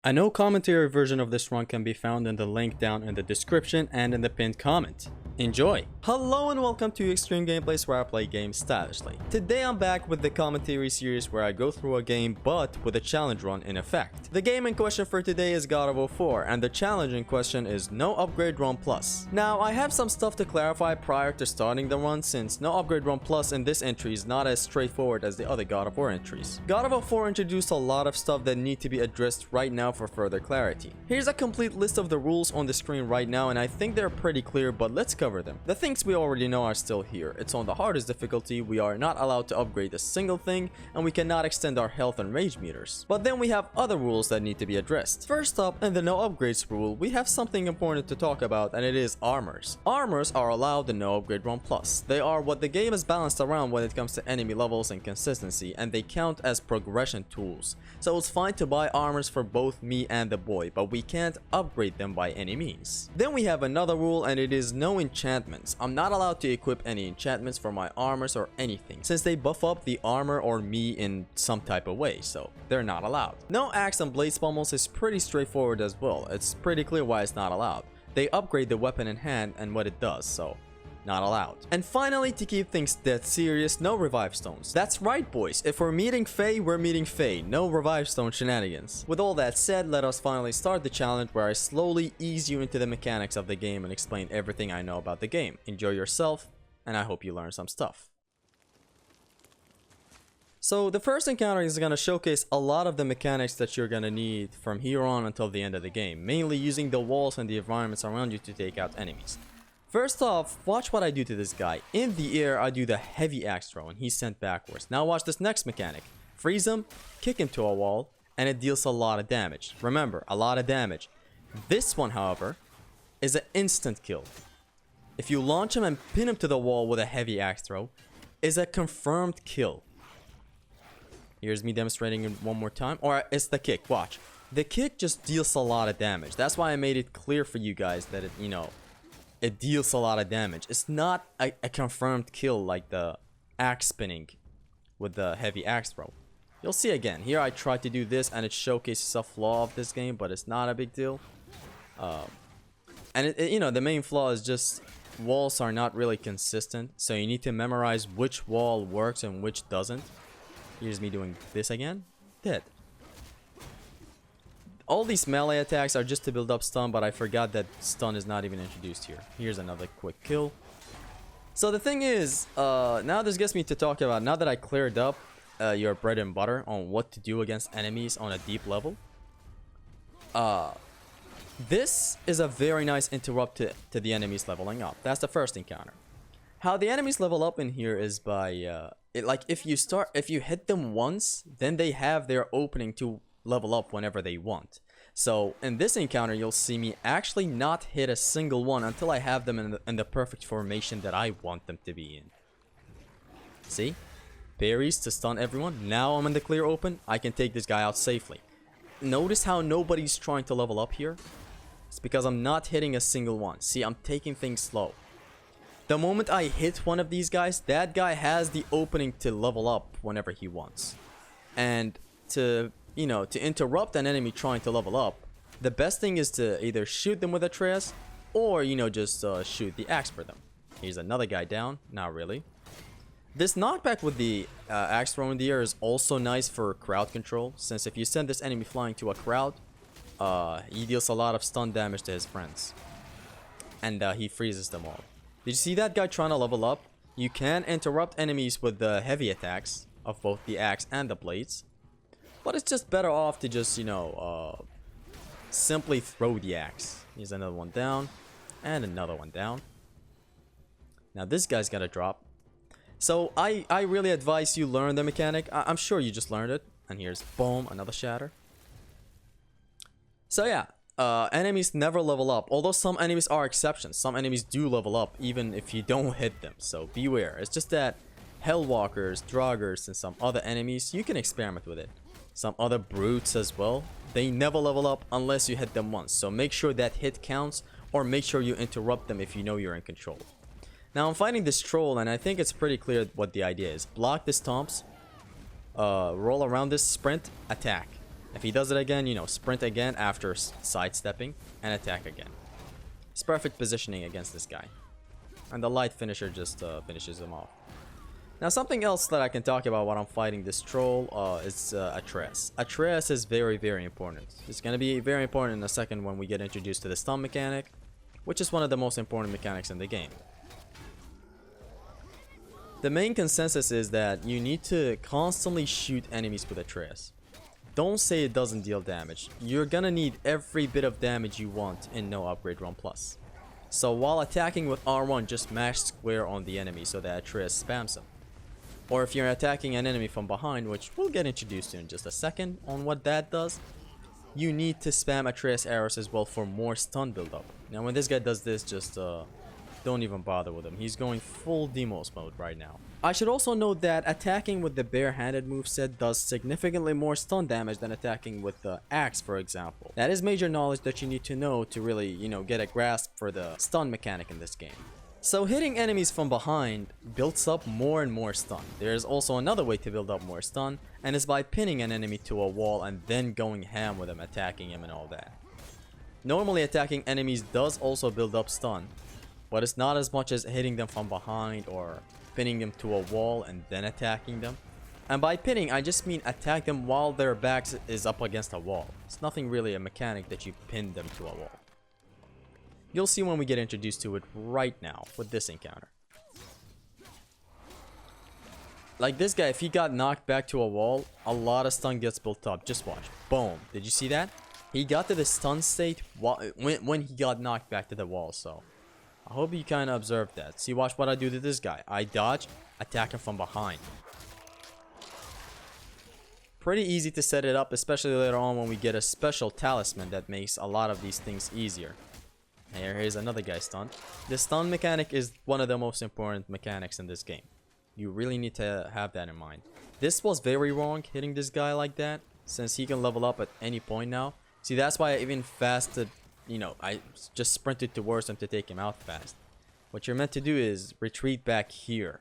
A no commentary version of this run can be found in the link down in the description and in the pinned comment. Enjoy! Hello and welcome to Extreme Gameplays, where I play games stylishly. Today I'm back with the commentary series where I go through a game but with a challenge run in effect. The game in question for today is God of War 4 and the challenge in question is No Upgrade Run Plus. Now I have some stuff to clarify prior to starting the run, since No Upgrade Run Plus in this entry is not as straightforward as the other God of War entries. God of War 4 introduced a lot of stuff that need to be addressed right now for further clarity. Here's a complete list of the rules on the screen right now, and I think they're pretty clear, but let's cover them. The things we already know are still here. It's on the hardest difficulty, we are not allowed to upgrade a single thing, and we cannot extend our health and rage meters. But then we have other rules that need to be addressed. First up, in the no upgrades rule, we have something important to talk about, and it is armors. Armors are allowed in no upgrade run plus. They are what the game is balanced around when it comes to enemy levels and consistency, and they count as progression tools. So it's fine to buy armors for both me and the boy, but we can't upgrade them by any means. Then we have another rule, and it is no enchantments. I'm not allowed to equip any enchantments for my armors or anything, since they buff up the armor or me in some type of way, so they're not allowed. No axe and Blades Pommels is pretty straightforward as well. It's pretty clear why it's not allowed. They upgrade the weapon in hand and what it does, so not allowed. And finally, to keep things dead serious, no revive stones. That's right, boys, if we're meeting Fae, we're meeting Fae. No revive stone shenanigans. With all that said, let us finally start the challenge where I slowly ease you into the mechanics of the game and explain everything I know about the game. Enjoy yourself, and I hope you learn some stuff. So the first encounter is going to showcase a lot of the mechanics that you're going to need from here on until the end of the game, mainly using the walls and the environments around you to take out enemies. First off, watch what I do to this guy. In the air, I do the heavy axe throw and he's sent backwards. Now watch this next mechanic. Freeze him, kick him to a wall, and it deals a lot of damage. Remember, a lot of damage. This one, however, is an instant kill. If you launch him and pin him to the wall with a heavy axe throw, is a confirmed kill. Here's me demonstrating it one more time. Or it's the kick, watch. The kick just deals a lot of damage. That's why I made it clear for you guys that it, it deals a lot of damage. It's not a confirmed kill like the axe spinning with the heavy axe throw. You'll see again. Here I tried to do this and it showcases a flaw of this game, but it's not a big deal. And the main flaw is just walls are not really consistent. So you need to memorize which wall works and which doesn't. Here's me doing this again. Dead. All these melee attacks are just to build up stun, but I forgot that stun is not even introduced here. Here's another quick kill. So the thing is, now this gets me to talk about, now that I cleared up your bread and butter on what to do against enemies on a deep level. This is a very nice interrupt to the enemies leveling up. That's the first encounter. How the enemies level up in here is by, if you hit them once, then they have their opening to level up whenever they want. So in this encounter, you'll see me actually not hit a single one until I have them in the perfect formation that I want them to be in. See? Parries to stun everyone. Now I'm in the clear open. I can take this guy out safely. Notice how nobody's trying to level up here? It's because I'm not hitting a single one. See, I'm taking things slow. The moment I hit one of these guys, that guy has the opening to level up whenever he wants. And to interrupt an enemy trying to level up, the best thing is to either shoot them with Atreus or, just shoot the axe for them. Here's another guy down. Not really. This knockback with the axe throw in the air is also nice for crowd control, since if you send this enemy flying to a crowd, he deals a lot of stun damage to his friends. And he freezes them all. Did you see that guy trying to level up? You can interrupt enemies with the heavy attacks of both the axe and the blades. But it's just better off to just, simply throw the axe. Here's another one down. And another one down. Now this guy's got to drop. So I really advise you learn the mechanic. I'm sure you just learned it. And here's boom, another shatter. So yeah, enemies never level up. Although some enemies are exceptions. Some enemies do level up even if you don't hit them. So beware. It's just that Hellwalkers, Draugrs, and some other enemies, you can experiment with it. Some other brutes as well, they never level up unless you hit them once. So make sure that hit counts, or make sure you interrupt them if you know you're in control. Now I'm fighting this troll, and I think it's pretty clear what the idea is. Block this stomps, roll around this, sprint, attack. If he does it again, you know, sprint again after sidestepping and attack again. It's perfect positioning against this guy. And the light finisher just finishes him off. Now something else that I can talk about while I'm fighting this troll is Atreus. Atreus is very, very important. It's going to be very important in a second when we get introduced to the stun mechanic, which is one of the most important mechanics in the game. The main consensus is that you need to constantly shoot enemies with Atreus. Don't say it doesn't deal damage. You're gonna need every bit of damage you want in No Upgrade Run Plus. So while attacking with R1, just mash square on the enemy so that Atreus spams him. Or if you're attacking an enemy from behind, which we'll get introduced to in just a second on what that does, you need to spam Atreus arrows as well for more stun buildup. Now when this guy does this, just don't even bother with him. He's going full Demos mode right now. I should also note that attacking with the bare-handed moveset does significantly more stun damage than attacking with the axe, for example. That is major knowledge that you need to know to really, you know, get a grasp for the stun mechanic in this game. So hitting enemies from behind builds up more and more stun. There's also another way to build up more stun, and it's by pinning an enemy to a wall and then going ham with him, attacking him and all that. Normally attacking enemies does also build up stun, but it's not as much as hitting them from behind or pinning them to a wall and then attacking them. And by pinning, I just mean attack them while their back is up against a wall. It's nothing really a mechanic that you pin them to a wall. You'll see when we get introduced to it right now with this encounter. Like this guy, if he got knocked back to a wall, a lot of stun gets built up. Just watch. Boom. Did you see that? He got to the stun state when he got knocked back to the wall, so I hope you kind of observed that. See, watch what I do to this guy. I dodge, attack him from behind. Pretty easy to set it up, especially later on when we get a special talisman that makes a lot of these things easier. Here's another guy stunned. The stun mechanic is one of the most important mechanics in this game. You really need to have that in mind. This was very wrong, hitting this guy like that, since he can level up at any point now. See, that's why I even fasted. You know, I just sprinted towards him to take him out fast. What you're meant to do is retreat back here,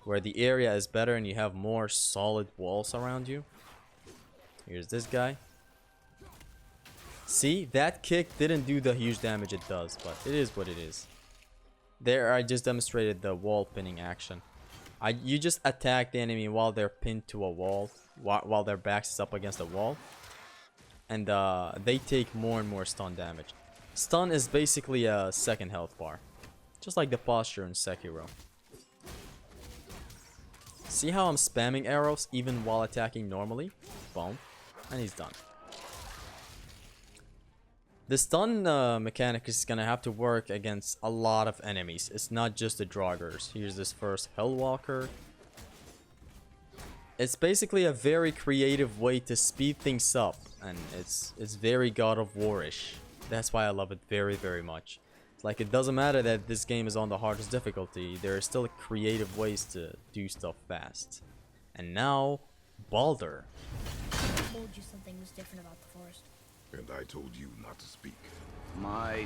where the area is better and you have more solid walls around you. Here's this guy. See, that kick didn't do the huge damage it does, but it is what it is. There, I just demonstrated the wall pinning action. You just attack the enemy while they're pinned to a wall, while their backs is up against a wall. And they take more and more stun damage. Stun is basically a second health bar, just like the posture in Sekiro. See how I'm spamming arrows even while attacking normally? Boom. And he's done. The stun mechanic is gonna have to work against a lot of enemies. It's not just the Draugrs. Here's this first Hellwalker. It's basically a very creative way to speed things up, and it's very God of War-ish. That's why I love it very, very much. It's like, it doesn't matter that this game is on the hardest difficulty, there are still creative ways to do stuff fast. And now, Baldur. I told you something was different about the forest. And I told you not to speak. My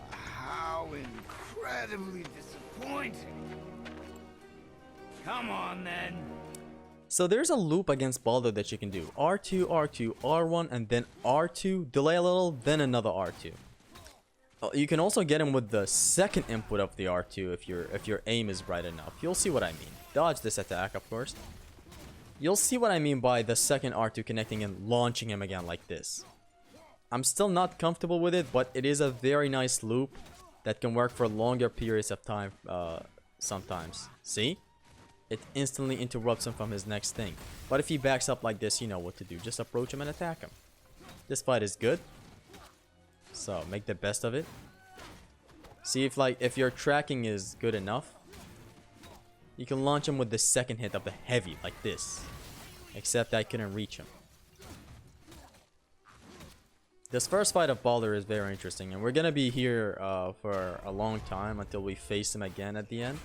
How incredibly disappointing. Come on then. So there's a loop against Baldur that you can do. R2, R2, R1, and then R2, delay a little, then another R2. You can also get him with the second input of the R2 if your aim is right enough. You'll see what I mean. Dodge this attack, of course. You'll see what I mean by the second R2 connecting and launching him again like this. I'm still not comfortable with it, but it is a very nice loop that can work for longer periods of time sometimes. See? It instantly interrupts him from his next thing. But if he backs up like this, you know what to do. Just approach him and attack him. This fight is good. So make the best of it. See if your tracking is good enough, you can launch him with the second hit of the heavy like this. Except I couldn't reach him. This first fight of Baldur is very interesting, and we're gonna be here for a long time until we face him again at the end.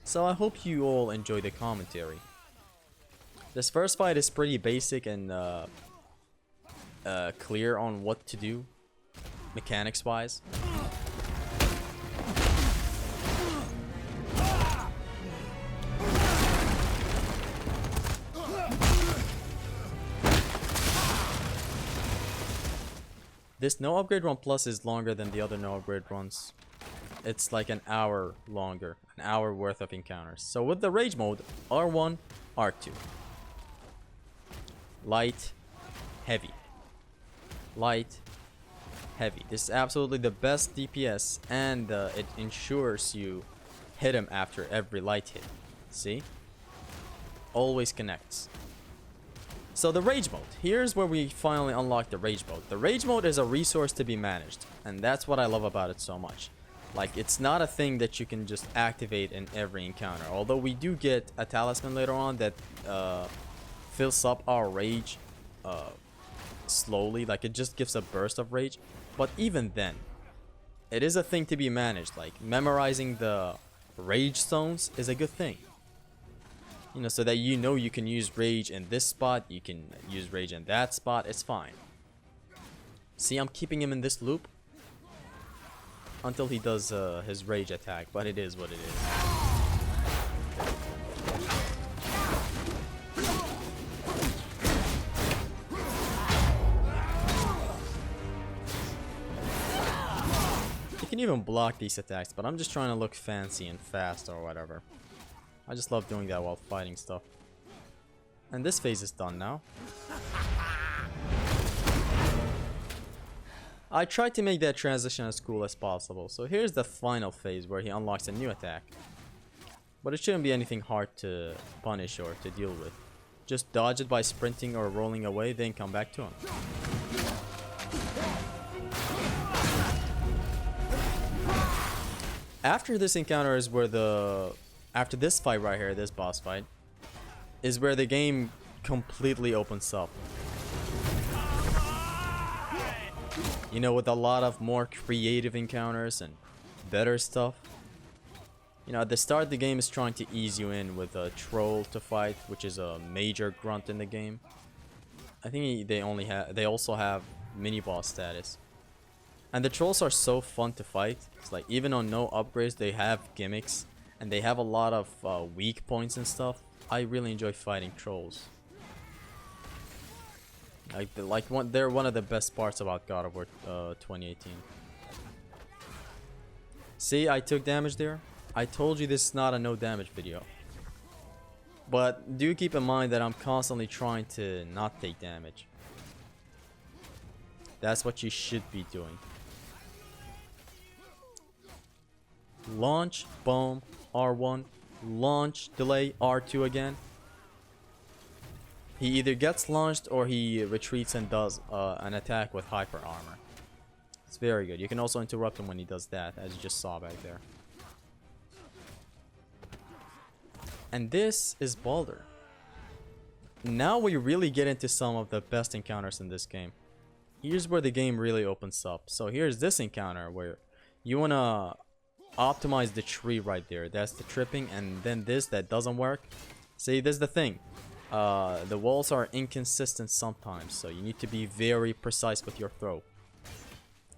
So I hope you all enjoy the commentary. This first fight is pretty basic and clear on what to do mechanics wise. This no upgrade run plus is longer than the other no upgrade runs. It's like an hour longer, an hour worth of encounters. So with the rage mode, R1, R2. Light, heavy. Light, heavy. This is absolutely the best DPS, and it ensures you hit him after every light hit. See? Always connects. So the rage mode. Here's where we finally unlock the rage mode. The rage mode is a resource to be managed, and that's what I love about it so much. Like, it's not a thing that you can just activate in every encounter. Although we do get a talisman later on that fills up our rage slowly. Like, it just gives a burst of rage. But even then, it is a thing to be managed. Like, memorizing the rage stones is a good thing. You know, so that you know you can use rage in this spot, you can use rage in that spot, it's fine. See, I'm keeping him in this loop until he does his rage attack, but it is what it is. You can even block these attacks, but I'm just trying to look fancy and fast or whatever. I just love doing that while fighting stuff. And this phase is done now. I tried to make that transition as cool as possible. So here's the final phase where he unlocks a new attack. But it shouldn't be anything hard to punish or to deal with. Just dodge it by sprinting or rolling away, then come back to him. After this encounter is where after this fight right here, this boss fight, is where the game completely opens up. You know, with a lot of more creative encounters and better stuff. You know, at the start the game is trying to ease you in with a troll to fight, which is a major grunt in the game. I think they also have mini boss status. And the trolls are so fun to fight. It's like, even on no upgrades, they have gimmicks. And they have a lot of weak points and stuff. I really enjoy fighting trolls. They're one of the best parts about God of War 2018. See, I took damage there. I told you this is not a no damage video. But do keep in mind that I'm constantly trying to not take damage. That's what you should be doing. Launch, boom, R1, launch, delay, R2 again. He either gets launched or he retreats and does an attack with hyper armor. It's very good. You can also interrupt him when he does that, as you just saw back there. And this is Baldur. Now we really get into some of the best encounters in this game. Here's where the game really opens up. So here's this encounter where you want to optimize the tree right there. That's the tripping, and then this that doesn't work. See, this is the thing. The walls are inconsistent sometimes, so you need to be very precise with your throw.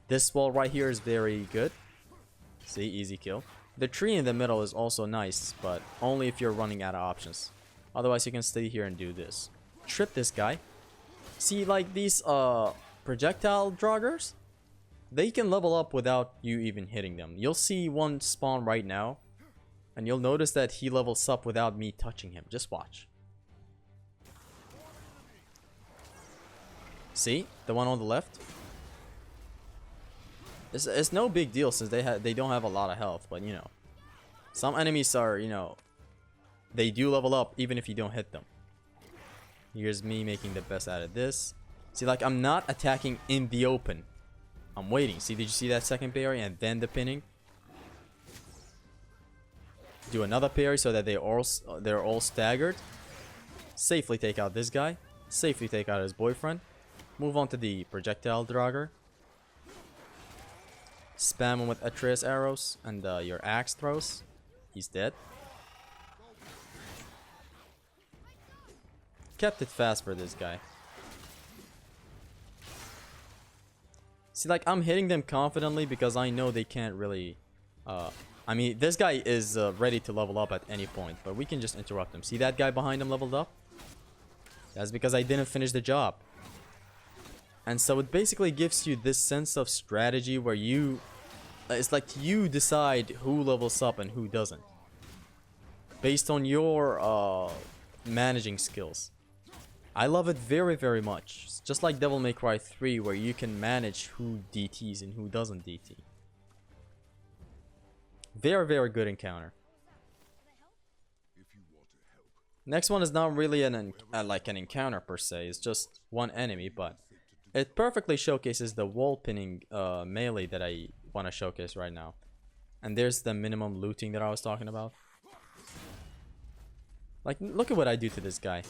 This wall right here is very good. See, easy kill. The tree in the middle is also nice, but only if you're running out of options. Otherwise, you can stay here and do this. Trip this guy. See, like these projectile draggers, they can level up without you even hitting them. You'll see one spawn right now, and you'll notice that he levels up without me touching him. Just watch. See? The one on the left? It's no big deal since they don't have a lot of health, but you know. Some enemies are, you know, they do level up even if you don't hit them. Here's me making the best out of this. See, like, I'm not attacking in the open. I'm waiting. See, did you see that second parry and then the pinning? Do another parry so that they're all staggered. Safely take out this guy. Safely take out his boyfriend. Move on to the projectile dragger. Spam him with Atreus arrows and your axe throws. He's dead. Kept it fast for this guy. See, like, I'm hitting them confidently because I know they can't really... I mean, this guy is ready to level up at any point, but we can just interrupt him. See that guy behind him leveled up? That's because I didn't finish the job. And so it basically gives you this sense of strategy where you... it's like you decide who levels up and who doesn't. Based on your managing skills. I love it very, very much. It's just like Devil May Cry 3 where you can manage who DTs and who doesn't DT. Very, very good encounter. Next one is not really like an encounter per se. It's just one enemy, but it perfectly showcases the wall pinning melee that I want to showcase right now. And there's the minimum looting that I was talking about. Like, look at what I do to this guy.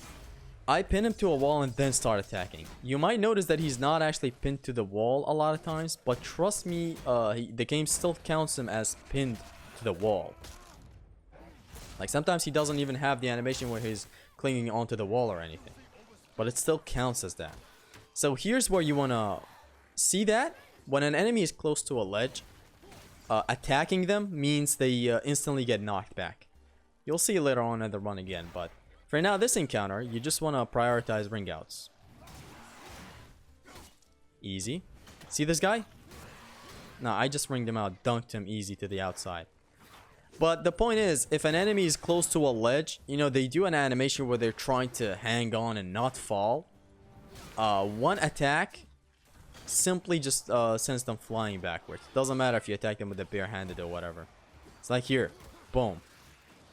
I pin him to a wall and then start attacking. You might notice that he's not actually pinned to the wall a lot of times, but trust me, the game still counts him as pinned to the wall. Like, sometimes he doesn't even have the animation where he's clinging onto the wall or anything, but it still counts as that. So here's where you want to see that. When an enemy is close to a ledge, attacking them means they instantly get knocked back. You'll see later on in the run again, but for now, this encounter, you just want to prioritize ring outs. Easy. See this guy? No, I just ringed him out, dunked him easy to the outside. But the point is, if an enemy is close to a ledge, you know, they do an animation where they're trying to hang on and not fall. One attack simply just sends them flying backwards. Doesn't matter if you attack them with the bare-handed or whatever. It's like here. Boom.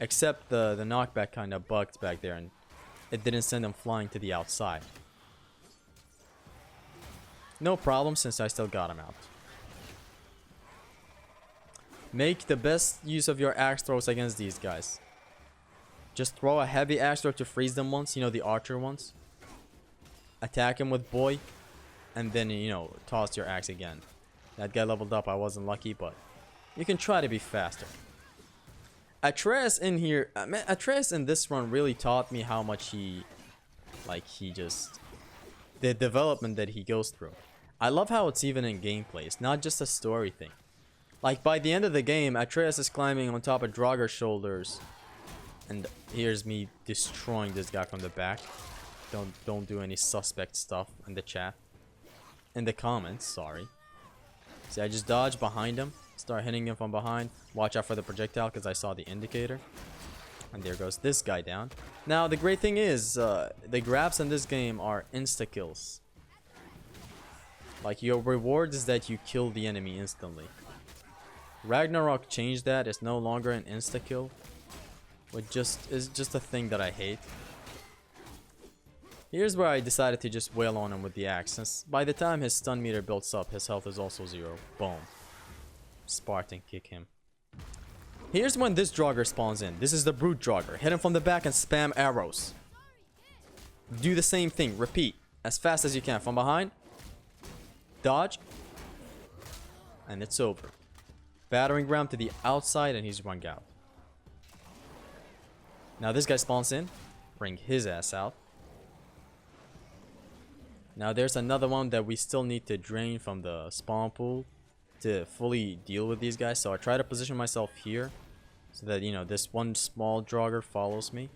Except the knockback kind of bugged back there and it didn't send them flying to the outside. No problem since I still got him out. Make the best use of your axe throws against these guys. Just throw a heavy axe throw to freeze them once, you know, the archer ones. Attack him with boy and then, you know, toss your axe again. That guy leveled up, I wasn't lucky, but you can try to be faster. Atreus in here, Atreus in this run really taught me how much the development that he goes through. I love how it's even in gameplay. It's not just a story thing. Like, by the end of the game, Atreus is climbing on top of Draugr's shoulders. And here's me destroying this guy from the back. Don't do any suspect stuff in the chat. In the comments, sorry. See, I just dodge behind him. Start hitting him from behind. Watch out for the projectile because I saw the indicator. And there goes this guy down. Now, the great thing is, the grabs in this game are insta-kills. Like, your reward is that you kill the enemy instantly. Ragnarok changed that. It's no longer an insta-kill. Which is just a thing that I hate. Here's where I decided to just wail on him with the axe. Since by the time his stun meter builds up, his health is also 0. Boom. Spartan kick him. Here's when this Draugr spawns in. This is the brute Draugr. Hit him from the back and spam arrows. Do the same thing. Repeat. As fast as you can. From behind. Dodge. And it's over. Battering ram to the outside and he's run out. Now this guy spawns in. Bring his ass out. Now there's another one that we still need to drain from the spawn pool to fully deal with these guys. So I try to position myself here so that, you know, this one small Draugr follows me.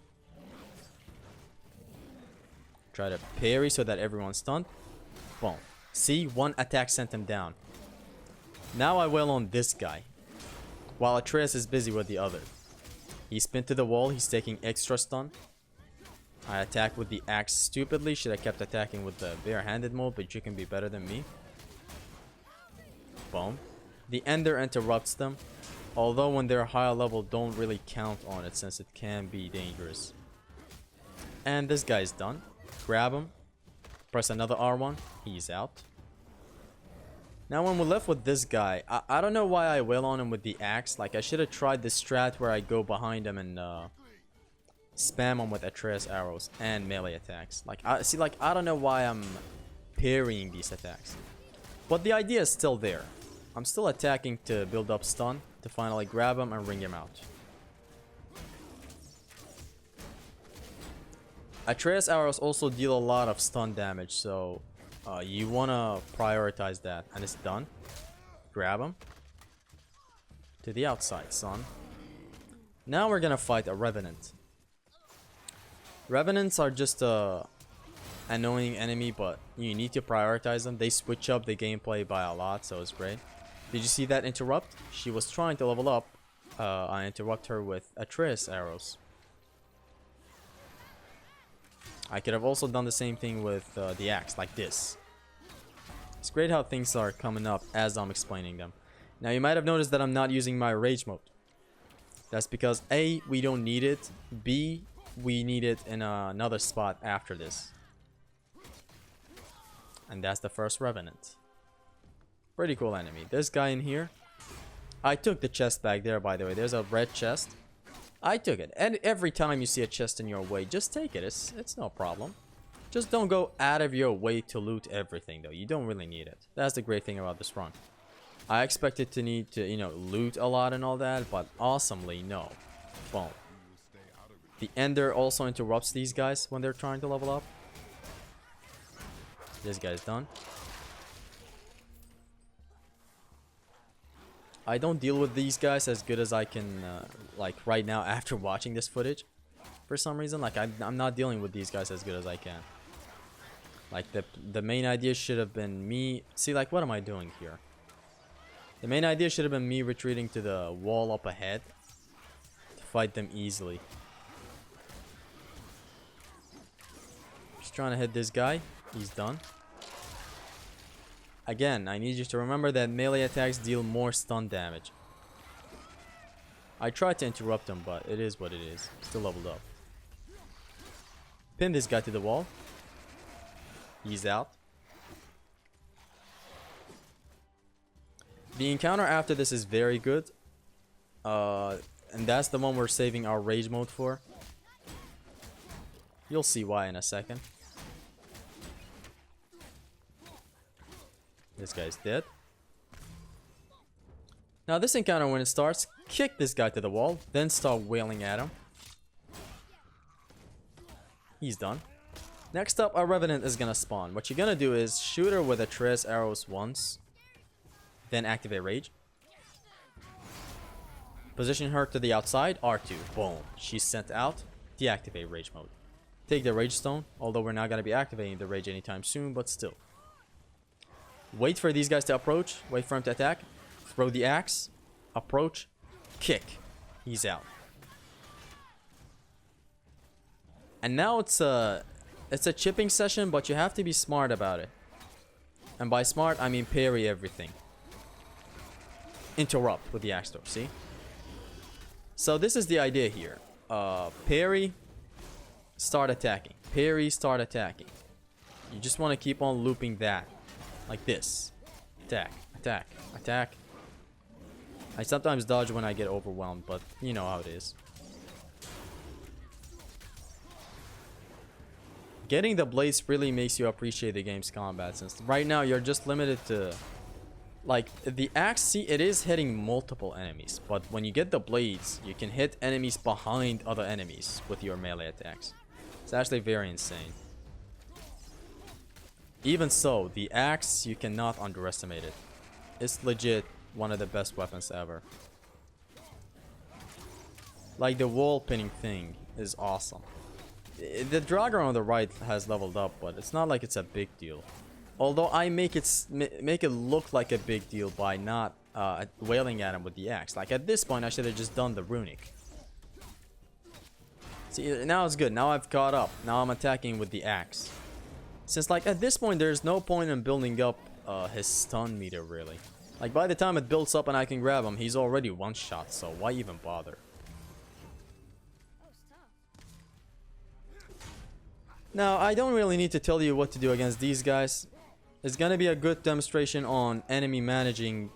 Try to parry so that everyone's stunned. Boom. See, one attack sent him down. Now I wail on this guy while Atreus is busy with the other. He's pinned to the wall. He's taking extra stun. I attack with the axe stupidly. Should have kept attacking with the bare-handed mode, but you can be better than me. Boom. The Ender interrupts them. Although when they're higher level, don't really count on it since it can be dangerous. And this guy's done. Grab him. Press another R1. He's out. Now when we're left with this guy, I don't know why I wail on him with the axe. Like, I should have tried this strat where I go behind him and spam him with Atreus arrows and melee attacks. Like, I don't know why I'm parrying these attacks. But the idea is still there. I'm still attacking to build up stun to finally grab him and ring him out. Atreus arrows also deal a lot of stun damage, so You want to prioritize that. And it's done. Grab him. To the outside, son. Now we're going to fight a Revenant. Revenants are just a annoying enemy, but you need to prioritize them. They switch up the gameplay by a lot, so it's great. Did you see that interrupt? She was trying to level up. I interrupt her with Atreus arrows. I could have also done the same thing with the axe, like this. It's great how things are coming up as I'm explaining them. Now you might have noticed that I'm not using my rage mode. That's because A, we don't need it. B, we need it in another spot after this. And that's the first Revenant. Pretty cool enemy. This guy in here. I took the chest back there, by the way. There's a red chest. I took it. And every time you see a chest in your way, just take it. It's no problem. Just don't go out of your way to loot everything, though. You don't really need it. That's the great thing about this run. I expected to need to, you know, loot a lot and all that, but awesomely, no. Boom. The Ender also interrupts these guys when they're trying to level up. This guy's done. I don't deal with these guys as good as I can, like right now after watching this footage. For some reason, like I'm not dealing with these guys as good as I can. Like the main idea should have been me. See, like what am I doing here? The main idea should have been me retreating to the wall up ahead to fight them easily. Just trying to hit this guy. He's done. Again, I need you to remember that melee attacks deal more stun damage. I tried to interrupt them, but it is what it is. Still leveled up. Pin this guy to the wall. He's out. The encounter after this is very good. And that's the one we're saving our rage mode for. You'll see why in a second. This guy's dead. Now this encounter, when it starts, kick this guy to the wall, then start wailing at him. He's done. Next up, a Revenant is gonna spawn. What you're gonna do is shoot her with Atreus arrows once, then activate Rage. Position her to the outside, R2. Boom. She's sent out. Deactivate Rage mode. Take the Rage Stone, although we're not gonna be activating the Rage anytime soon, but still. Wait for these guys to approach. Wait for him to attack. Throw the axe. Approach. Kick. He's out. And now it's a chipping session, but you have to be smart about it. And by smart, I mean parry everything. Interrupt with the axe throw, see? So this is the idea here. Parry, start attacking. Parry, start attacking. You just want to keep on looping that. Like this. Attack, attack, attack. I sometimes dodge when I get overwhelmed, but you know how it is. Getting the blades really makes you appreciate the game's combat, since right now you're just limited to... Like, the axe, see, it is hitting multiple enemies, but when you get the blades, you can hit enemies behind other enemies with your melee attacks. It's actually very insane. Even so, the axe, you cannot underestimate it. It's legit one of the best weapons ever. Like, the wall pinning thing is awesome. The Draugr on the right has leveled up, but it's not like it's a big deal. Although I make it look like a big deal by not wailing at him with the axe. Like at this point, I should have just done the runic. See, now it's good. Now I've caught up. Now I'm attacking with the axe. Since like at this point, there's no point in building up his stun meter really. Like by the time it builds up and I can grab him, he's already one shot. So why even bother? Now, I don't really need to tell you what to do against these guys. It's gonna be a good demonstration on enemy managing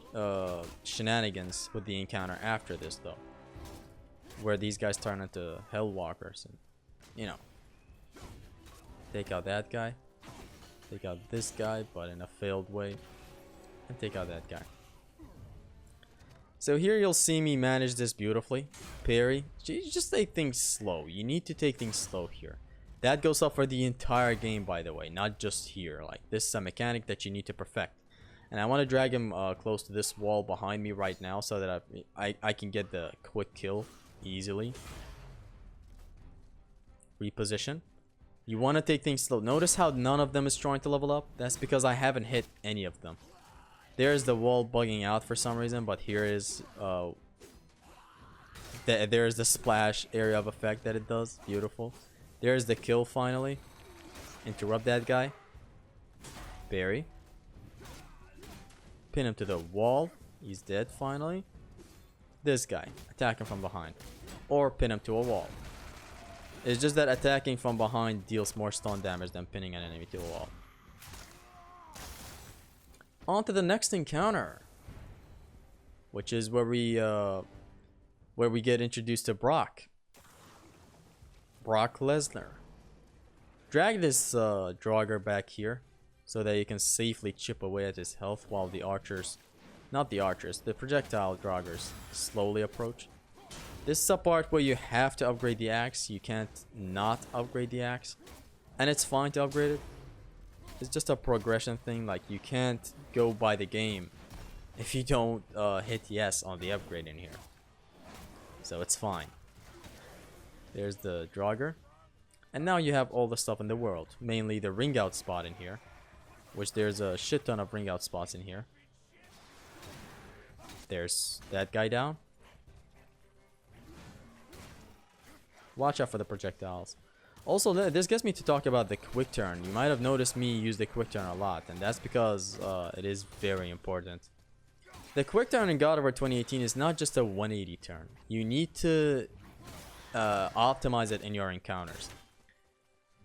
shenanigans with the encounter after this, though. Where these guys turn into Hellwalkers and, you know. Take out that guy. Take out this guy, but in a failed way. And take out that guy. So here you'll see me manage this beautifully. Parry. You just take things slow. You need to take things slow here. That goes up for the entire game, by the way, not just here. Like, this is a mechanic that you need to perfect. And I want to drag him close to this wall behind me right now so that I can get the quick kill easily. Reposition. You want to take things slow. Notice how none of them is trying to level up? That's because I haven't hit any of them. There's the wall bugging out for some reason, but here is there's the splash area of effect that it does. Beautiful. There's the kill finally. Interrupt that guy. Bury. Pin him to the wall. He's dead finally. This guy. Attack him from behind. Or pin him to a wall. It's just that attacking from behind deals more stun damage than pinning an enemy to a wall. On to the next encounter. Which is where we get introduced to Brock. Brock Lesnar. Drag this Draugr back here so that you can safely chip away at his health while the archers, not the archers, the projectile Draugrs slowly approach. This is a part where you have to upgrade the axe. You can't not upgrade the axe. And it's fine to upgrade it. It's just a progression thing. Like, you can't go by the game if you don't hit yes on the upgrade in here. So it's fine. There's the Draugr. And now you have all the stuff in the world. Mainly the ring out spot in here. Which there's a shit ton of ring out spots in here. There's that guy down. Watch out for the projectiles. Also, this gets me to talk about the quick turn. You might have noticed me use the quick turn a lot. And that's because it is very important. The quick turn in God of War 2018 is not just a 180 turn. You need to optimize it in your encounters.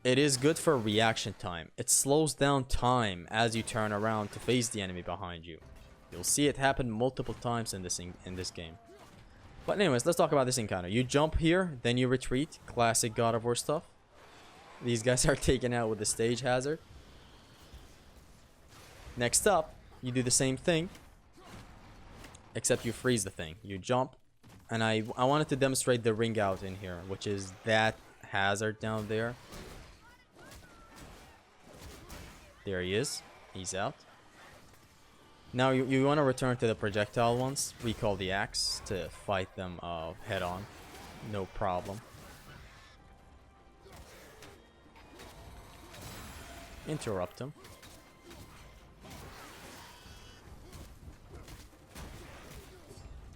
It is good for reaction time. It slows down time as you turn around to face the enemy behind you. You'll see it happen multiple times in this game. But anyways, let's talk about this encounter. You jump here, then you retreat. Classic God of War stuff. These guys are taken out with the stage hazard. Next up, you do the same thing. Except you freeze the thing. You jump. And I wanted to demonstrate the ring out in here, which is that hazard down there. There he is. He's out. Now you want to return to the projectile ones. Recall the axe to fight them head on. No problem. Interrupt him.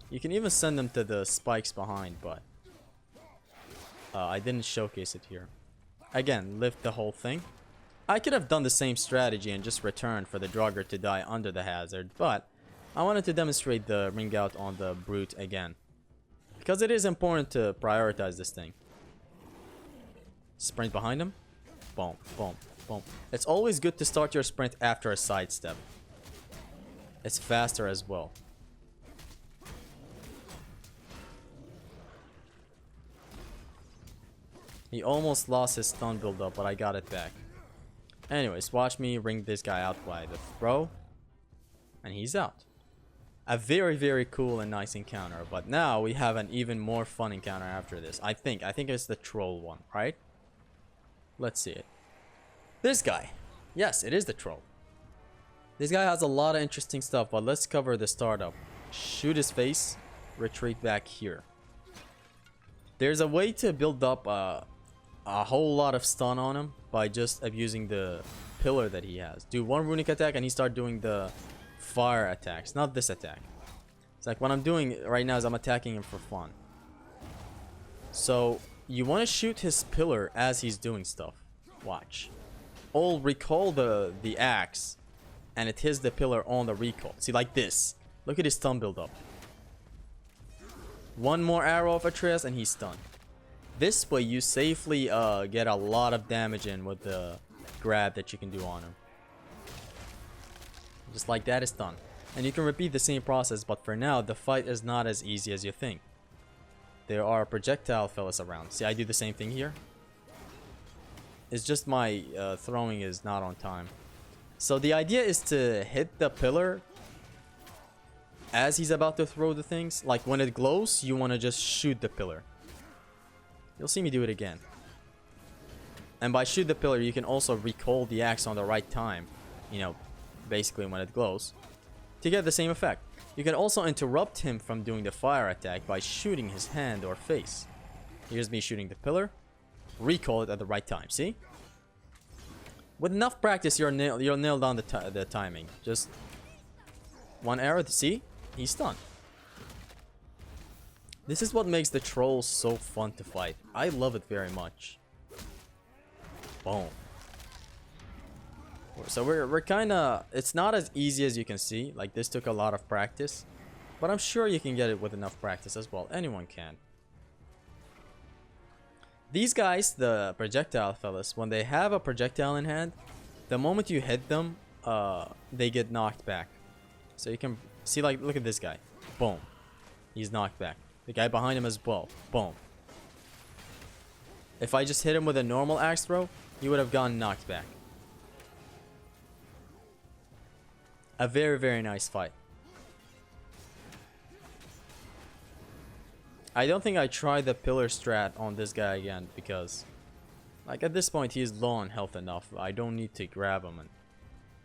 You can even send them to the spikes behind, but I didn't showcase it here. Again, lift the whole thing. I could have done the same strategy and just returned for the Draugr to die under the hazard, but I wanted to demonstrate the ring out on the brute again. Because it is important to prioritize this thing. Sprint behind him. Boom, boom, boom. It's always good to start your sprint after a sidestep. It's faster as well. He almost lost his stun build-up, but I got it back. Anyways, watch me ring this guy out by the throw. And he's out. A very, very cool and nice encounter. But now we have an even more fun encounter after this. I think it's the troll one, right? Let's see it. This guy. Yes, it is the troll. This guy has a lot of interesting stuff, but let's cover the startup. Shoot his face. Retreat back here. There's a way to build up a whole lot of stun on him by just abusing the pillar that he has. Do one runic attack and he start doing the fire attacks, not this attack. It's like what I'm doing right now is I'm attacking him for fun. So you want to shoot his pillar as he's doing stuff. Watch. Recall the axe and it hits the pillar on the recall. See, like this. Look at his stun build up. One more arrow of Atreus and he's stunned. This way you safely get a lot of damage in with the grab that you can do on him. Just like that is done. And you can repeat the same process, but for now the fight is not as easy as you think. There are projectile fellas around. See, I do the same thing here. It's just my throwing is not on time. So the idea is to hit the pillar as he's about to throw the things. Like when it glows, you want to just shoot the pillar. You'll see me do it again. And by shoot the pillar, you can also recall the axe on the right time, you know, basically when it glows, to get the same effect. You can also interrupt him from doing the fire attack by shooting his hand or face. Here's me shooting the pillar, recall it at the right time, see? With enough practice, you'll nail down the timing. Just one arrow, see? He's stunned. This is what makes the trolls so fun to fight. I love it very much. Boom. So we're kind of... It's not as easy as you can see. Like, this took a lot of practice. But I'm sure you can get it with enough practice as well. Anyone can. These guys, the projectile fellas, when they have a projectile in hand, the moment you hit them, they get knocked back. So you can see, like, look at this guy. Boom. He's knocked back. The guy behind him as well. Boom. If I just hit him with a normal axe throw, he would have gotten knocked back. A very, very nice fight. I don't think I tried the pillar strat on this guy again because, like, at this point he's low on health enough. I don't need to grab him and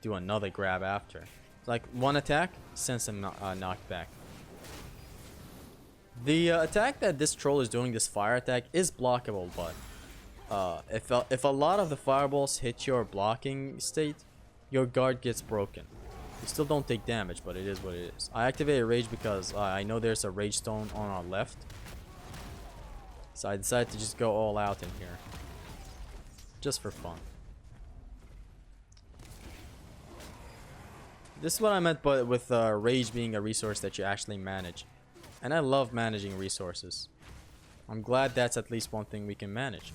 do another grab after. Like, one attack sends him knocked back. The attack that this troll is doing, this fire attack, is blockable, but if a lot of the fireballs hit your blocking state, your guard gets broken. You still don't take damage, but it is what it is. I activated Rage because I know there's a Rage Stone on our left. So I decided to just go all out in here. Just for fun. This is what I meant with Rage being a resource that you actually manage. And I love managing resources. I'm glad that's at least one thing we can manage.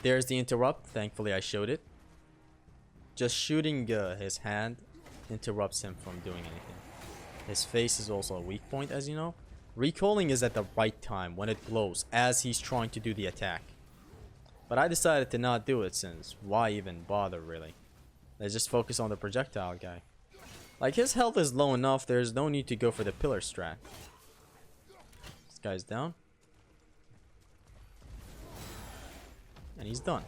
There's the interrupt. Thankfully I showed it. Just shooting his hand interrupts him from doing anything. His face is also a weak point, as you know. Recalling is at the right time, when it glows, as he's trying to do the attack. But I decided to not do it, since why even bother, really? Let's just focus on the projectile guy. Like, his health is low enough, there's no need to go for the pillar strat. This guy's down. And he's done.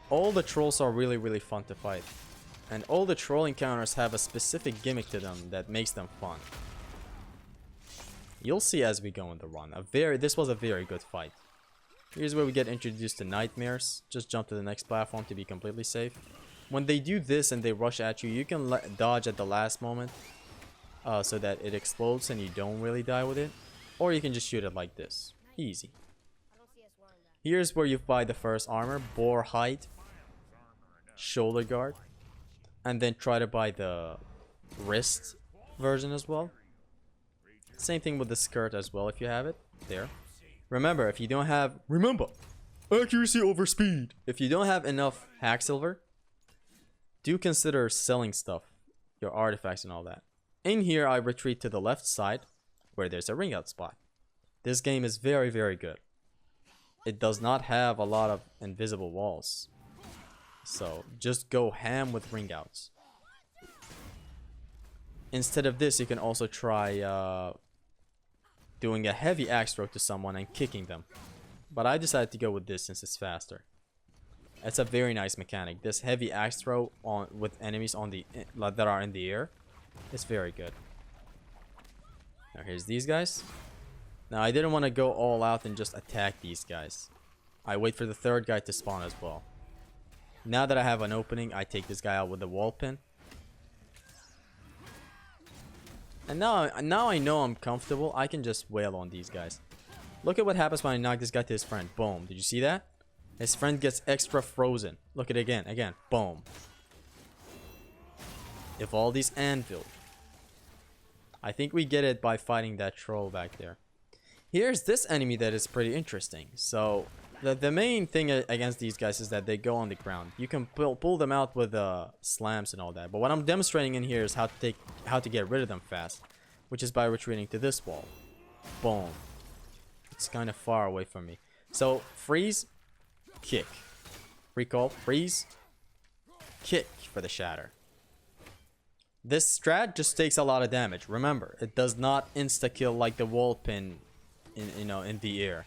All the trolls are really, really fun to fight. And all the troll encounters have a specific gimmick to them that makes them fun. You'll see as we go in the run. This was a very good fight. Here's where we get introduced to nightmares. Just jump to the next platform to be completely safe. When they do this and they rush at you, you can dodge at the last moment. So that it explodes and you don't really die with it. Or you can just shoot it like this. Easy. Here's where you buy the first armor. Boar hide. Shoulder guard. And then try to buy the wrist version as well. Same thing with the skirt as well if you have it. There. Remember, if you don't have... Remember! Accuracy over speed! If you don't have enough hack silver, do consider selling stuff. Your artifacts and all that. In here, I retreat to the left side, where there's a ring out spot. This game is very, very good. It does not have a lot of invisible walls. So, just go ham with ring outs. Instead of this, you can also try doing a heavy axe stroke to someone and kicking them. But I decided to go with this since it's faster. It's a very nice mechanic. This heavy axe throw with enemies on that are in the air is very good. Now here's these guys. Now I didn't want to go all out and just attack these guys. I wait for the third guy to spawn as well. Now that I have an opening, I take this guy out with the wall pin. And now I know I'm comfortable. I can just wail on these guys. Look at what happens when I knock this guy to his friend. Boom. Did you see that? His friend gets extra frozen. Look at it again. Again. Boom. If all these anvil. I think we get it by fighting that troll back there. Here's this enemy that is pretty interesting. So... The main thing against these guys is that they go on the ground. You can pull them out with slams and all that. But what I'm demonstrating in here is how to get rid of them fast, which is by retreating to this wall. Boom. It's kind of far away from me. So freeze, kick, recall, freeze, kick for the shatter. This strat just takes a lot of damage. Remember, it does not insta kill like the wall pin in the air.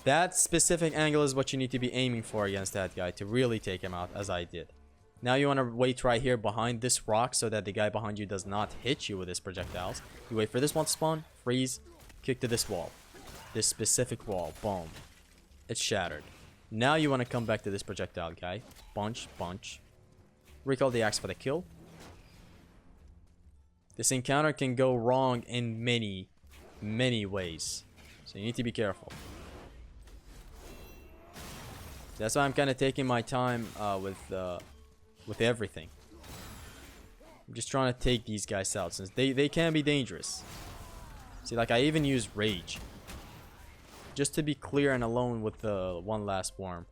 That specific angle is what you need to be aiming for against that guy to really take him out, as I did. Now you want to wait right here behind this rock so that the guy behind you does not hit you with his projectiles. You wait for this one to spawn, freeze, kick to this wall. This specific wall, boom. It's shattered. Now you want to come back to this projectile guy. Bunch. Recall the axe for the kill. This encounter can go wrong in many ways. So you need to be careful. That's why I'm kind of taking my time with everything. I'm just trying to take these guys out since they can be dangerous. See, like I even use rage. Just to be clear and alone with the one last worm.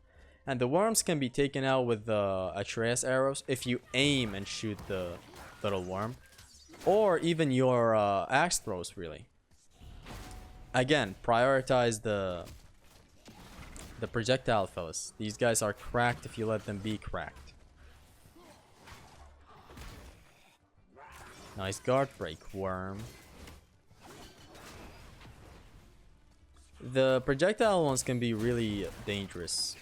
And the worms can be taken out with the Atreus arrows if you aim and shoot the little worm. Or even your axe throws, really. Again, prioritize the projectile fellas. These guys are cracked if you let them be cracked. Nice guard break, worm. The projectile ones can be really dangerous.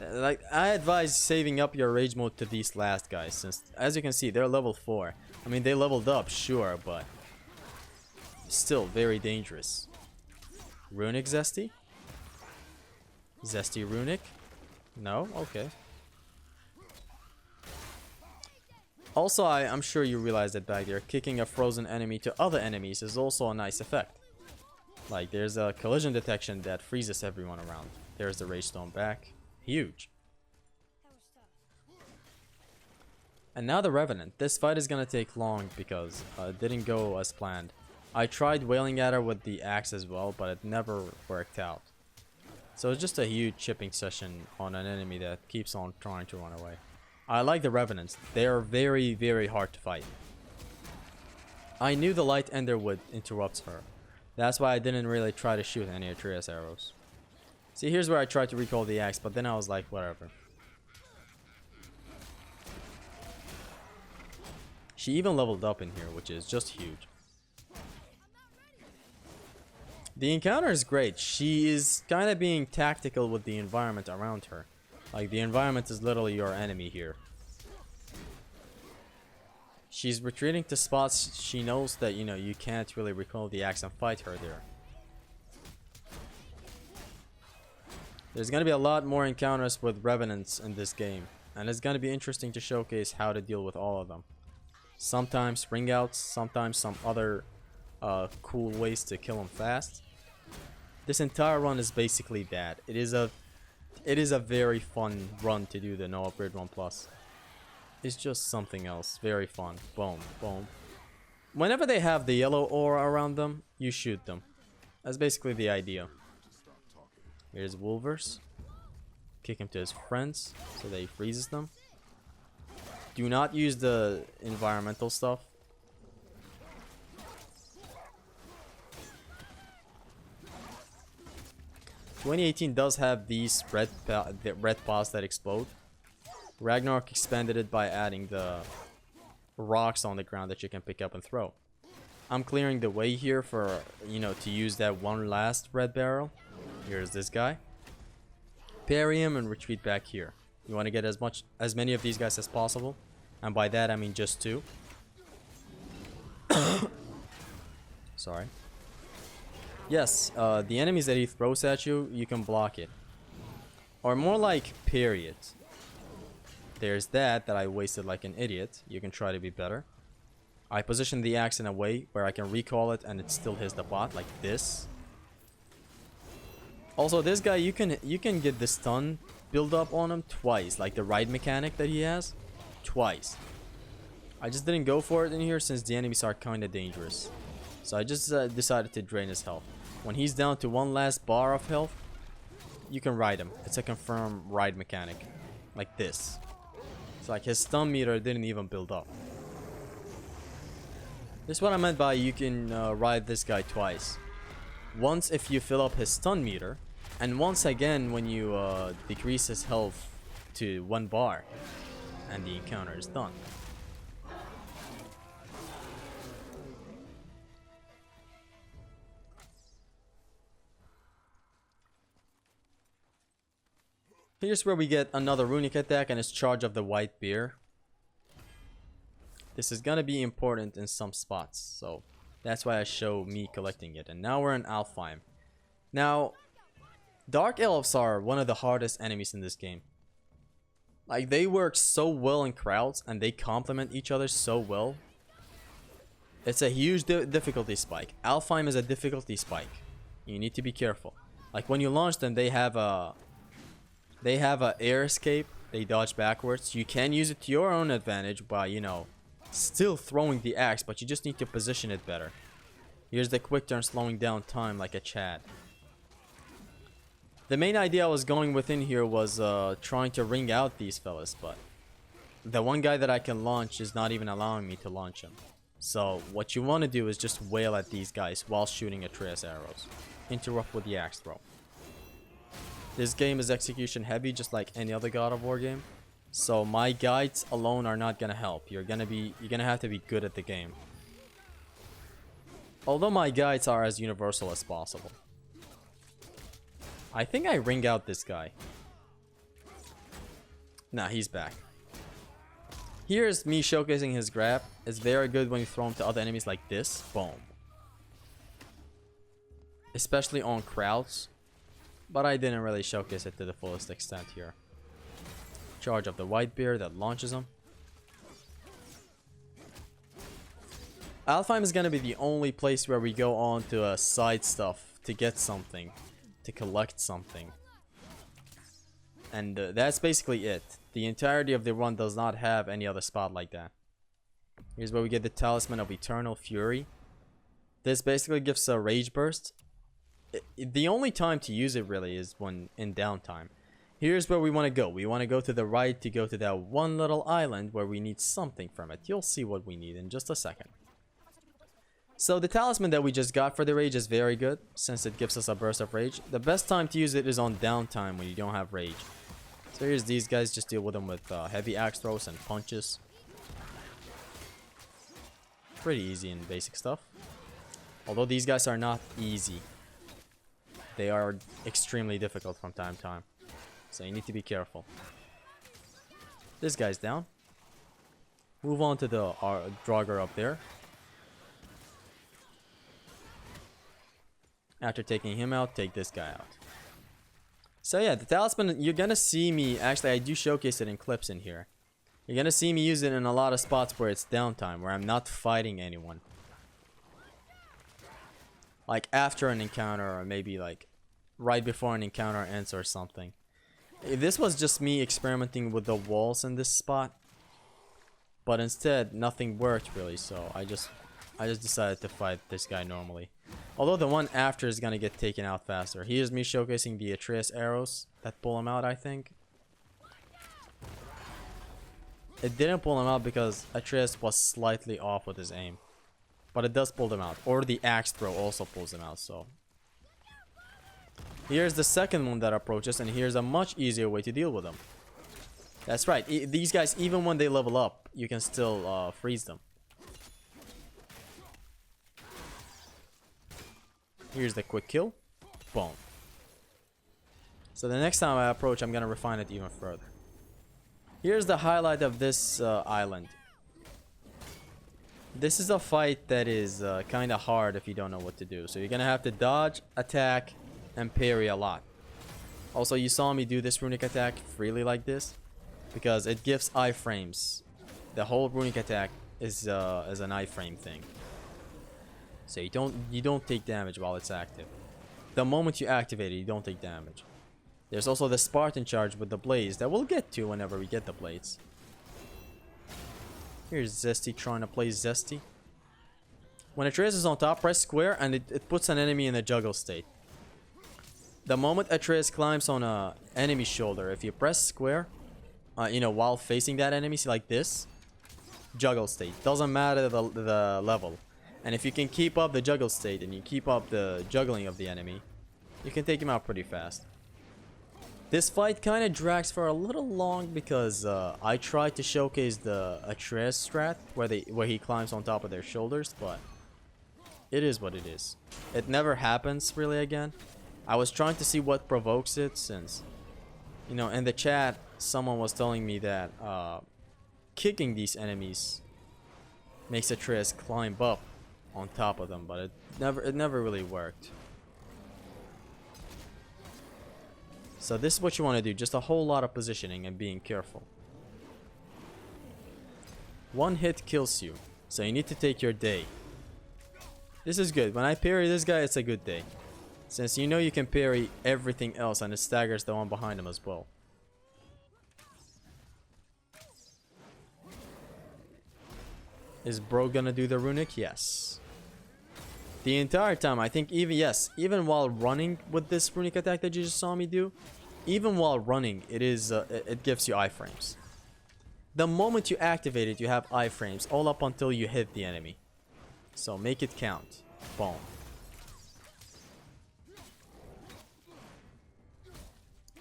Like, I advise saving up your rage mode to these last guys, since as you can see they're level 4. I mean, they leveled up, sure, but still very dangerous. Runic Zesty? Zesty Runic? No? Okay. Also, I'm sure you realize that back there, kicking a frozen enemy to other enemies is also a nice effect. Like, there's a collision detection that freezes everyone around. There's the Rage Stone back. Huge. And now the Revenant. This fight is gonna take long because it didn't go as planned. I tried wailing at her with the axe as well, but it never worked out. So it's just a huge chipping session on an enemy that keeps on trying to run away. I like the Revenants. They are very hard to fight. I knew the Light Ender would interrupt her. That's why I didn't really try to shoot any Atreus arrows. See, here's where I tried to recall the axe, but then I was like, whatever. She even leveled up in here, which is just huge. The encounter is great. She is kind of being tactical with the environment around her. Like, the environment is literally your enemy here. She's retreating to spots she knows that, you can't really recall the axe and fight her there. There's going to be a lot more encounters with Revenants in this game. And it's going to be interesting to showcase how to deal with all of them. Sometimes spring outs, sometimes some other cool ways to kill them fast. This entire run is basically that. It is a very fun run to do the no upgrade 1+. It's just something else. Very fun. Boom, boom. Whenever they have the yellow aura around them, you shoot them. That's basically the idea. Here's Wolvers. Kick him to his friends so that he freezes them. Do not use the environmental stuff. "2018 does have these red paws that explode. Ragnarok expanded it by adding the rocks on the ground that you can pick up and throw. I'm clearing the way here for, to use that one last red barrel. Here's this guy. Parry him and retreat back here. You want to get as many of these guys as possible. And by that I mean just 2. Sorry. Yes, the enemies that he throws at you, you can block it. Or more like parry it. There's that I wasted like an idiot. You can try to be better. I position the axe in a way where I can recall it and it still hits the bot like this. Also, this guy, you can get the stun build up on him twice, like the ride mechanic that he has. Twice. I just didn't go for it in here since the enemies are kind of dangerous. So I just decided to drain his health. When he's down to one last bar of health, you can ride him. It's a confirmed ride mechanic. Like this. It's like his stun meter didn't even build up. This is what I meant by you can ride this guy twice. Once if you fill up his stun meter, and once again when you decrease his health to 1 bar. And the encounter is done. Here's where we get another runic attack and it's Charge of the White Bear. This is gonna be important in some spots, so that's why I show me collecting it. And now we're in Alfheim. Now, Dark Elves are one of the hardest enemies in this game. Like, they work so well in crowds and they complement each other so well. It's a huge difficulty spike. Alfheim is a difficulty spike. You need to be careful. Like, when you launch them, they have a air escape. They dodge backwards. You can use it to your own advantage by, you know, still throwing the axe, but you just need to position it better. Here's the quick turn slowing down time like a Chad. The main idea I was going within here was trying to ring out these fellas, but the one guy that I can launch is not even allowing me to launch him. So what you want to do is just wail at these guys while shooting Atreus arrows. Interrupt with the axe throw. This game is execution heavy just like any other God of War game. So my guides alone are not gonna help. You're gonna have to be good at the game. Although my guides are as universal as possible. I think I ring out this guy. Nah, he's back. Here's me showcasing his grab. It's very good when you throw him to other enemies like this. Boom. Especially on crowds. But I didn't really showcase it to the fullest extent here. Charge of the White Bear that launches him. Alfheim is gonna be the only place where we go on to side stuff to get something, to collect something, and that's basically it. The entirety of the run does not have any other spot like that. Here's where we get the Talisman of Eternal Fury. This basically gives a rage burst. The only time to use it really is when in downtime. Here's where we want to go. We want to go to the right to go to that one little island where we need something from it. You'll see what we need in just a second. So the talisman that we just got for the rage is very good since it gives us a burst of rage. The best time to use it is on downtime when you don't have rage. So here's these guys. Just deal with them with heavy axe throws and punches. Pretty easy and basic stuff. Although these guys are not easy. They are extremely difficult from time to time. So you need to be careful. This guy's down. Move on to the Draugr up there. After taking him out, take this guy out. So yeah, the talisman, you're gonna see me, actually I do showcase it in clips in here. You're gonna see me use it in a lot of spots where it's downtime, where I'm not fighting anyone. Like after an encounter, or maybe like right before an encounter ends or something. This was just me experimenting with the walls in this spot, but instead nothing worked really, so I just decided to fight this guy normally. Although the one after is gonna get taken out faster. Here's me showcasing the Atreus arrows that pull him out, I think. It didn't pull him out because Atreus was slightly off with his aim, but it does pull them out. Or the axe throw also pulls them out, so. Here's the second one that approaches, and here's a much easier way to deal with them. That's right, these guys, even when they level up, you can still freeze them. Here's the quick kill. Boom. So the next time I approach, I'm gonna refine it even further. Here's the highlight of this island. This is a fight that is kind of hard if you don't know what to do. So you're gonna have to dodge, attack, and parry a lot. Also, you saw me do this runic attack freely like this because it gives iframes. The whole runic attack is an iframe thing. So you don't take damage while it's active. The moment you activate it, you don't take damage. There's also the Spartan charge with the blades that we'll get to whenever we get the blades. Here's Zesty trying to play Zesty. When Atreus is on top, press square and it puts an enemy in a juggle state. The moment Atreus climbs on a enemy's shoulder, if you press square, you know, while facing that enemy, see like this, juggle state. Doesn't matter the level. And if you can keep up the juggle state and you keep up the juggling of the enemy, you can take him out pretty fast. This fight kind of drags for a little long because I tried to showcase the Atreus strat where he climbs on top of their shoulders, but it is what it is. It never happens really again. I was trying to see what provokes it since You know, in the chat, someone was telling me that kicking these enemies makes Atreus climb up on top of them, but it never really worked. So this is what you want to do, just a whole lot of positioning and being careful. One hit kills you, so you need to take your day. This is good. When I parry this guy, it's a good day. Since you know you can parry everything else and it staggers the one behind him as well. Is bro gonna do the runic? Yes. The entire time, I think even while running with this runic attack that you just saw me do, even while running, it gives you iframes. The moment you activate it, you have iframes all up until you hit the enemy. So make it count. Boom.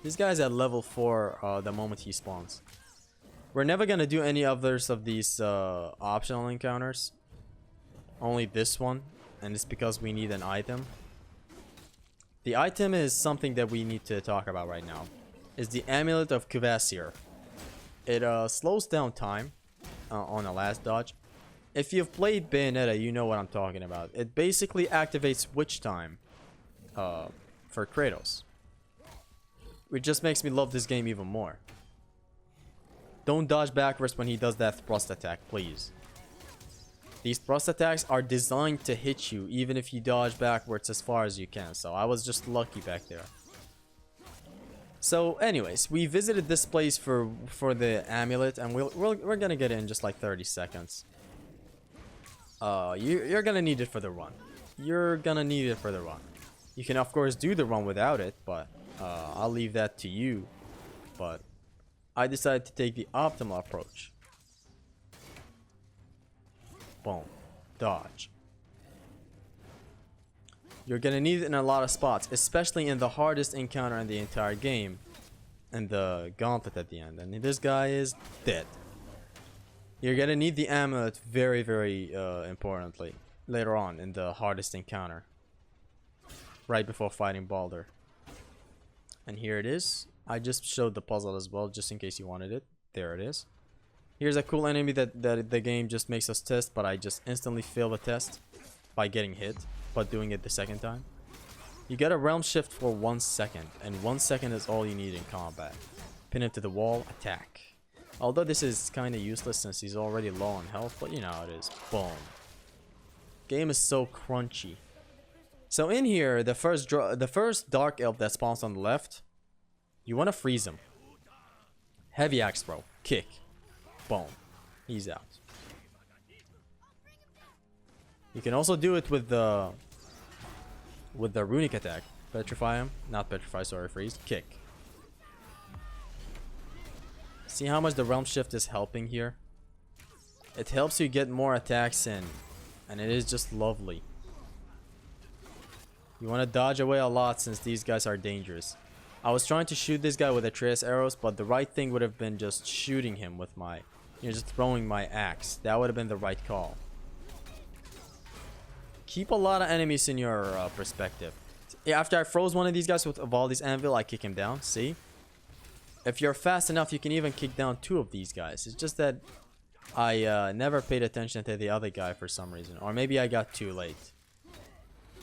This guy's at level 4 the moment he spawns. We're never gonna do any others of these optional encounters. Only this one, and it's because we need an item. The item is something that we need to talk about right now. It's the Amulet of Kvasir. It slows down time on a last dodge. If you've played Bayonetta, you know what I'm talking about. It basically activates witch time for Kratos. Which just makes me love this game even more. Don't dodge backwards when he does that thrust attack, please. These thrust attacks are designed to hit you even if you dodge backwards as far as you can. So I was just lucky back there. So anyways, we visited this place for the amulet, and we're gonna get it in just like 30 seconds. You're gonna need it for the run. You're gonna need it for the run. You can of course do the run without it, but I'll leave that to you. But I decided to take the optimal approach. Boom. Dodge. You're gonna need it in a lot of spots, especially in the hardest encounter in the entire game, and the gauntlet at the end. And this guy is dead. You're gonna need the amulet very, very importantly later on in the hardest encounter, right before fighting Baldur. And here it is. I just showed the puzzle as well, just in case you wanted it. There it is. Here's a cool enemy that the game just makes us test, but I just instantly fail the test by getting hit, but doing it the second time. You get a realm shift for 1 second, and 1 second is all you need in combat. Pin him to the wall, attack. Although this is kind of useless since he's already low on health, but you know how it is. Boom. Game is so crunchy. So in here, the first dark elf that spawns on the left, you want to freeze him. Heavy axe throw, kick, boom, he's out. You can also do it with the runic attack. Petrify him, not petrify, sorry, freeze, kick. See how much the realm shift is helping here? It helps you get more attacks in, and it is just lovely. You want to dodge away a lot since these guys are dangerous. I was trying to shoot this guy with Atreus arrows, but the right thing would have been just shooting him with my, just throwing my axe. That would have been the right call. Keep a lot of enemies in your perspective. After I froze one of these guys with Valdi's anvil, I kick him down. See? If you're fast enough, you can even kick down 2 of these guys. It's just that I never paid attention to the other guy for some reason. Or maybe I got too late.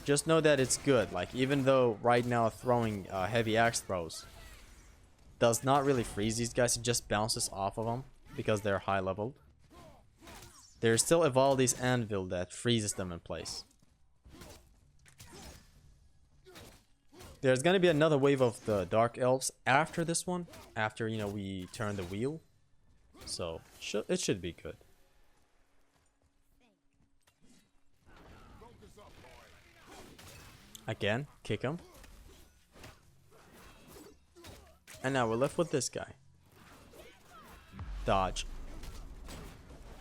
Just know that it's good. Like, even though right now throwing heavy axe throws does not really freeze these guys, it just bounces off of them because they're high leveled. There's still Evaldi's anvil that freezes them in place. There's gonna be another wave of the dark elves after this one, after we turn the wheel. So it should be good. Again, kick him. And now we're left with this guy. Dodge.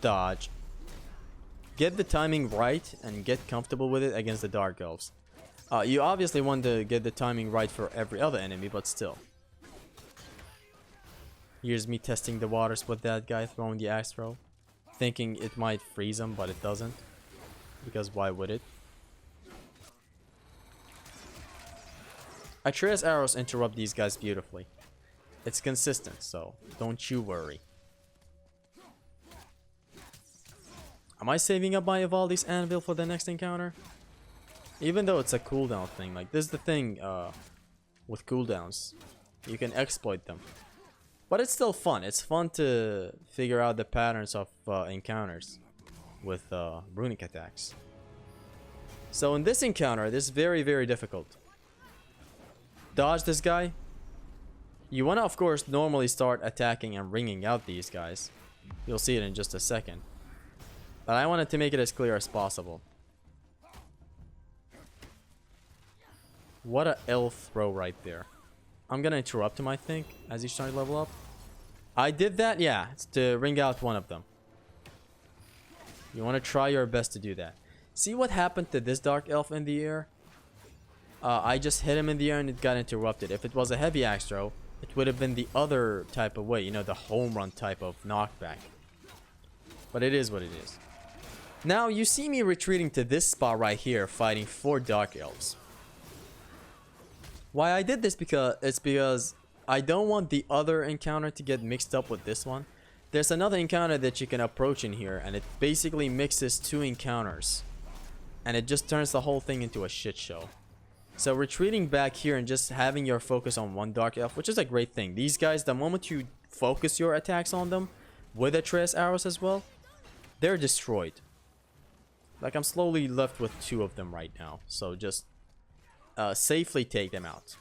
Dodge. Get the timing right and get comfortable with it against the dark elves. You obviously want to get the timing right for every other enemy, but still. Here's me testing the waters with that guy throwing the axe throw. Thinking it might freeze him, but it doesn't. Because why would it? Atreus arrows interrupt these guys beautifully. It's consistent, so don't you worry. Am I saving up my Evaldi's Anvil for the next encounter? Even though it's a cooldown thing, like this is the thing with cooldowns. You can exploit them. But it's still fun. It's fun to figure out the patterns of encounters with runic attacks. So in this encounter, this is very, very difficult. Dodge this guy. You want to, of course, normally start attacking and ringing out these guys. You'll see it in just a second. But I wanted to make it as clear as possible. What a elf throw right there. I'm gonna interrupt him, I think, as he's trying to level up. I did that, yeah, it's to ring out one of them. You want to try your best to do that. See what happened to this dark elf in the air? I just hit him in the air and it got interrupted. If it was a heavy axe throw, it would have been the other type of way, you know, the home run type of knockback. But it is what it is. Now you see me retreating to this spot right here, fighting 4 dark elves. Why I did this because I don't want the other encounter to get mixed up with this one. There's another encounter that you can approach in here, and it basically mixes 2 encounters. And it just turns the whole thing into a shit show. So retreating back here and just having your focus on one dark elf, which is a great thing. These guys, the moment you focus your attacks on them, with Atreus arrows as well, they're destroyed. Like, I'm slowly left with 2 of them right now. So just safely take them out.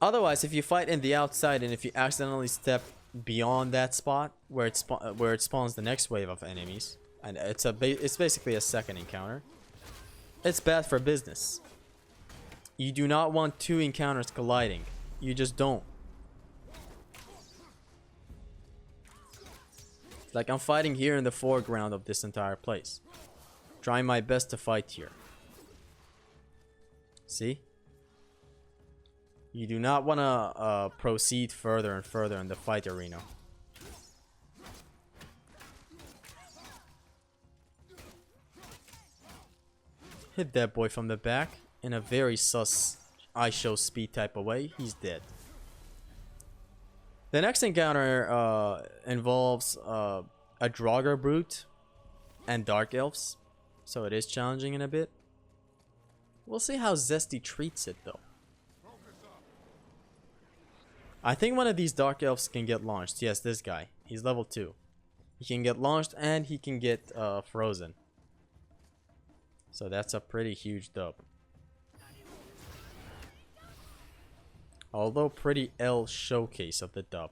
Otherwise, if you fight in the outside and if you accidentally step beyond that spot where it spawns the next wave of enemies, and it's basically a second encounter, it's bad for business. You do not want 2 encounters colliding. You just don't. Like, I'm fighting here in the foreground of this entire place, trying my best to fight here. See? You do not want to proceed further and further in the fight arena. Hit that boy from the back in a very sus I show speed type of way. He's dead. The next encounter involves a Draugr brute and dark elves, so it is challenging in a bit. We'll see how Zesty treats it though. I think one of these dark elves can get launched. Yes, this guy. He's level 2. He can get launched and he can get frozen. So that's a pretty huge dub. Although pretty L showcase of the dub.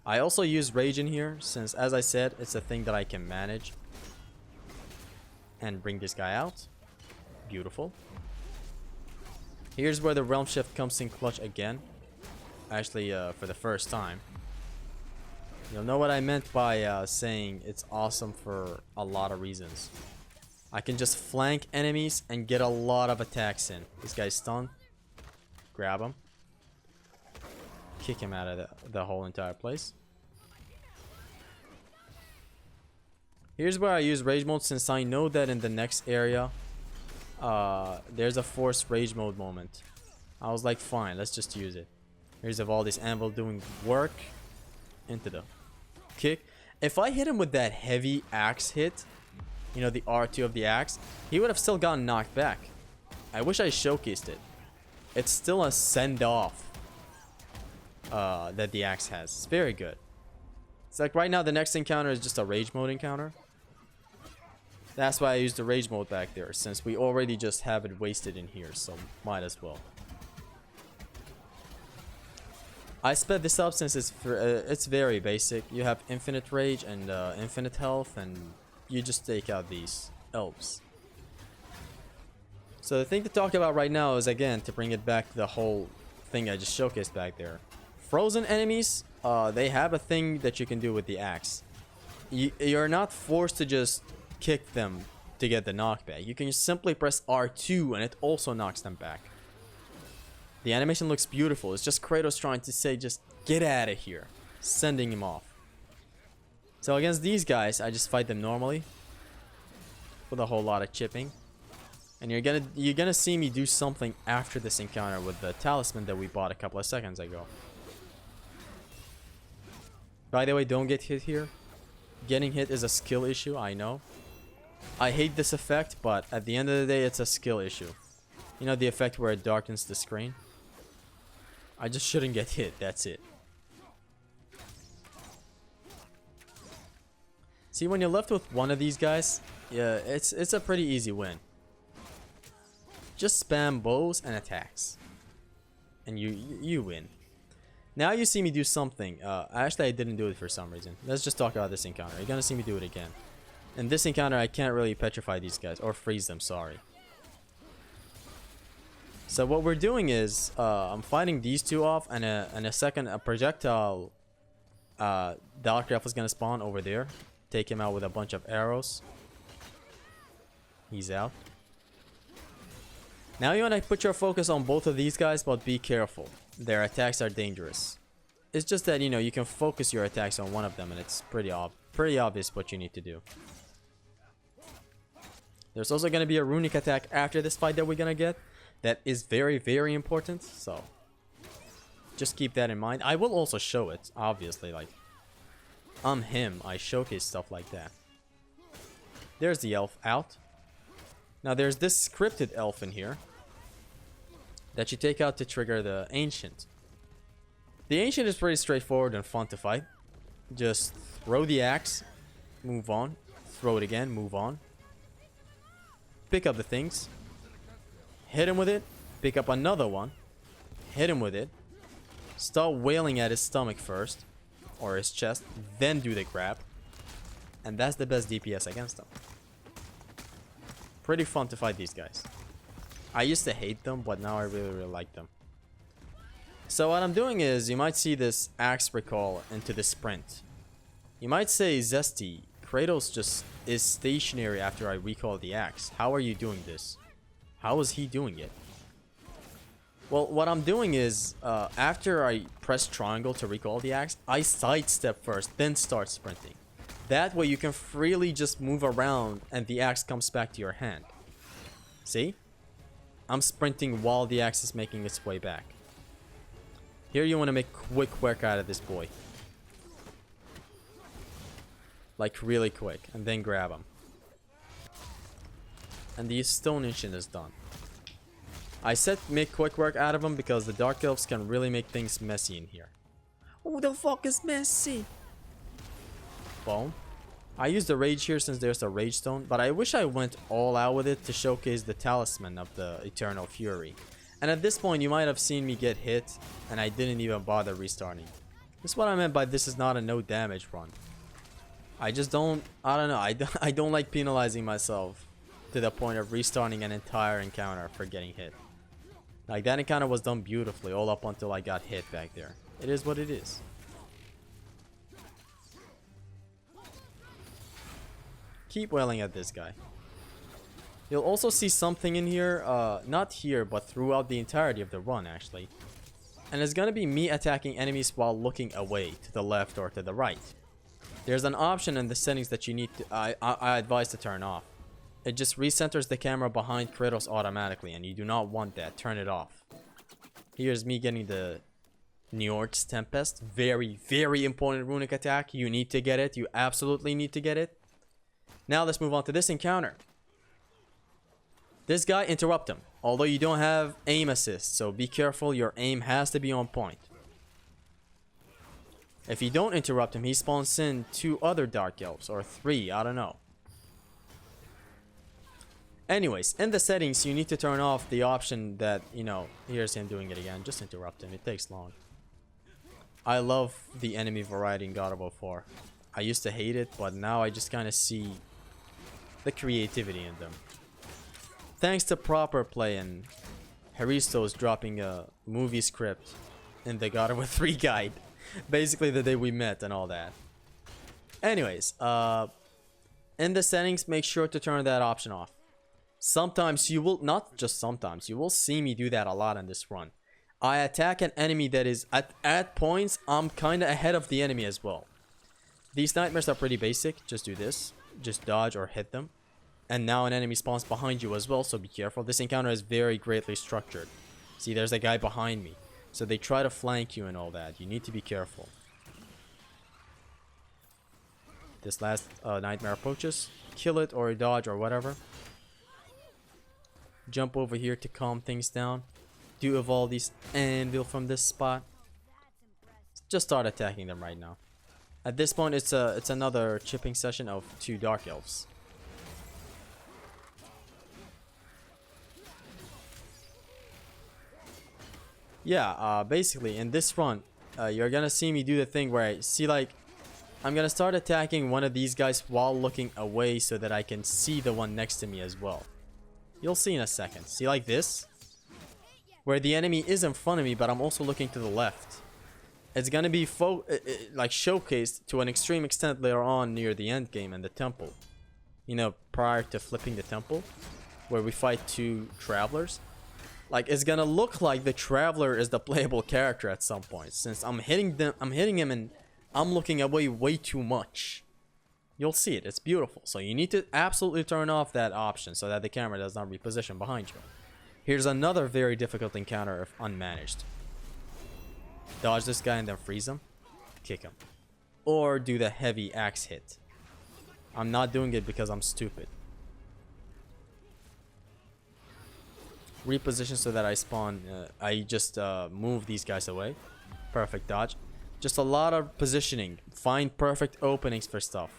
I also use Rage in here since, as I said, it's a thing that I can manage. And bring this guy out. Beautiful. Here's where the Realm Shift comes in clutch again. Actually, for the first time. You'll know what I meant by saying it's awesome for a lot of reasons. I can just flank enemies and get a lot of attacks in. This guy's stunned. Grab him. Kick him out of the whole entire place. Here's where I use Rage Mode since I know that in the next area there's a forced Rage Mode moment. I was like, fine, let's just use it. Here's Evaldi's Anvil doing work into the kick. If I hit him with that heavy axe hit, you know, the R2 of the axe, he would have still gotten knocked back. I wish I showcased it. It's still a send-off that the axe has. It's very good. It's like right now the next encounter is just a Rage Mode encounter. That's why I used the Rage Mode back there, since we already just have it wasted in here, so might as well. I sped this up since it's very basic. You have infinite rage and infinite health, and you just take out these elves. So the thing to talk about right now is, again, to bring it back to the whole thing I just showcased back there. Frozen enemies, they have a thing that you can do with the axe. You're not forced to just kick them to get the knockback. You can just simply press R2 and it also knocks them back. The animation looks beautiful. It's just Kratos trying to say, just get out of here. Sending him off. So against these guys, I just fight them normally. With a whole lot of chipping. And you're gonna see me do something after this encounter with the talisman that we bought a couple of seconds ago. By the way, don't get hit here. Getting hit is a skill issue, I know. I hate this effect, but at the end of the day, it's a skill issue. You know, the effect where it darkens the screen? I just shouldn't get hit, that's it. See, when you're left with one of these guys, yeah, it's a pretty easy win. Just spam bows and attacks. And you win. Now you see me do something. Actually, I didn't do it for some reason. Let's just talk about this encounter. You're gonna see me do it again. In this encounter, I can't really petrify these guys. Or freeze them, sorry. So what we're doing is, I'm fighting these two off, and in a second, a projectile Dark Elf is gonna spawn over there. Take him out with a bunch of arrows. He's out. Now you want to put your focus on both of these guys, but be careful. Their attacks are dangerous. It's just that, you know, you can focus your attacks on one of them, and it's pretty obvious what you need to do. There's also going to be a runic attack after this fight that we're going to get. That is very, very important, so just keep that in mind. I will also show it, obviously, like, I'm him. I showcase stuff like that. There's the elf out. Now there's this scripted elf in here that you take out to trigger the ancient. The ancient is pretty straightforward and fun to fight. Just throw the axe, move on, throw it again, move on. Pick up the things, hit him with it, pick up another one, hit him with it, start wailing at his stomach first, or his chest, then do the grab. And that's the best DPS against them. Pretty fun to fight these guys. I used to hate them, but now I really, really like them. So what I'm doing is, you might see this axe recall into the sprint. You might say, Zesty, Kratos just is stationary after I recall the axe. How are you doing this? How is he doing it? Well, what I'm doing is, after I press triangle to recall the axe, I sidestep first, then start sprinting. That way you can freely just move around and the axe comes back to your hand. See? I'm sprinting while the axe is making its way back. Here you want to make quick work out of this boy. Like really quick, and then grab him. And the stone ancient is done. I said make quick work out of him because the Dark Elves can really make things messy in here. Who the fuck is messy? Boom. I used the rage here since there's a rage stone, but I wish I went all out with it to showcase the talisman of the Eternal Fury. And at this point you might have seen me get hit and I didn't even bother restarting. This is what I meant by this is not a no damage run. I just don't, I don't know, I don't like penalizing myself to the point of restarting an entire encounter for getting hit. Like, that encounter was done beautifully all up until I got hit back there. It is what it is. Keep wailing at this guy. You'll also see something in here, not here, but throughout the entirety of the run, actually. And it's gonna be me attacking enemies while looking away, to the left or to the right. There's an option in the settings that you need to, I advise to turn off. It just recenters the camera behind Kratos automatically, and you do not want that. Turn it off. Here's me getting the Njord's Tempest. Very, very important runic attack. You need to get it. You absolutely need to get it. Now let's move on to this encounter. This guy, interrupt him. Although you don't have aim assist, so be careful. Your aim has to be on point. If you don't interrupt him, he spawns in 2 other Dark Elves, or 3, I don't know. Anyways, in the settings, you need to turn off the option that, you know, here's him doing it again. Just interrupt him. It takes long. I love the enemy variety in God of War 4. I used to hate it, but now I just kind of see the creativity in them. Thanks to proper play and Haristos dropping a movie script in the God of War 3 guide. Basically the day we met and all that. Anyways, in the settings, make sure to turn that option off. Sometimes you will, not just sometimes, you will see me do that a lot in this run. I attack an enemy that is, at points, I'm kind of ahead of the enemy as well. These nightmares are pretty basic. Just do this. Just dodge or hit them. And now an enemy spawns behind you as well, so be careful. This encounter is very greatly structured. See, there's a guy behind me. So they try to flank you and all that. You need to be careful. This last nightmare approaches. Kill it or dodge or whatever. Jump over here to calm things down. Do evolve these anvil from this spot. Just start attacking them right now. At this point, it's another chipping session of 2 Dark Elves. Yeah, basically in this run, you're gonna see me do the thing where I see, like, I'm gonna start attacking one of these guys while looking away so that I can see the one next to me as well. You'll see in a second. See, like this? Where the enemy is in front of me, but I'm also looking to the left. It's gonna be like showcased to an extreme extent later on near the end game and the temple. You know, prior to flipping the temple, where we fight 2 travelers. Like, it's gonna look like the traveler is the playable character at some point, since I'm hitting him and I'm looking away way too much. You'll see it. It's beautiful. So you need to absolutely turn off that option so that the camera does not reposition behind you. Here's another very difficult encounter if unmanaged. Dodge this guy and then freeze him. Kick him. Or do the heavy axe hit. I'm not doing it because I'm stupid. Reposition so that I spawn. I just move these guys away. Perfect dodge. Just a lot of positioning. Find perfect openings for stuff.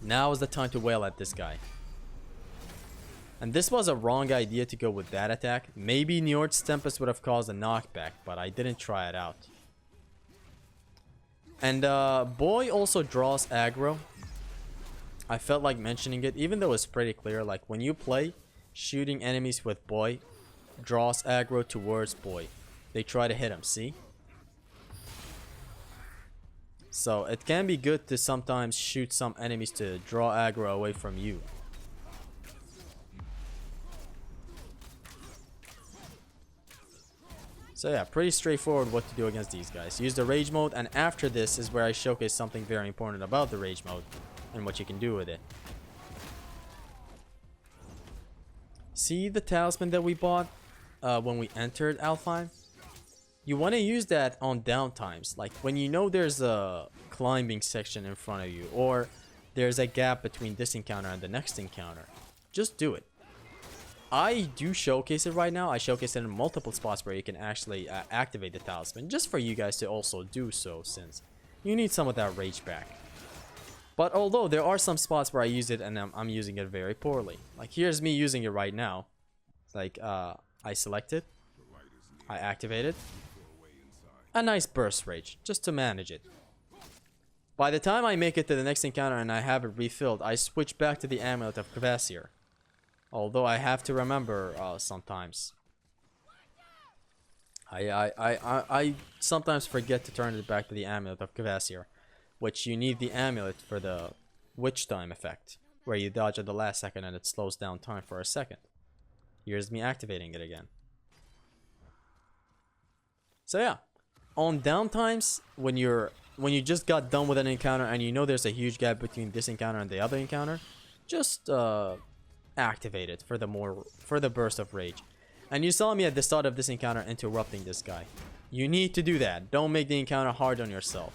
Now is the time to wail at this guy. And this was a wrong idea to go with that attack. Maybe Njord's Tempest would have caused a knockback, but I didn't try it out. And Boy also draws aggro. I felt like mentioning it, even though it's pretty clear. Like, when you play, shooting enemies with Boy draws aggro towards Boy. They try to hit him, see? So it can be good to sometimes shoot some enemies to draw aggro away from you. So yeah, pretty straightforward what to do against these guys. Use the rage mode, and after this is where I showcase something very important about the rage mode and what you can do with it. See the talisman that we bought when we entered Alfheim? You want to use that on downtimes, like when you know there's a climbing section in front of you, or there's a gap between this encounter and the next encounter. Just do it. I do showcase it right now. I showcase it in multiple spots where you can actually activate the talisman, just for you guys to also do so, since you need some of that rage back. But although there are some spots where I use it and I'm using it very poorly. Like, here's me using it right now. It's like, I select it, I activate it, a nice burst rage, just to manage it. By the time I make it to the next encounter and I have it refilled, I switch back to the Amulet of Kvasir. Although I have to remember sometimes. I sometimes forget to turn it back to the Amulet of Kvasir, which you need the amulet for the Witch Time effect, where you dodge at the last second and it slows down time for a second. Here's me activating it again. So yeah, on downtimes, when you just got done with an encounter and you know there's a huge gap between this encounter and the other encounter, just activate it for the burst of rage. And you saw me at the start of this encounter interrupting this guy. You need to do that. Don't make the encounter hard on yourself.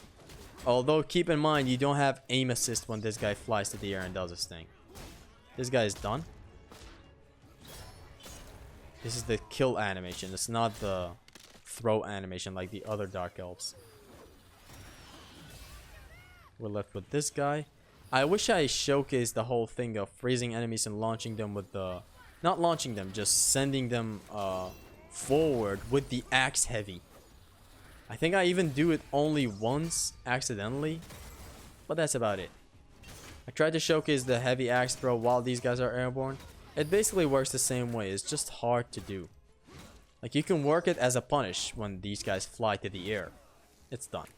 Although keep in mind you don't have aim assist when this guy flies to the air and does his thing. This guy is done. This is the kill animation. It's not the throw animation like the other Dark Elves. We're left with this guy. I wish I showcased the whole thing of freezing enemies and launching them with the... Not launching them, just sending them forward with the axe heavy. I think I even do it only once accidentally, but that's about it. I tried to showcase the heavy axe throw while these guys are airborne. It basically works the same way. It's just hard to do. Like, you can work it as a punish when these guys fly to the air. It's done.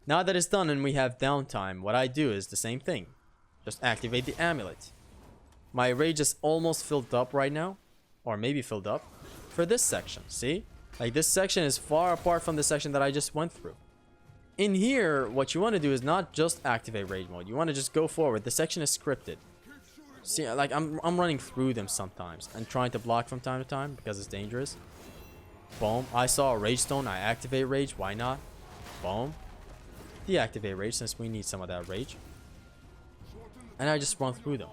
Now that it's done and we have downtime, what I do is the same thing. Just activate the amulet. My rage is almost filled up right now, or maybe filled up, for this section, see? Like, this section is far apart from the section that I just went through. In here, what you want to do is not just activate rage mode. You want to just go forward. The section is scripted. See, like I'm running through them sometimes and trying to block from time to time because it's dangerous. Boom. I saw a rage stone. I activate rage. Why not? Boom. Deactivate rage since we need some of that rage. And I just run through them.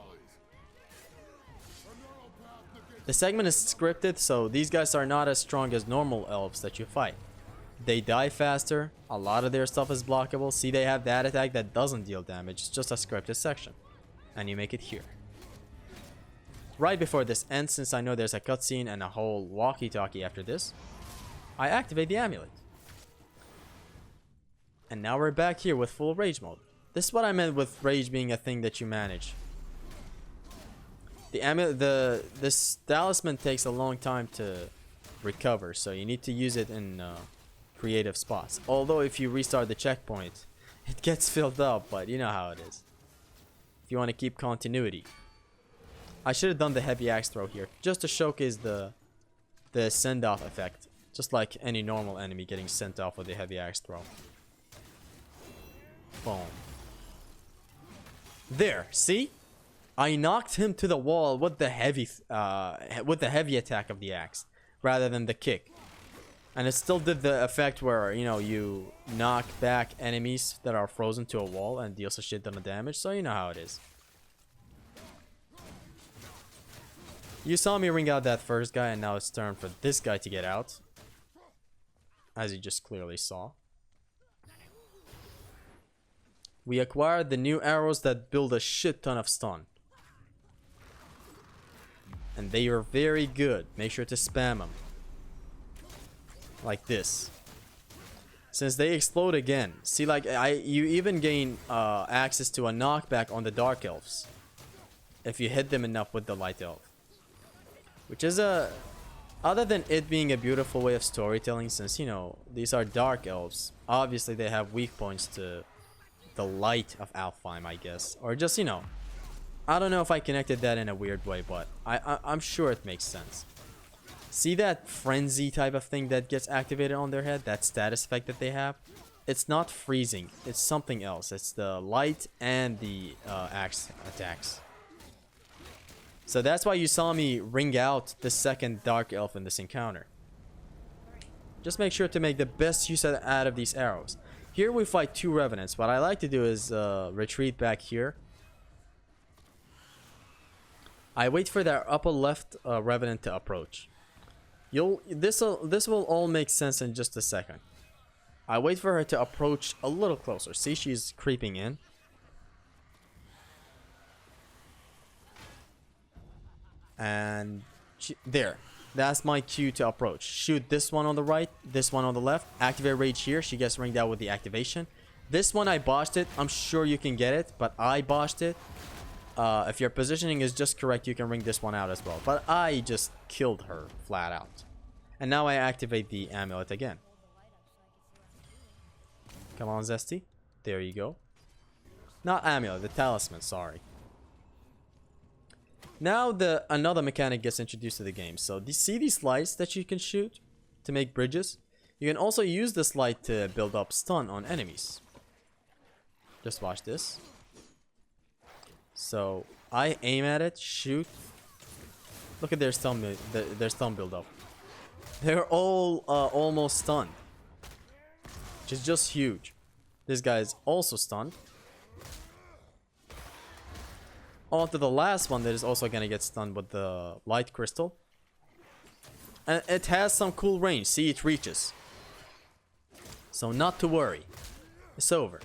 The segment is scripted, so these guys are not as strong as normal elves that you fight. They die faster. A lot of their stuff is blockable. See, they have that attack that doesn't deal damage. It's just a scripted section. And you make it here. Right before this ends, since I know there's a cutscene and a whole walkie-talkie after this, I activate the amulet. And now we're back here with full rage mode. This is what I meant with rage being a thing that you manage. The amulet, this talisman takes a long time to recover, so you need to use it in creative spots. Although if you restart the checkpoint, it gets filled up, but you know how it is. If you want to keep continuity. I should have done the heavy axe throw here, just to showcase the send-off effect. Just like any normal enemy getting sent off with a heavy axe throw. Boom. There, see? I knocked him to the wall with the heavy attack of the axe, rather than the kick. And it still did the effect where, you know, you knock back enemies that are frozen to a wall and deals a shit ton of damage, so you know how it is. You saw me ring out that first guy, and now it's turn for this guy to get out. As you just clearly saw. We acquired the new arrows that build a shit ton of stun. And they are very good. Make sure to spam them. Like this. Since they explode again. See, like, you even gain access to a knockback on the dark elves. If you hit them enough with the light elf. Which is other than it being a beautiful way of storytelling, since, you know, these are dark elves. Obviously, they have weak points to the light of Alfheim, I guess. Or just, you know, I don't know if I connected that in a weird way, but I'm sure it makes sense. See that frenzy type of thing that gets activated on their head? That status effect that they have? It's not freezing. It's something else. It's the light and the axe attacks. So that's why you saw me ring out the second Dark Elf in this encounter. Just make sure to make the best use out of these arrows. Here we fight two Revenants. What I like to do is retreat back here. I wait for that upper left Revenant to approach. This will all make sense in just a second. I wait for her to approach a little closer. See, she's creeping in. And there. That's my cue to approach. Shoot this one on the right, this one on the left. Activate rage here. She gets ringed out with the activation. This one I botched it. I'm sure you can get it, but I botched it. If your positioning is just correct, you can ring this one out as well. But I just killed her flat out. And now I activate the amulet again. Come on, Zesty. There you go. Not amulet, the talisman, sorry. Now another mechanic gets introduced to the game. So see these lights that you can shoot to make bridges? You can also use this light to build up stun on enemies. Just watch this. So I aim at it, shoot. Look at their stun build up. They're all almost stunned, which is just huge. This guy is also stunned. On to the last one that is also gonna get stunned with the light crystal. And it has some cool range. See, it reaches. So not to worry. It's over.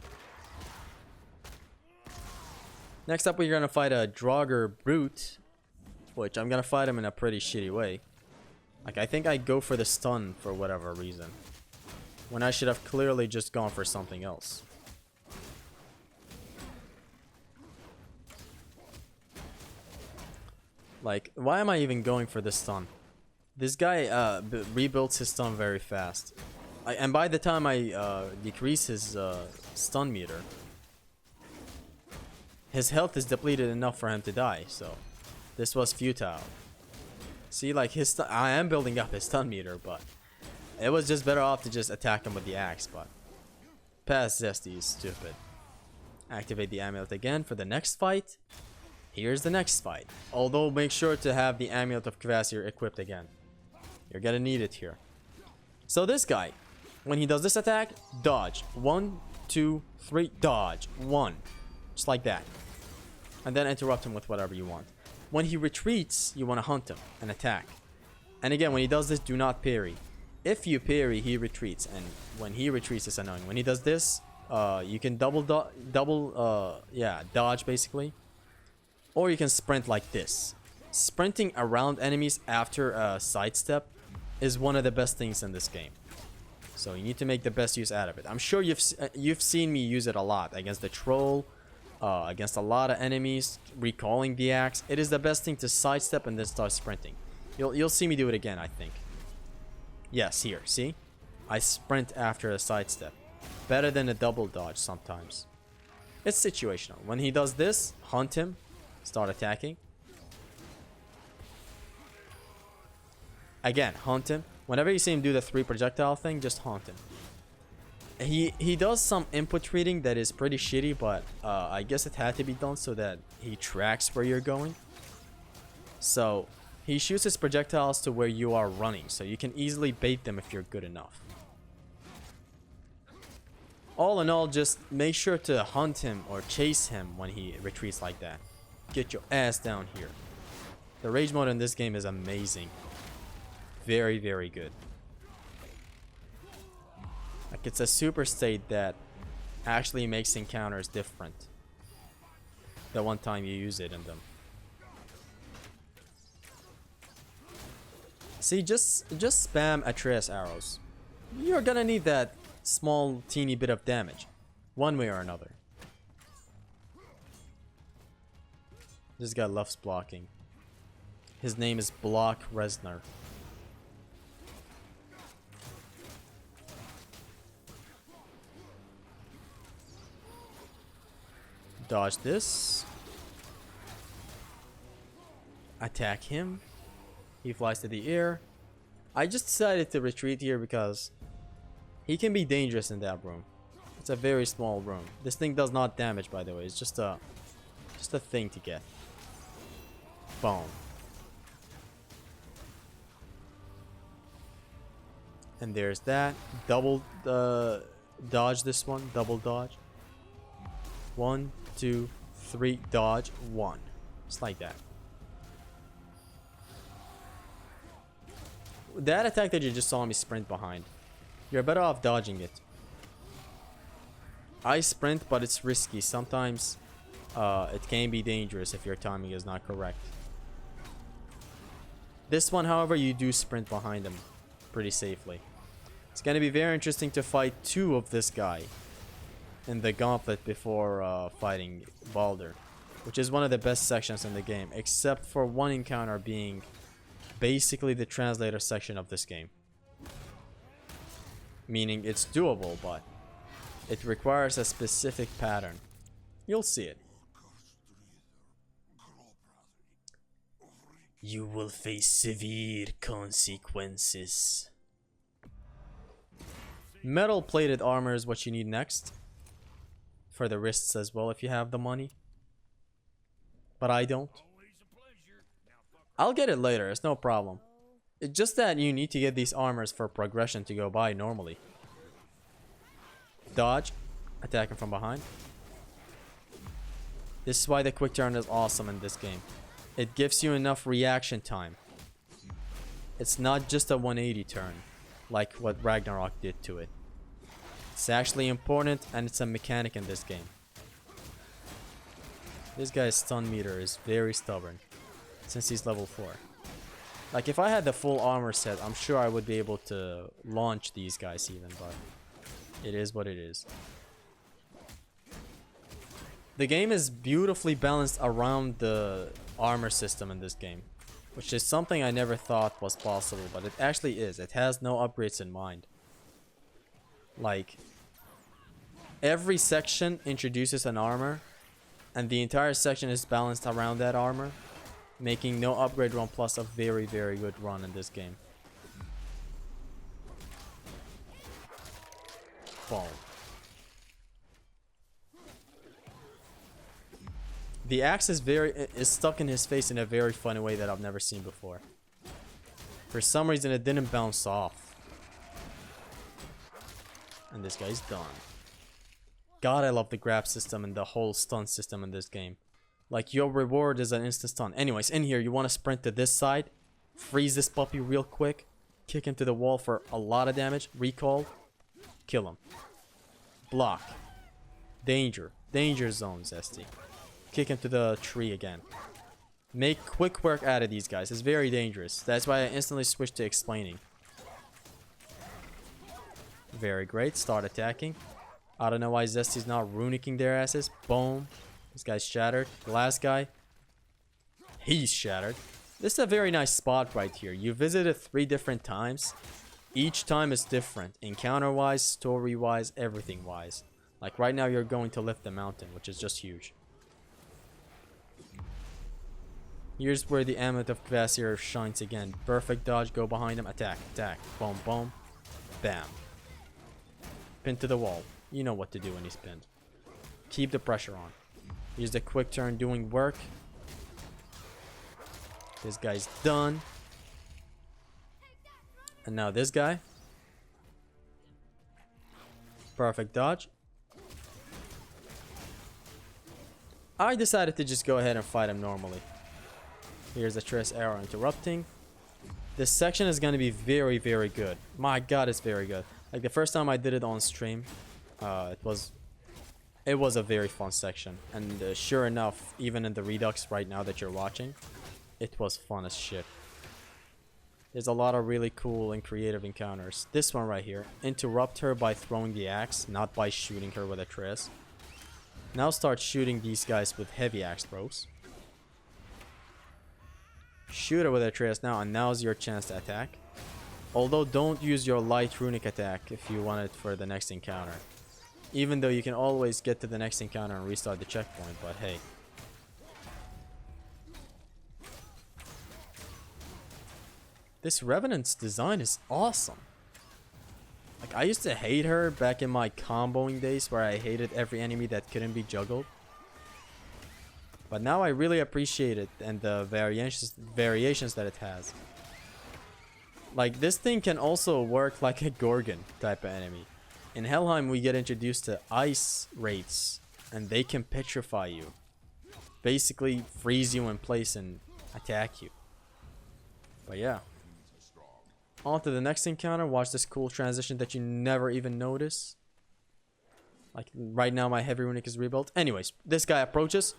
Next up, we're gonna fight a Draugr Brute, which I'm gonna fight him in a pretty shitty way. Like, I think I go for the stun for whatever reason, when I should have clearly just gone for something else. Like, why am I even going for this stun? This guy rebuilds his stun very fast. And by the time I decrease his stun meter, his health is depleted enough for him to die, so this was futile. See, like, I am building up his stun meter, but it was just better off to just attack him with the axe, but past Zesty is stupid. Activate the amulet again for the next fight. Here's the next fight. Although make sure to have the Amulet of Kvasir equipped again. You're gonna need it here. So this guy, when he does this attack, dodge. 1, 2, 3, dodge. 1. Just like that. And then interrupt him with whatever you want. When he retreats, you want to hunt him and attack. And again, when he does this, do not parry. If you parry, he retreats. And when he retreats, it's annoying. When he does this, you can dodge basically. Or you can sprint like this. Sprinting around enemies after a sidestep is one of the best things in this game. So you need to make the best use out of it. I'm sure you've seen me use it a lot against the troll, against a lot of enemies, recalling the axe. It is the best thing to sidestep and then start sprinting. You'll see me do it again, I think. Yes, here, see? I sprint after a sidestep. Better than a double dodge sometimes. It's situational. When he does this, hunt him, start attacking. Again, hunt him. Whenever you see him do the 3 projectile thing, just haunt him. He does some input reading that is pretty shitty, but I guess it had to be done so that he tracks where you're going. So he shoots his projectiles to where you are running, so you can easily bait them if you're good enough. All in all, just make sure to hunt him or chase him when he retreats like that. Get your ass down here. The rage mode in this game is amazing. Very, very good. Like, it's a super state that actually makes encounters different the one time you use it in them. See, just spam Atreus arrows. You're gonna need that small teeny bit of damage one way or another. This guy loves blocking. His name is Block Resner. Dodge this. Attack him. He flies to the air. I just decided to retreat here because he can be dangerous in that room. It's a very small room. This thing does not damage, by the way. It's just a thing to get. Boom. And there's that. Double dodge this one. Double dodge. 1, 2, 3, dodge, 1. Just like that. That attack that you just saw me sprint behind, you're better off dodging it. I sprint, but it's risky. Sometimes it can be dangerous if your timing is not correct. This one, however, you do sprint behind him pretty safely. It's going to be very interesting to fight 2 of this guy in the gauntlet before fighting Baldur, which is one of the best sections in the game, except for one encounter being basically the translator section of this game. Meaning it's doable, but it requires a specific pattern. You'll see it. You will face severe consequences. Metal plated armor is what you need next. For the wrists as well, if you have the money. But I don't. I'll get it later, it's no problem. It's just that you need to get these armors for progression to go by normally. Dodge. Attack him from behind. This is why the quick turn is awesome in this game. It gives you enough reaction time. It's not just a 180 turn, like what Ragnarok did to it. It's actually important, and it's a mechanic in this game. This guy's stun meter is very stubborn, since he's level 4. Like, if I had the full armor set, I'm sure I would be able to launch these guys even, but it is what it is. The game is beautifully balanced around the armor system in this game, which is something I never thought was possible, but it actually is. It has no upgrades in mind. Like, every section introduces an armor, and the entire section is balanced around that armor, making no upgrade run plus a very, very good run in this game. Boom. The axe is stuck in his face in a very funny way that I've never seen before. For some reason, it didn't bounce off. And this guy's done. God, I love the grab system and the whole stun system in this game. Like, your reward is an instant stun. Anyways, in here, you want to sprint to this side. Freeze this puppy real quick. Kick him to the wall for a lot of damage. Recall. Kill him. Block. Danger. Danger zone, Zesty. Kick him to the tree again. Make quick work out of these guys. It's very dangerous. That's why I instantly switched to explaining. Very great. Start attacking. I don't know why Zesty's not runicking their asses. Boom. This guy's shattered. The last guy. He's shattered. This is a very nice spot right here. You visit it 3 different times. Each time is different. Encounter-wise, story-wise, everything-wise. Like right now you're going to lift the mountain, which is just huge. Here's where the Amulet of Kvasir shines again. Perfect dodge, go behind him, attack, attack. Boom, boom. Bam. Pin to the wall. You know what to do when he's pinned. Keep the pressure on. Here's the quick turn doing work. This guy's done. And now this guy. Perfect dodge. I decided to just go ahead and fight him normally. Here's the Triss arrow interrupting. This section is going to be very, very good. My god, it's very good. Like the first time I did it on stream, it was a very fun section. And sure enough, even in the Redux right now that you're watching, it was fun as shit. There's a lot of really cool and creative encounters. This one right here. Interrupt her by throwing the axe, not by shooting her with a Triss. Now start shooting these guys with heavy axe throws. Shoot her with a Triss now, and now's your chance to attack. Although don't use your light runic attack if you want it for the next encounter. Even though you can always get to the next encounter and restart the checkpoint, but hey. This Revenant's design is awesome. Like, I used to hate her back in my comboing days where I hated every enemy that couldn't be juggled. But now I really appreciate it and the variations that it has. Like, this thing can also work like a Gorgon type of enemy. In Helheim, we get introduced to ice wraiths, and they can petrify you. Basically, freeze you in place and attack you. But yeah. On to the next encounter. Watch this cool transition that you never even notice. Like, right now my heavy runic is rebuilt. Anyways, this guy approaches.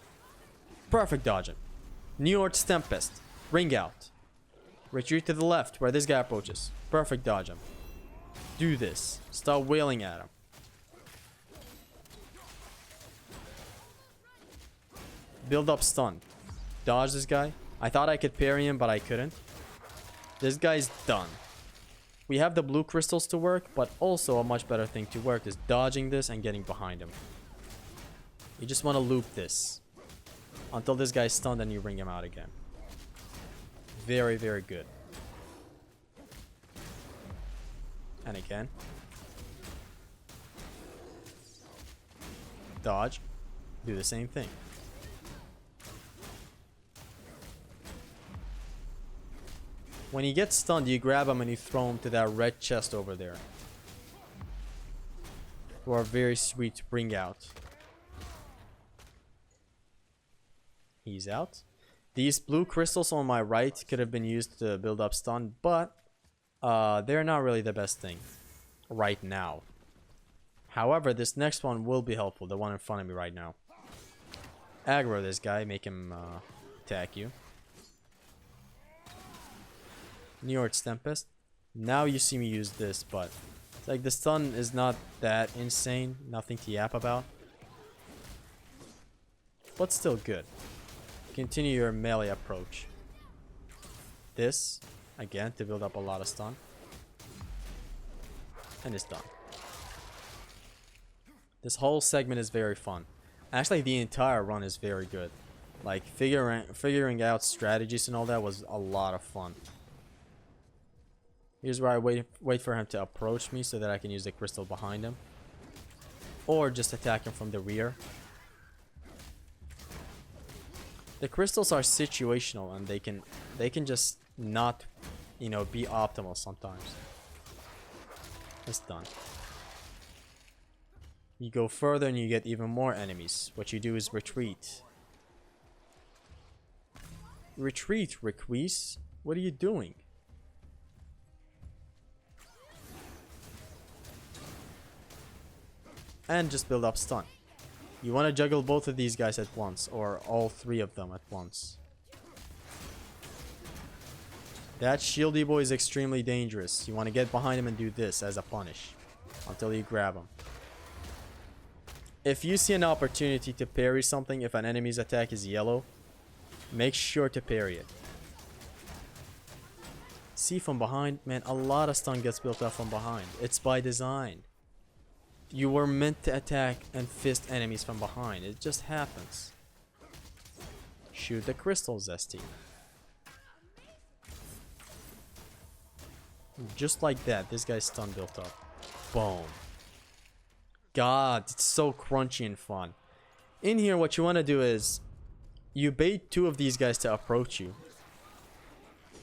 Perfect dodging. Njord's Tempest. Ring out. Retreat to the left where this guy approaches. Perfect dodge him. Do this. Start wailing at him. Build up stun. Dodge this guy. I thought I could parry him, but I couldn't. This guy's done. We have the blue crystals to work, but also a much better thing to work is dodging this and getting behind him. You just want to loop this until this guy's stunned and you bring him out again. Very, very good. And again. Dodge. Do the same thing. When he gets stunned, you grab him and you throw him to that red chest over there. Who are very sweet to bring out. He's out. These blue crystals on my right could have been used to build up stun, but they're not really the best thing right now. However, this next one will be helpful, the one in front of me right now. Aggro this guy, make him attack you. Njord's Tempest. Now you see me use this, but it's like the stun is not that insane, nothing to yap about. But still good. Continue your melee approach. This, again, to build up a lot of stun. And it's done. This whole segment is very fun. Actually, the entire run is very good. Like, figuring out strategies and all that was a lot of fun. Here's where I wait for him to approach me so that I can use the crystal behind him. Or just attack him from the rear. The crystals are situational and they can just not, you know, be optimal sometimes. It's done. You go further and you get even more enemies. What you do is retreat. Retreat, Requise? What are you doing? And just build up stun. You want to juggle both of these guys at once, or all three of them at once. That shieldy boy is extremely dangerous. You want to get behind him and do this as a punish until you grab him. If you see an opportunity to parry something, if an enemy's attack is yellow, make sure to parry it. See from behind, man, a lot of stun gets built up from behind. It's by design. You were meant to attack and fist enemies from behind. It just happens. Shoot the crystal, Zesty. Just like that, this guy's stun built up. Boom. God, it's so crunchy and fun. In here, what you want to do is you bait two of these guys to approach you.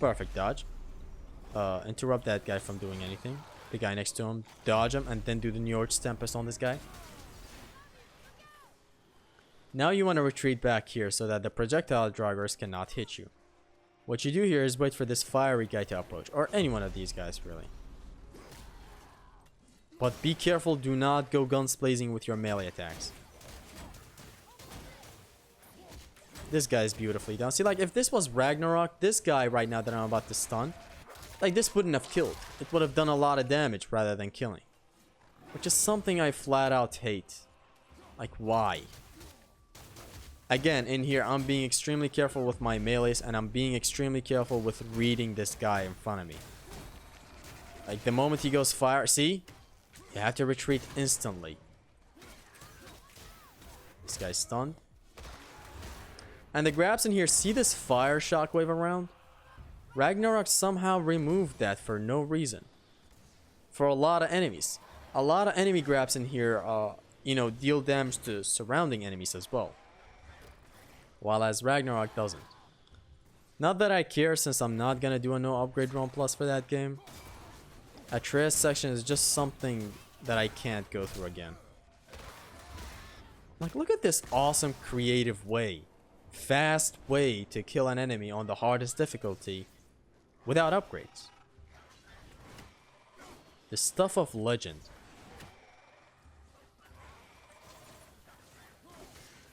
Perfect dodge. Interrupt that guy from doing anything. The guy next to him, dodge him, and then do the Njord's Tempest on this guy. Now you want to retreat back here so that the projectile draggers cannot hit you. What you do here is wait for this fiery guy to approach, or any one of these guys really. But be careful, do not go guns blazing with your melee attacks. This guy is beautifully done. See, like, if this was Ragnarok, this guy right now that I'm about to stun, like, this wouldn't have killed. It would have done a lot of damage rather than killing. Which is something I flat out hate. Like, why? Again, in here, I'm being extremely careful with my melees, and I'm being extremely careful with reading this guy in front of me. Like, the moment he goes fire, see? You have to retreat instantly. This guy's stunned. And the grabs in here, see this fire shockwave around? Ragnarok somehow removed that for no reason. For a lot of enemies. A lot of enemy grabs in here, you know, deal damage to surrounding enemies as well. While as Ragnarok doesn't. Not that I care, since I'm not gonna do a no upgrade run plus for that game. Atreus section is just something that I can't go through again. Like, look at this awesome creative way. Fast way to kill an enemy on the hardest difficulty without upgrades. The stuff of legend.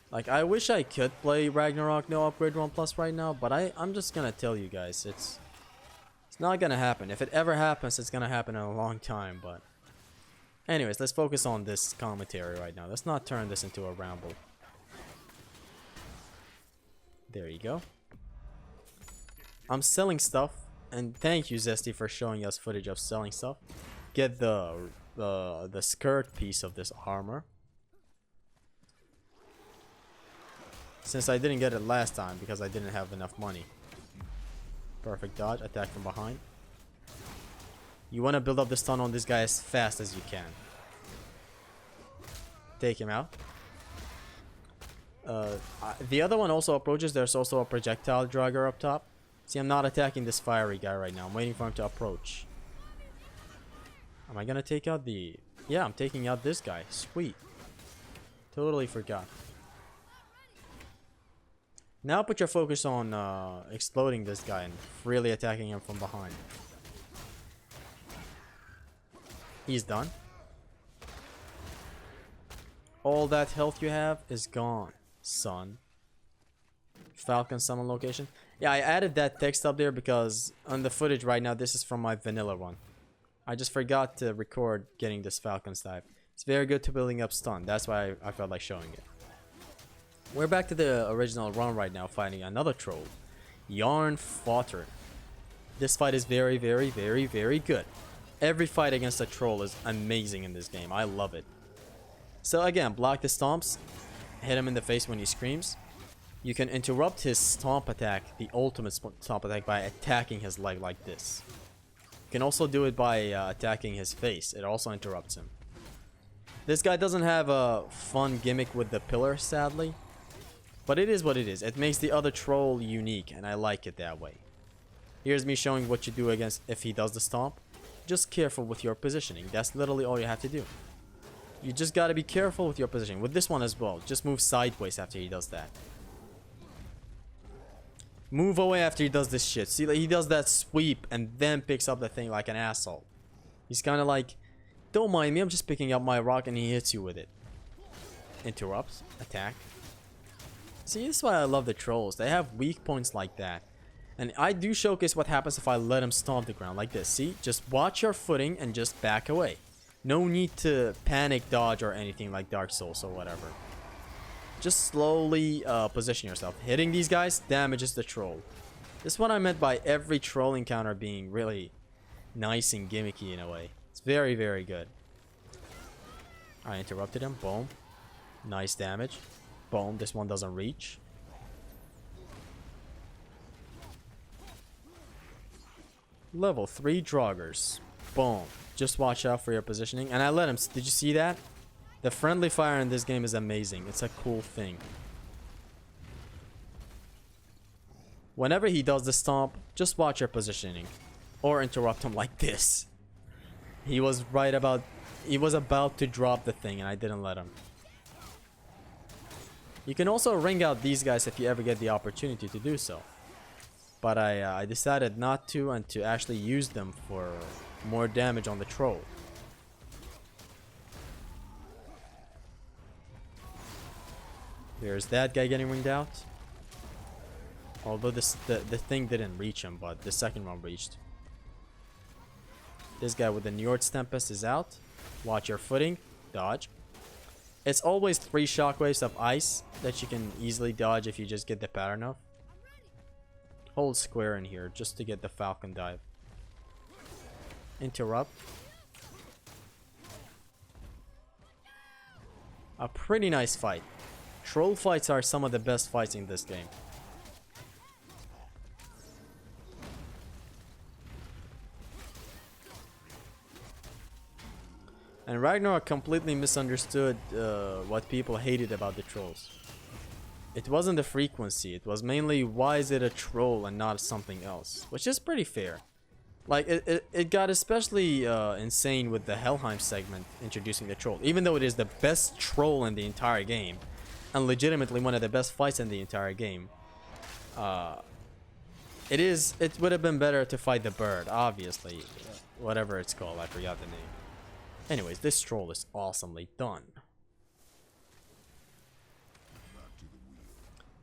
Like, I wish I could play Ragnarok no upgrade 1 plus right now, but I'm just gonna tell you guys, it's not gonna happen. If it ever happens, it's gonna happen in a long time, but anyways, let's focus on this commentary right now. Let's not turn this into a ramble. There you go. I'm selling stuff, and thank you, Zesty, for showing us footage of selling stuff. Get the skirt piece of this armor. Since I didn't get it last time because I didn't have enough money. Perfect dodge, attack from behind. You want to build up the stun on this guy as fast as you can. Take him out. The other one also approaches. There's also a projectile dragger up top. See, I'm not attacking this fiery guy right now. I'm waiting for him to approach. Am I gonna take out the... Yeah, I'm taking out this guy. Sweet. Totally forgot. Now put your focus on exploding this guy and freely attacking him from behind. He's done. All that health you have is gone, son. Falcon summon location. Yeah, I added that text up there because on the footage right now, this is from my vanilla one. I just forgot to record getting this Falcon's type. It's very good to building up stun. That's why I felt like showing it. We're back to the original run right now, fighting another troll. Yarn Fodder. This fight is very, very, very, very good. Every fight against a troll is amazing in this game. I love it. So again, block the stomps. Hit him in the face when he screams. You can interrupt his stomp attack, the ultimate stomp attack, by attacking his leg like this. You can also do it by attacking his face. It also interrupts him. This guy doesn't have a fun gimmick with the pillar, sadly. But it is what it is. It makes the other troll unique, and I like it that way. Here's me showing what you do against if he does the stomp. Just careful with your positioning. That's literally all you have to do. You just gotta be careful with your positioning. With this one as well. Just move sideways after he does that. Move away after he does this shit. See, like, he does that sweep and then picks up the thing like an asshole. He's kind of like, don't mind me, I'm just picking up my rock, and he hits you with it. Interrupts. Attack. See, this is why I love the trolls. They have weak points like that. And I do showcase what happens if I let him stomp the ground like this. See? Just watch your footing and just back away. No need to panic dodge or anything like Dark Souls or whatever. Just slowly position yourself. Hitting these guys damages the troll. This is what I meant by every troll encounter being really nice and gimmicky in a way. It's very, very good. I interrupted him. Boom. Nice damage. Boom. This one doesn't reach. Level 3 Draugrs. Boom. Just watch out for your positioning. And I let him. Did you see that? The friendly fire in this game is amazing. It's a cool thing. Whenever he does the stomp, just watch your positioning. Or interrupt him like this. He was about to drop the thing and I didn't let him. You can also ring out these guys if you ever get the opportunity to do so. But I decided not to, and to actually use them for more damage on the troll. There's that guy getting ringed out. Although the thing didn't reach him, but the second one reached. This guy with the Njord's Tempest is out. Watch your footing. Dodge. It's always 3 shockwaves of ice that you can easily dodge if you just get the pattern of. Hold square in here just to get the Falcon dive. Interrupt. A pretty nice fight. Troll fights are some of the best fights in this game. And Ragnarok completely misunderstood what people hated about the trolls. It wasn't the frequency, it was mainly why is it a troll and not something else, which is pretty fair. Like, it got especially insane with the Helheim segment introducing the troll, even though it is the best troll in the entire game, and legitimately one of the best fights in the entire game. It would have been better to fight the bird, obviously, whatever it's called, I forgot the name. Anyways, this troll is awesomely done.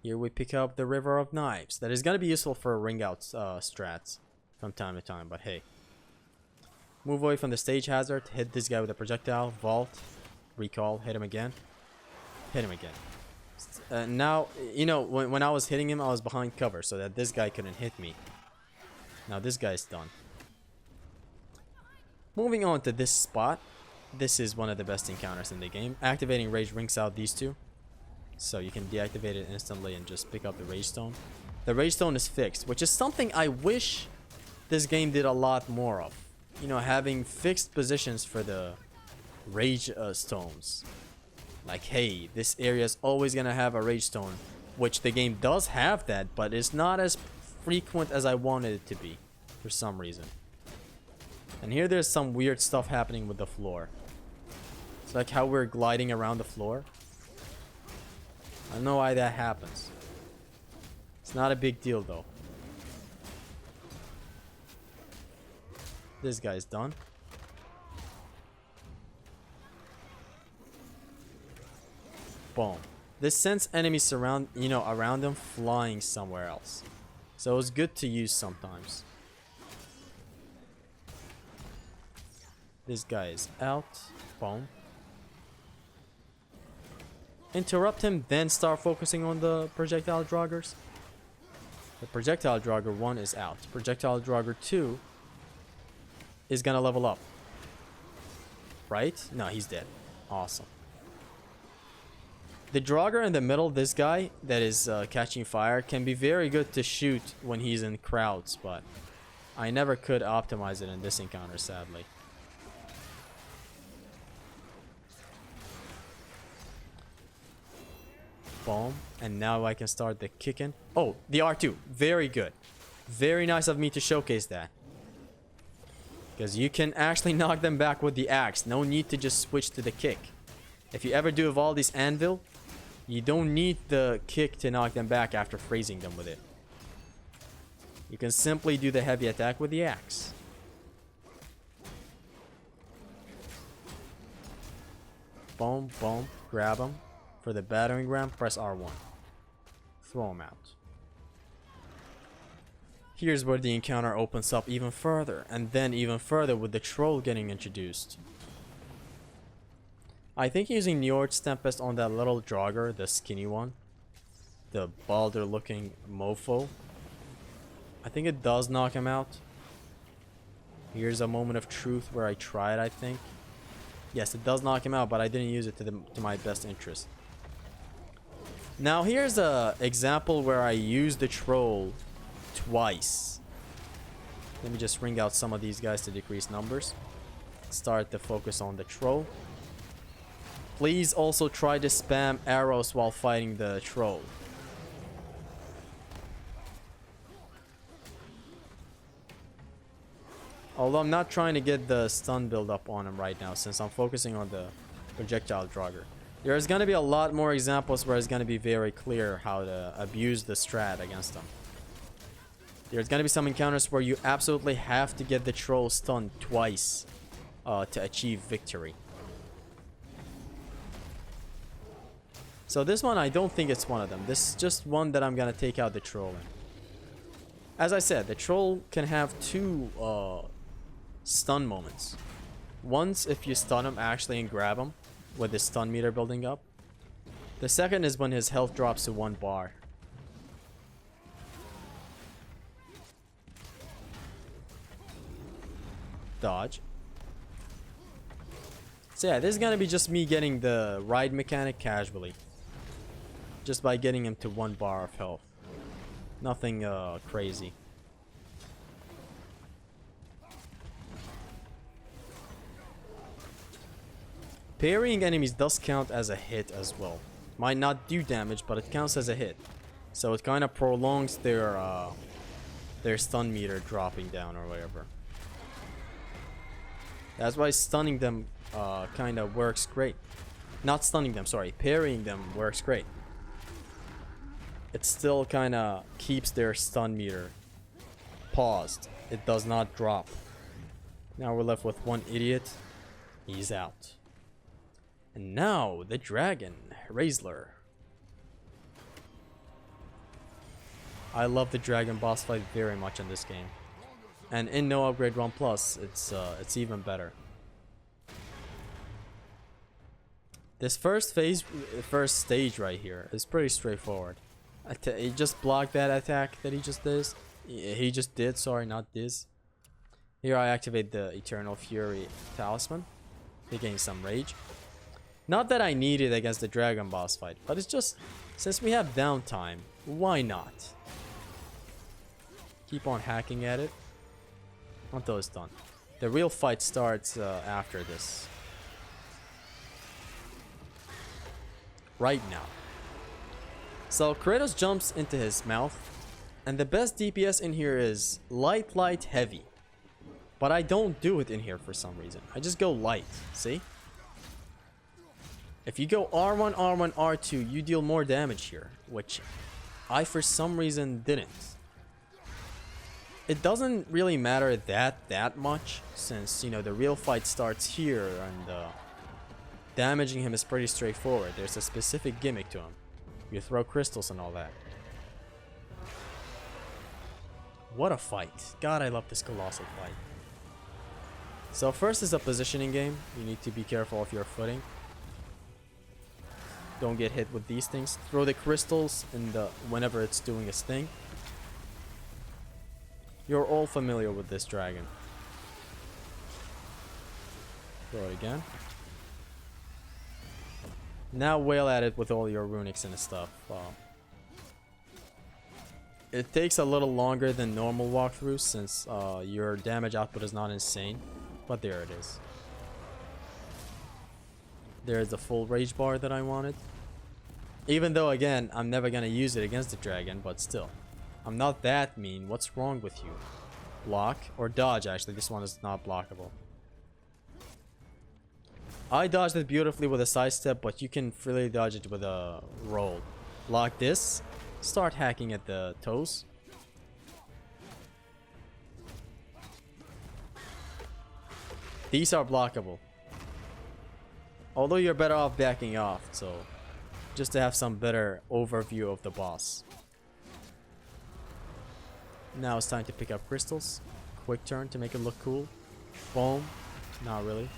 Here we pick up the River of Knives. That is going to be useful for ring out strats from time to time, but hey. Move away from the stage hazard. Hit this guy with a projectile. Vault. Recall. Hit him again. Hit him again. Now, you know, when I was hitting him, I was behind cover so that this guy couldn't hit me. Now this guy's done. Moving on to this spot. This is one of the best encounters in the game. Activating Rage rings out these two. So you can deactivate it instantly and just pick up the Rage Stone. The Rage Stone is fixed, which is something I wish this game did a lot more of. You know, having fixed positions for the Rage Stones. Like, hey, this area is always going to have a Rage Stone, which the game does have that, but it's not as frequent as I wanted it to be for some reason. And here there's some weird stuff happening with the floor. It's like how we're gliding around the floor. I don't know why that happens. It's not a big deal though. This guy's done. Boom. This sends enemies around them flying somewhere else. So it's good to use sometimes. This guy is out. Boom. Interrupt him, then start focusing on the projectile Draugrs. The projectile Draugr 1 is out. Projectile Draugr 2 is gonna level up. Right? No, he's dead. Awesome. The Draugr in the middle, this guy that is catching fire, can be very good to shoot when he's in crowds, but I never could optimize it in this encounter, sadly. Boom. And now I can start the kicking. Oh, the R2. Very good. Very nice of me to showcase that. Because you can actually knock them back with the axe. No need to just switch to the kick. If you ever do Evaldi's Anvil, you don't need the kick to knock them back after freezing them with it. You can simply do the heavy attack with the axe. Boom, boom. Grab them. For the battering ram, press R1. Throw them out. Here's where the encounter opens up even further, and then even further with the troll getting introduced. I think using Njord's Tempest on that little Draugr, the skinny one, the Baldur looking mofo, I think it does knock him out. Here's a moment of truth where I tried, I think. Yes, it does knock him out, but I didn't use it to my best interest. Now here's a example where I used the troll twice. Let me just ring out some of these guys to decrease numbers. Start to focus on the troll. Please also try to spam arrows while fighting the troll. Although I'm not trying to get the stun build up on him right now, since I'm focusing on the projectile Draugr. There's going to be a lot more examples where it's going to be very clear how to abuse the strat against them. There's going to be some encounters where you absolutely have to get the troll stunned twice to achieve victory. So this one, I don't think it's one of them. This is just one that I'm going to take out the troll in. As I said, the troll can have two stun moments. Once if you stun him actually and grab him with his stun meter building up. The second is when his health drops to 1 bar. Dodge. So yeah, this is gonna be just me getting the ride mechanic casually. Just by getting him to 1 bar of health. Nothing crazy. Parrying enemies does count as a hit as well. Might not do damage, but it counts as a hit. So it kind of prolongs their stun meter dropping down or whatever. That's why stunning them kind of works great. Not stunning them, sorry. Parrying them works great. It still kind of keeps their stun meter paused. It does not drop. Now we're left with one idiot. He's out. And now the dragon, Raisler. I love the dragon boss fight very much in this game. And in No Upgrade 1 Plus, it's even better. This first stage right here is pretty straightforward. He just blocked that attack that he just did. Sorry, not this. Here I activate the Eternal Fury Talisman to gain some rage. Not that I need it against the dragon boss fight, but it's just, since we have downtime, why not? Keep on hacking at it until it's done. The real fight starts after this. Right now. So Kratos jumps into his mouth, and the best DPS in here is light, light, heavy. But I don't do it in here for some reason. I just go light, see? If you go R1, R1, R2, you deal more damage here, which I for some reason didn't. It doesn't really matter that much, since, you know, the real fight starts here, and damaging him is pretty straightforward. There's a specific gimmick to him. You throw crystals and all that. What a fight. God, I love this colossal fight. So first is a positioning game. You need to be careful of your footing. Don't get hit with these things. Throw the crystals in whenever it's doing its thing. You're all familiar with this dragon. Throw it again. Now wail at it with all your runics and stuff. It takes a little longer than normal walkthroughs since your damage output is not insane. But there it is. There's the full rage bar that I wanted. Even though, again, I'm never gonna use it against the dragon, but still. I'm not that mean. What's wrong with you? Block or dodge, actually. This one is not blockable. I dodged it beautifully with a side step, but you can freely dodge it with a roll. Block this. Start hacking at the toes. These are blockable. Although you're better off backing off, so just to have some better overview of the boss. Now it's time to pick up crystals. Quick turn to make it look cool. Boom. Not really.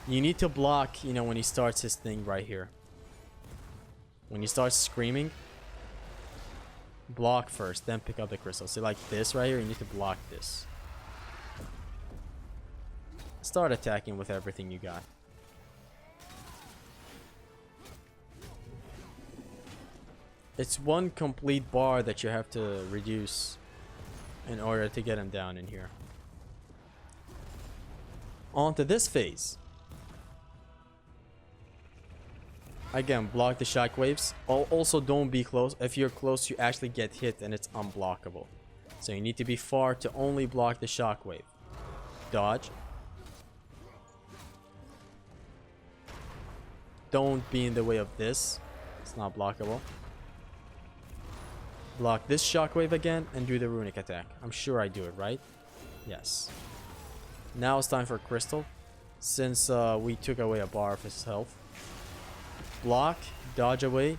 You need to block, you know, when he starts his thing right here. When he starts screaming, block first, then pick up the crystals. See, like this right here, you need to block this. Start attacking with everything you got. It's one complete bar that you have to reduce in order to get him down in here. On to this phase. Again, block the shockwaves. Also, don't be close. If you're close, you actually get hit and it's unblockable. So you need to be far to only block the shockwave. Dodge. Don't be in the way of this. It's not blockable. Block this shockwave again and do the runic attack. I'm sure I do it, right? Yes. Now it's time for crystal. Since we took away a bar of his health. Block, dodge away.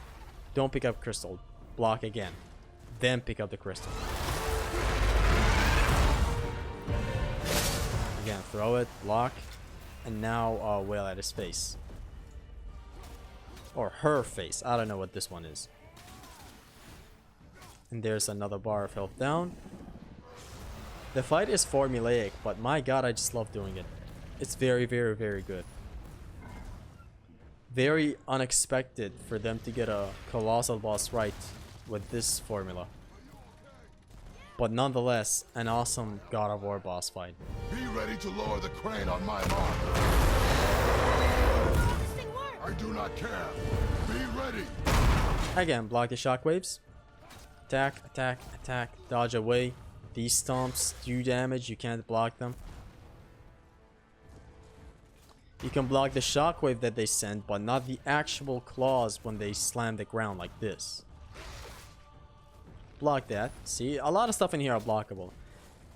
Don't pick up crystal. Block again. Then pick up the crystal. Again, throw it, block. And now wail at his face. Or her face. I don't know what this one is. And there's another bar of health down. The fight is formulaic, but my god, I just love doing it. It's very, very, very good. Very unexpected for them to get a colossal boss right with this formula. But nonetheless, an awesome God of War boss fight. Be ready to lower the crane on my mark. This thing worked. I do not care. Be ready. Again, block the shockwaves. Attack, attack, attack, dodge away. These stomps do damage, you can't block them. You can block the shockwave that they send, but not the actual claws when they slam the ground like this. Block that. See, a lot of stuff in here are blockable.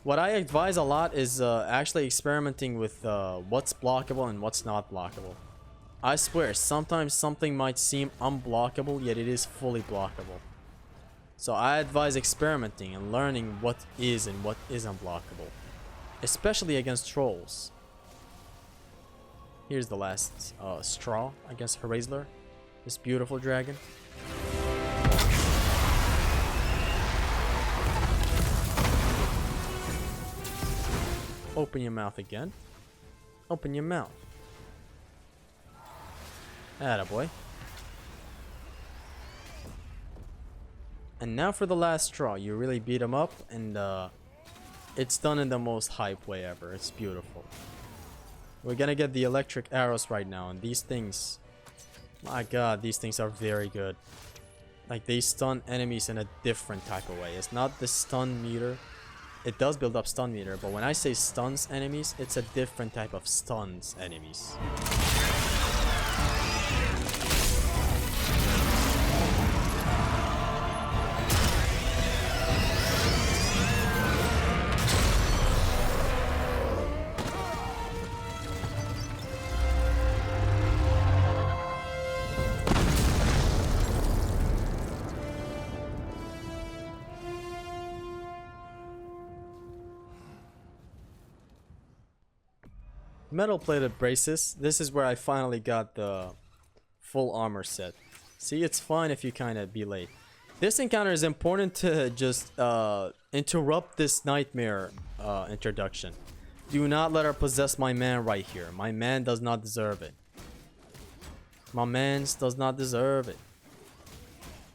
What I advise a lot is actually experimenting with what's blockable and what's not blockable. I swear, sometimes something might seem unblockable, yet it is fully blockable. So I advise experimenting and learning what is and what isn't blockable. Especially against trolls. Here's the last straw against Hraesler. This beautiful dragon. Open your mouth again. Open your mouth. Attaboy. And now for the last straw. You really beat him up, and it's done in the most hype way ever. It's beautiful. We're gonna get the electric arrows right now, and these things, my god, these things are very good. Like, they stun enemies in a different type of way. It's not the stun meter. It does build up stun meter, but when I say stuns enemies, it's a different type of stuns enemies. Metal plated braces. This is where I finally got the full armor set. See, it's fine if you kind of be late. This encounter is important to just interrupt this nightmare introduction. Do not let her possess my man right here. My man does not deserve it. My mans does not deserve it.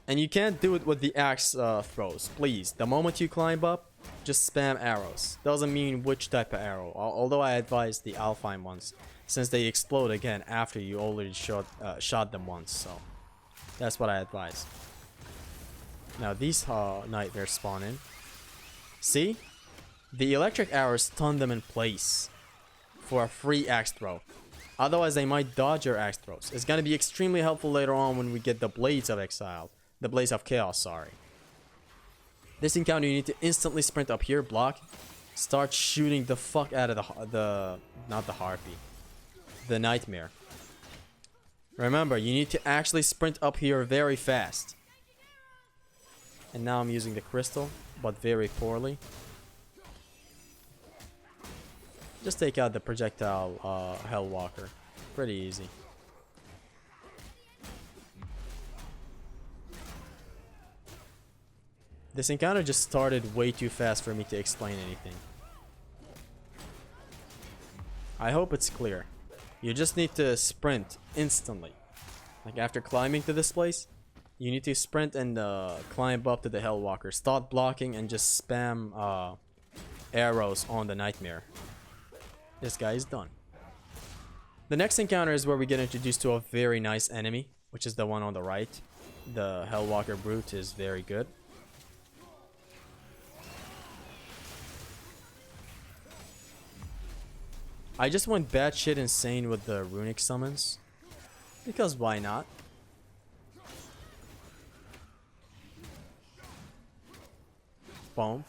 And you can't do it with the axe throws, please. The moment you climb up, just spam arrows. Doesn't mean which type of arrow. Although I advise the Alfheim ones, since they explode again after you already shot them once. So That's what I advise. Now these nightmares spawn in. See? The electric arrows stun them in place for a free axe throw. Otherwise they might dodge your axe throws. It's gonna be extremely helpful later on when we get the Blades of Exile. The Blades of Chaos, sorry. This encounter you need to instantly sprint up here, block. Start shooting the fuck out of not the harpy. The nightmare. Remember, you need to actually sprint up here very fast. And now I'm using the crystal, but very poorly. Just take out the projectile Hellwalker. Pretty easy. This encounter just started way too fast for me to explain anything. I hope it's clear. You just need to sprint instantly. Like after climbing to this place, you need to sprint and climb up to the Hellwalker. Start blocking and just spam arrows on the nightmare. This guy is done. The next encounter is where we get introduced to a very nice enemy, which is the one on the right. The Hellwalker Brute is very good. I just went batshit insane with the runic summons. Because why not? Boom.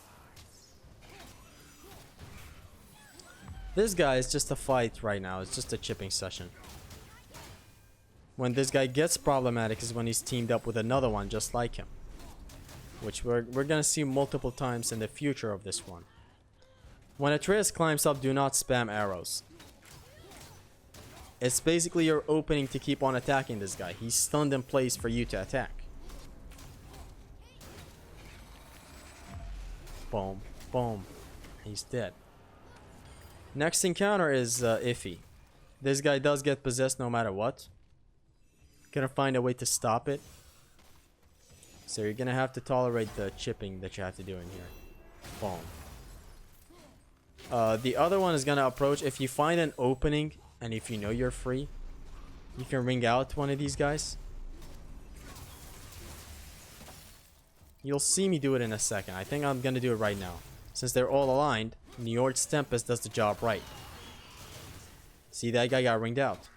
This guy is just a fight right now. It's just a chipping session. When this guy gets problematic is when he's teamed up with another one just like him. Which we're gonna see multiple times in the future of this one. When Atreus climbs up, do not spam arrows. It's basically your opening to keep on attacking this guy. He's stunned in place for you to attack. Boom, boom. He's dead. Next encounter is iffy. This guy does get possessed no matter what. Gonna find a way to stop it. So you're gonna have to tolerate the chipping that you have to do in here. Boom. The other one is gonna approach. If you find an opening and if you know you're free, you can ring out one of these guys. You'll see me do it in a second. I think I'm gonna do it right now. Since they're all aligned, Njord's Tempest does the job right. See, that guy got ringed out.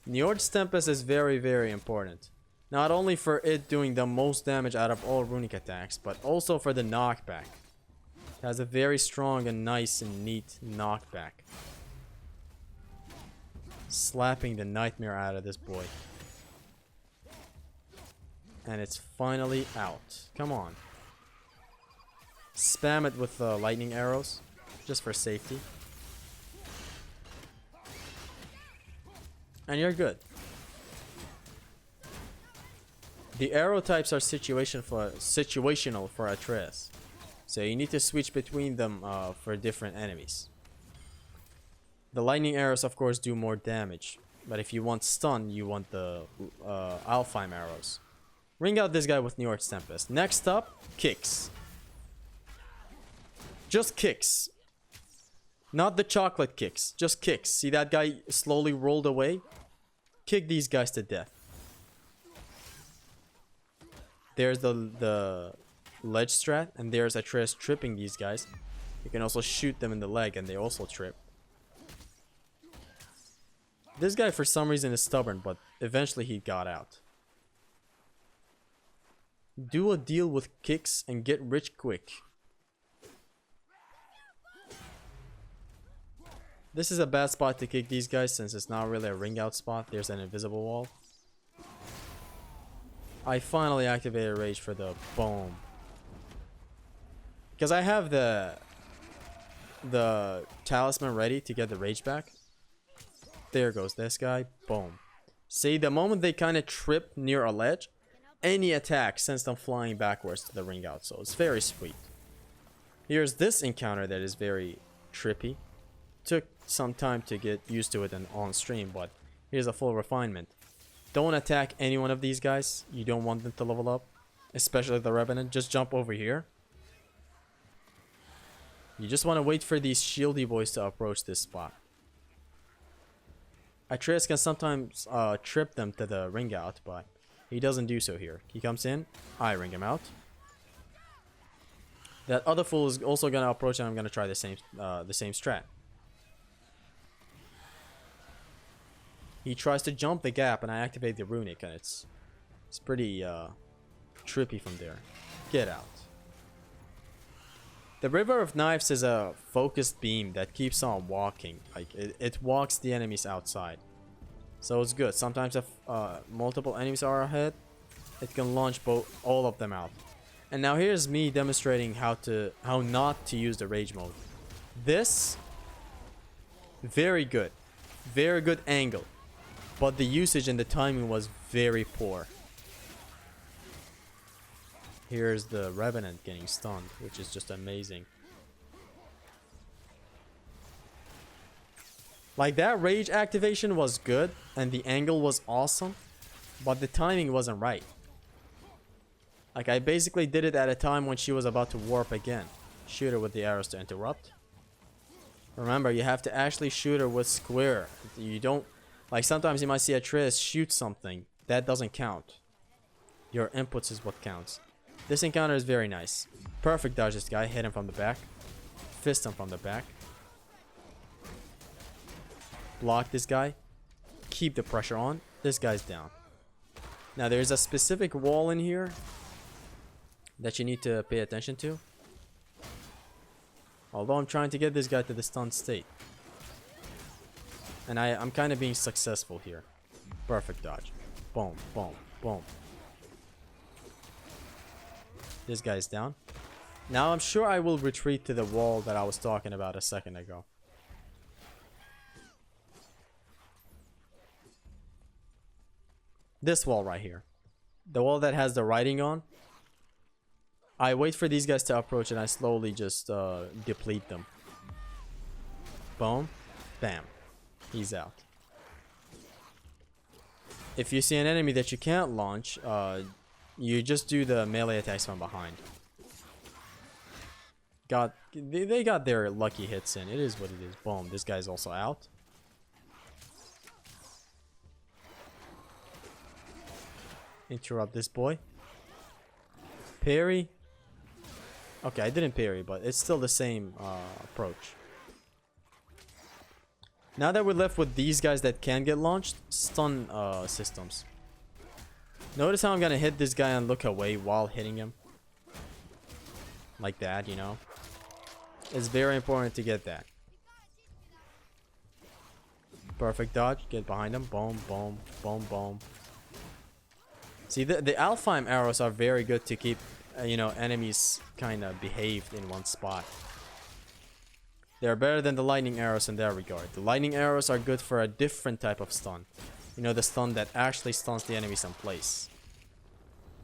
Njord's Tempest is very, very important. Not only for it doing the most damage out of all runic attacks, but also for the knockback. It has a very strong and nice and neat knockback. Slapping the nightmare out of this boy. And it's finally out. Come on. Spam it with lightning arrows, just for safety. And you're good. The arrow types are situational for Atreus. So you need to switch between them for different enemies. The lightning arrows of course do more damage. But if you want stun, you want the Alfheim arrows. Ring out this guy with Njord's Tempest. Next up, kicks. Just kicks. Not the chocolate kicks. Just kicks. See that guy slowly rolled away? Kick these guys to death. There's the ledge strat, and there's Atreus tripping these guys. You can also shoot them in the leg and they also trip. This guy for some reason is stubborn, but eventually he got out. Do a deal with kicks and get rich quick. This is a bad spot to kick these guys since it's not really a ring out spot. There's an invisible wall. I finally activated rage for the boom. Because I have the talisman ready to get the rage back. There goes this guy. Boom. See, the moment they kind of trip near a ledge, any attack sends them flying backwards to the ring out. So it's very sweet. Here's this encounter that is very trippy. Took some time to get used to it and on stream, but here's a full refinement. Don't attack any one of these guys. You don't want them to level up, especially the Revenant. Just jump over here. You just want to wait for these shieldy boys to approach this spot. Atreus can sometimes trip them to the ring out, but he doesn't do so here. He comes in, I ring him out. That other fool is also gonna approach, and I'm gonna try the same strat. He tries to jump the gap, and I activate the runic, and it's pretty trippy from there. Get out. The River of Knives is a focused beam that keeps on walking. Like it walks the enemies outside, so it's good. Sometimes if multiple enemies are ahead, it can launch all of them out. And now here's me demonstrating how not to use the rage mode. This very good angle, but the usage and the timing was very poor. Here's the Revenant getting stunned, which is just amazing. Like, that rage activation was good and the angle was awesome, but the timing wasn't right. Like, I basically did it at a time when she was about to warp again. Shoot her with the arrows to interrupt. Remember, you have to actually shoot her with square. You don't... Like, sometimes you might see Atreus shoot something. That doesn't count. Your inputs is what counts. This encounter is very nice. Perfect dodge this guy. Hit him from the back. Fist him from the back. Block this guy. Keep the pressure on. This guy's down. Now there's a specific wall in here that you need to pay attention to. Although I'm trying to get this guy to the stunned state. And I'm kind of being successful here. Perfect dodge. Boom, boom, boom. This guy's down. Now I'm sure I will retreat to the wall that I was talking about a second ago. This wall right here. The wall that has the writing on. I wait for these guys to approach and I slowly just deplete them. Boom. Bam. He's out. If you see an enemy that you can't launch, you just do the melee attacks from behind. They got their lucky hits in. It is what it is. Boom. This guy's also out. Interrupt this boy. Parry. Okay, I didn't parry, but it's still the same approach. Now that we're left with these guys that can get launched, stun systems. Notice how I'm gonna hit this guy and look away while hitting him. Like that, you know. It's very important to get that. Perfect dodge. Get behind him. Boom, boom, boom, boom. See, the Alfheim arrows are very good to keep, you know, enemies kind of behaved in one spot. They're better than the lightning arrows in that regard. The lightning arrows are good for a different type of stun. You know, the stun that actually stuns the enemies in place.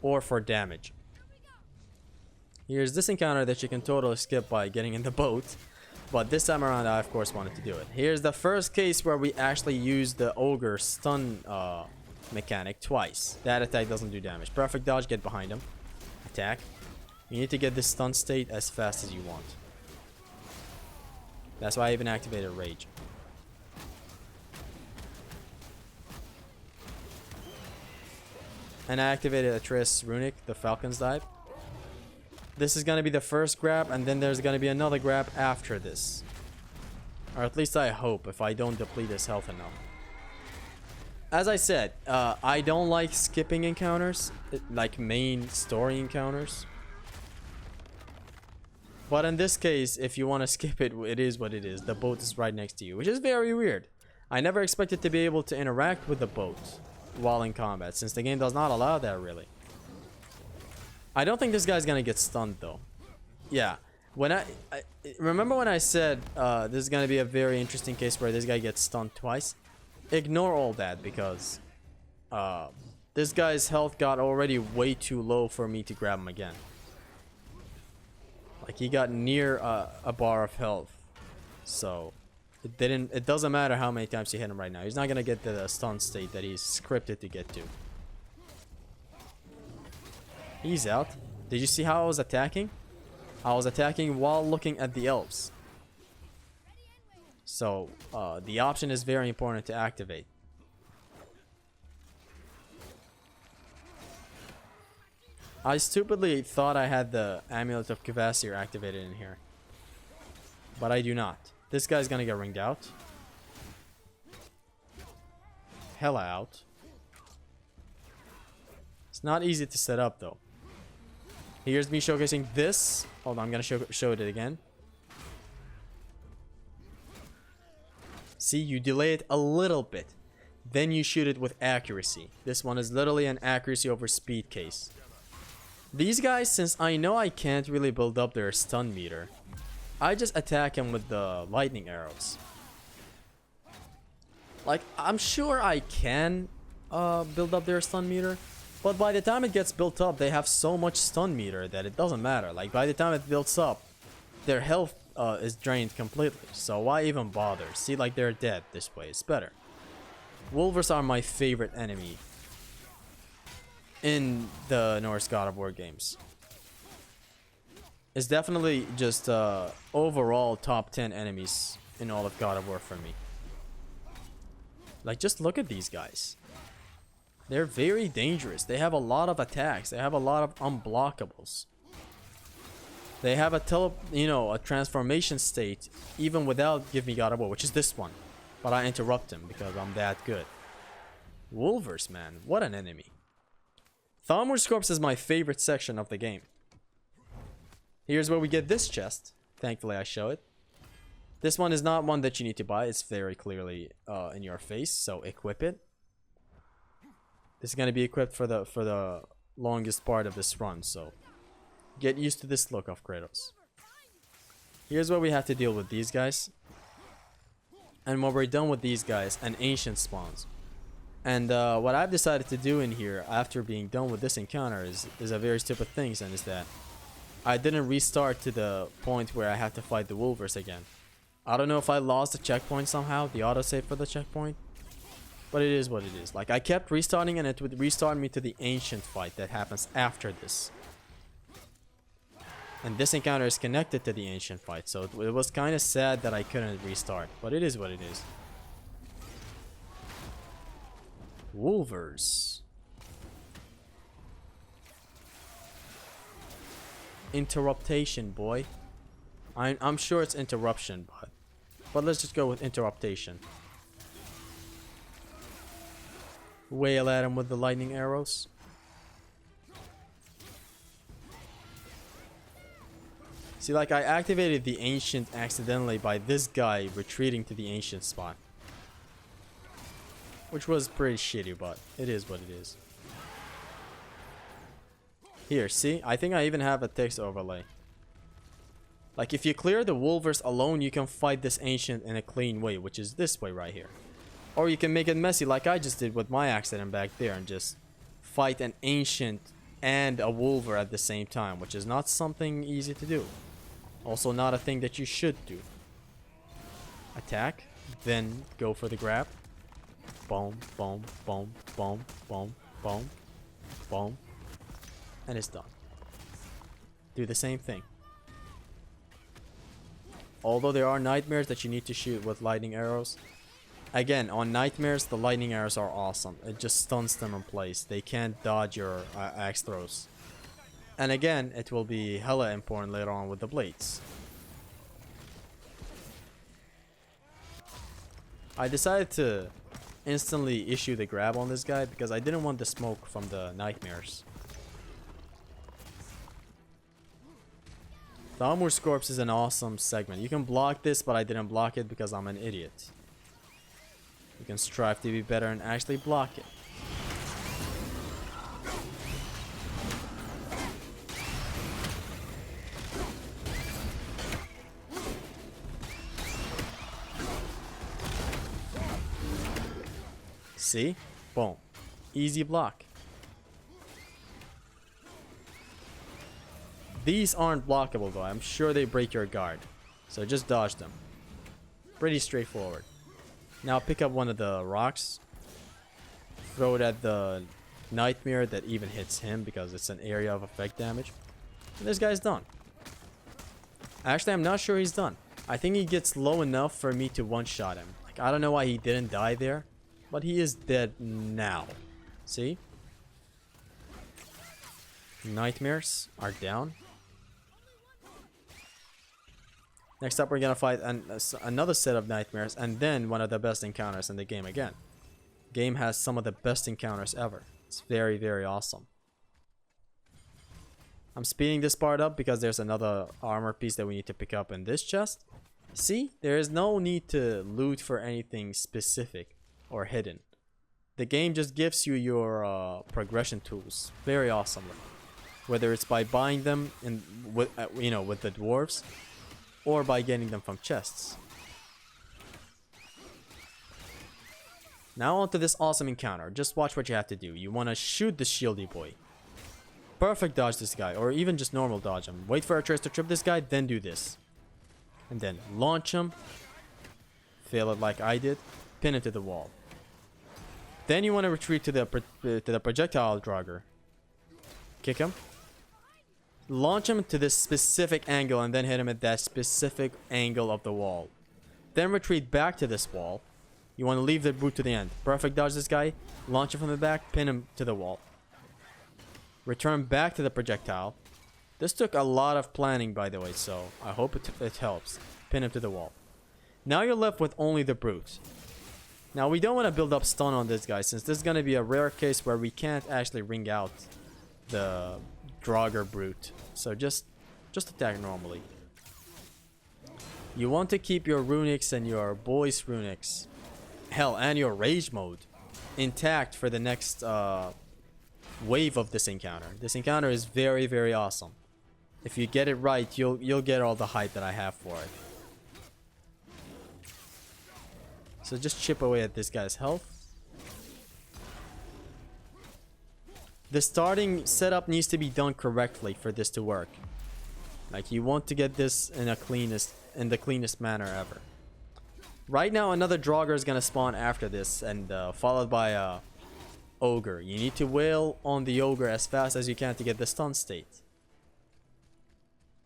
Or for damage. Here's this encounter that you can totally skip by getting in the boat. But this time around, I of course wanted to do it. Here's the first case where we actually use the ogre stun mechanic twice. That attack doesn't do damage. Perfect dodge, get behind him. Attack. You need to get this stun state as fast as you want. That's why I even activated Rage. And I activated Atreus Runic, the Falcon's Dive. This is going to be the first grab, and then there's going to be another grab after this. Or at least I hope, if I don't deplete his health enough. As I said, I don't like skipping encounters, like main story encounters. But in this case, if you want to skip it, it is what it is. The boat is right next to you, which is very weird. I never expected to be able to interact with the boat while in combat, since the game does not allow that, really. I don't think this guy's gonna get stunned, though. Yeah. When I remember when I said this is gonna be a very interesting case where this guy gets stunned twice. Ignore all that, because this guy's health got already way too low for me to grab him again. Like, he got near a bar of health, so it doesn't matter how many times you hit him right now. He's not gonna get to the stun state that he's scripted to get to. He's out. Did you see how I was attacking? I was attacking while looking at the elves. So the option is very important to activate. I stupidly thought I had the Amulet of Kvasir activated in here. But I do not. This guy's gonna get ringed out. Hella out. It's not easy to set up though. Here's me showcasing this. Hold on, I'm gonna show it again. See, you delay it a little bit. Then you shoot it with accuracy. This one is literally an accuracy over speed case. These guys, since I know I can't really build up their stun meter, I just attack them with the lightning arrows. Like, I'm sure I can build up their stun meter, but by the time it gets built up, they have so much stun meter that it doesn't matter. Like, by the time it builds up, their health is drained completely. So why even bother? See, like, they're dead this way. It's better. Wolvers are my favorite enemy in the Norse God of War games. It's definitely just overall top 10 enemies in all of God of War for me. Like, just look at these guys. They're very dangerous. They have a lot of attacks. They have a lot of unblockables. They have a transformation state even without Give Me God of War, which is this one. But I interrupt him because I'm that good. Wolvers, man. What an enemy. Thamur's corpse is my favorite section of the game. Here's where we get this chest. Thankfully, I show it. This one is not one that you need to buy. It's very clearly in your face, so equip it. This is going to be equipped for the longest part of this run, so get used to this look of Kratos. Here's what we have to deal with these guys. And when we're done with these guys, an ancient spawns. And what I've decided to do in here after being done with this encounter is a very stupid thing, and is that I didn't restart to the point where I have to fight the Wolvers again. I don't know if I lost the checkpoint somehow, the autosave for the checkpoint. But it is what it is. Like, I kept restarting and it would restart me to the ancient fight that happens after this. And this encounter is connected to the ancient fight, so it was kind of sad that I couldn't restart. But it is what it is. Wolvers. Interruptation, boy. I'm sure it's interruption, but let's just go with interruptation. Wail at him with the lightning arrows. See, like, I activated the ancient accidentally by this guy retreating to the ancient spot. Which was pretty shitty, but it is what it is. Here, see? I think I even have a text overlay. Like, if you clear the Wolvers alone, you can fight this ancient in a clean way, which is this way right here. Or you can make it messy like I just did with my accident back there and just fight an ancient and a Wolver at the same time, which is not something easy to do. Also not a thing that you should do. Attack, then go for the grab. Boom, boom, boom, boom, boom, boom, boom. And it's done. Do the same thing. Although there are nightmares that you need to shoot with lightning arrows. Again, on nightmares, the lightning arrows are awesome. It just stuns them in place. They can't dodge your axe throws. And again, it will be hella important later on with the blades. I decided to instantly issue the grab on this guy because I didn't want the smoke from the nightmares. Thamur's corpse is an awesome segment. You can block this, but I didn't block it because I'm an idiot. You can strive to be better and actually block it. See? Boom. Easy block. These aren't blockable though. I'm sure they break your guard. So just dodge them. Pretty straightforward. Now pick up one of the rocks. Throw it at the nightmare that even hits him because it's an area of effect damage. And this guy's done. Actually, I'm not sure he's done. I think he gets low enough for me to one-shot him. Like, I don't know why he didn't die there. But he is dead now. See? Nightmares are down. Next up, we're gonna fight another set of nightmares, and then one of the best encounters in the game again. Game has some of the best encounters ever. It's very, very awesome. I'm speeding this part up because there's another armor piece that we need to pick up in this chest. See, there is no need to loot for anything specific or hidden. The game just gives you your progression tools very awesomely. Whether it's by buying them with the dwarves, or by getting them from chests. Now onto this awesome encounter. Just watch what you have to do. You want to shoot the shieldy boy. Perfect dodge this guy, or even just normal dodge him. Wait for Atreus to trip this guy, then do this. And then launch him. Fail it like I did. Pin it to the wall. Then you want to retreat to the projectile Draugr. Kick him. Launch him to this specific angle and then hit him at that specific angle of the wall. Then retreat back to this wall. You want to leave the brute to the end. Perfect dodge this guy. Launch him from the back. Pin him to the wall. Return back to the projectile. This took a lot of planning, by the way, so I hope it helps. Pin him to the wall. Now you're left with only the brute. Now we don't want to build up stun on this guy, since this is going to be a rare case where we can't actually ring out the Draugr brute. So just attack normally. You want to keep your runics and your boys runics, hell, and your rage mode intact for the next wave of this encounter. This encounter is very, very awesome. If you get it right, you'll get all the hype that I have for it. So just chip away at this guy's health. The starting setup needs to be done correctly for this to work. Like, you want to get this in the cleanest manner ever. Right now, another Draugr is gonna spawn after this, and followed by a ogre. You need to wail on the ogre as fast as you can to get the stun state.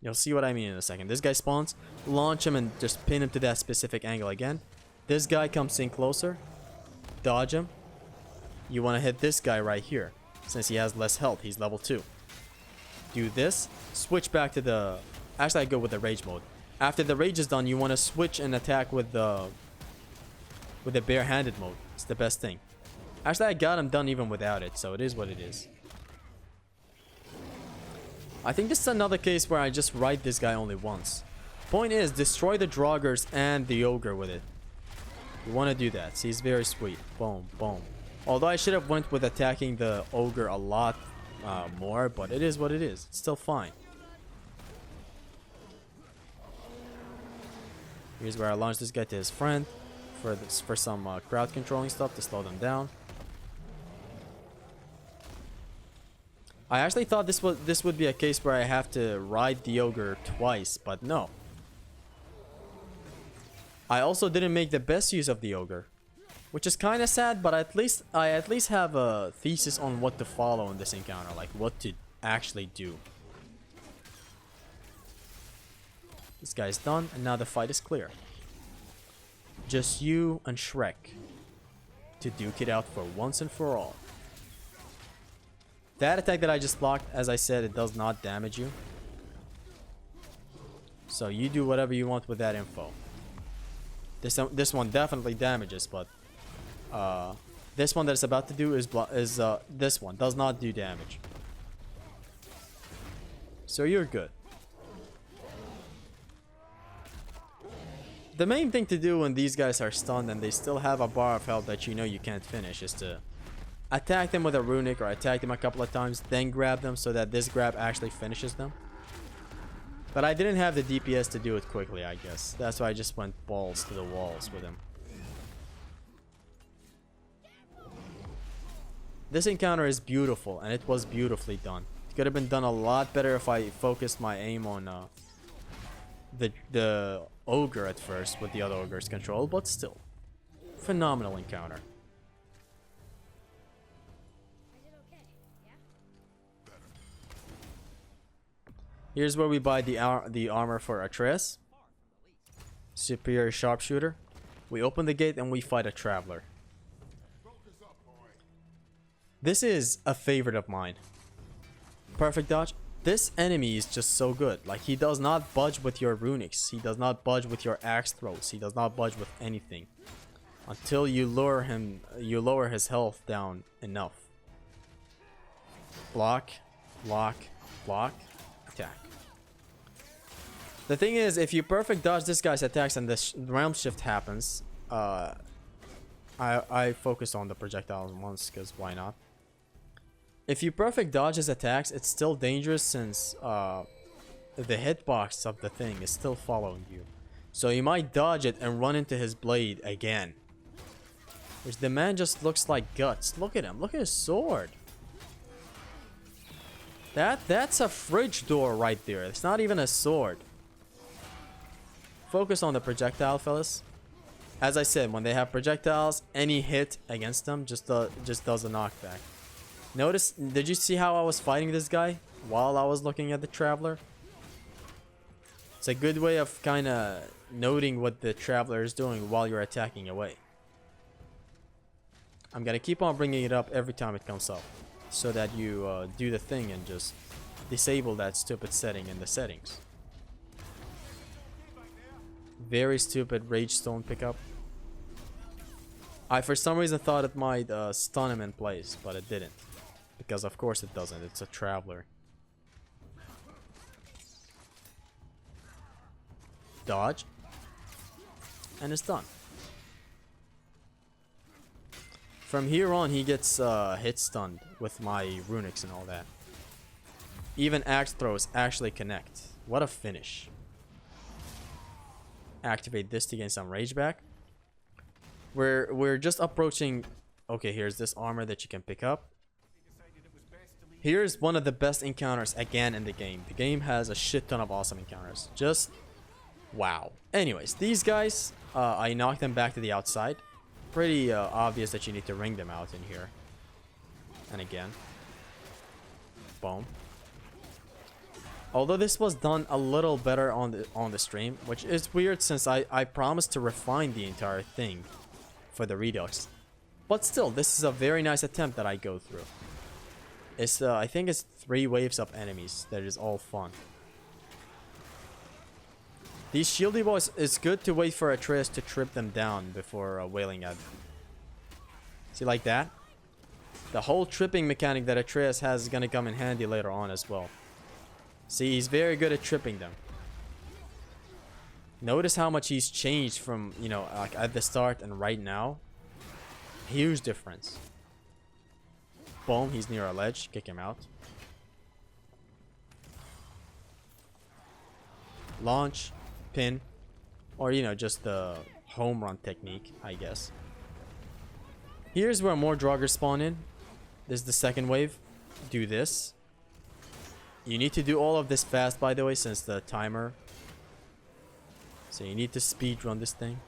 You'll see what I mean in a second. This guy spawns, launch him and just pin him to that specific angle again. This guy comes in closer, dodge him. You want to hit this guy right here, since he has less health. He's level 2. Do this, switch back to the... Actually, I go with the rage mode. After the rage is done, you want to switch and attack with the barehanded mode. It's the best thing. Actually, I got him done even without it, so it is what it is. I think this is another case where I just ride this guy only once. Point is, destroy the Draugrs and the ogre with it. You want to do that. See, it's very sweet. Boom, boom. Although I should have went with attacking the ogre a lot more, but it is what it is. It's still fine. Here's where I launch this guy to his friend for some crowd controlling stuff to slow them down. I actually thought this would be a case where I have to ride the ogre twice, but no. I also didn't make the best use of the ogre, which is kind of sad, but I at least have a thesis on what to follow in this encounter, like what to actually do. This guy's done, and now the fight is clear. Just you and Shrek to duke it out for once and for all. That attack that I just blocked, as I said, it does not damage you. So you do whatever you want with that info. This one definitely damages, but this one that it's about to do is this one does not do damage. So you're good. The main thing to do when these guys are stunned and they still have a bar of health that you know you can't finish is to attack them with a runic, or attack them a couple of times, then grab them so that this grab actually finishes them. But I didn't have the DPS to do it quickly, I guess. That's why I just went balls to the walls with him. This encounter is beautiful, and it was beautifully done. It could have been done a lot better if I focused my aim on the ogre at first with the other ogre's control, but still. Phenomenal encounter. Here's where we buy the armor for Atreus. Superior sharpshooter. We open the gate and we fight a traveler. This is a favorite of mine. perfect dodge. This enemy is just so good. Like, he does not budge with your runics. He does not budge with your axe throws. He does not budge with anything until you lure him. You lower his health down enough. Block, block, block, attack. The thing is, if you perfect dodge this guy's attacks and the realm shift happens, I focus on the projectiles once because why not? If you perfect dodge his attacks, it's still dangerous since the hitbox of the thing is still following you. So you might dodge it and run into his blade again. Which the man just looks like guts. Look at him. Look at his sword. That's a fridge door right there. It's not even a sword. Focus on the projectile, fellas. As I said, when they have projectiles, any hit against them just does a knockback. Notice, did you see how I was fighting this guy while I was looking at the traveler? It's a good way of kind of noting what the traveler is doing while you're attacking away. I'm gonna keep on bringing it up every time it comes up, so that you do the thing and just disable that stupid setting in the settings. Very stupid rage stone pickup. I for some reason thought it might stun him in place, but it didn't. Because of course it doesn't, it's a traveler. Dodge. And it's done. From here on he gets hit stunned with my runics and all that. Even axe throws actually connect. What a finish. Activate this to gain some rage back. We're just approaching. Okay, here's this armor that you can pick up. Here's one of the best encounters again in the game. The game has a shit ton of awesome encounters. Just wow. Anyways, these guys, I knocked them back to the outside. Pretty obvious that you need to ring them out in here. And again. Boom. Although this was done a little better on the stream, which is weird since I promised to refine the entire thing for the Redux. But still, this is a very nice attempt that I go through. It's I think it's 3 waves of enemies that is all fun. These shieldy boys, it's good to wait for Atreus to trip them down before wailing at them. See, like that? The whole tripping mechanic that Atreus has is gonna come in handy later on as well. See, he's very good at tripping them. Notice how much he's changed from, you know, like at the start and right now. Huge difference. Boom, he's near a ledge. Kick him out. Launch, pin, or, you know, just the home run technique, I guess. Here's where more Draugrs spawn in. This is the second wave. Do this. You need to do all of this fast, by the way, since the timer. So you need to speed run this thing.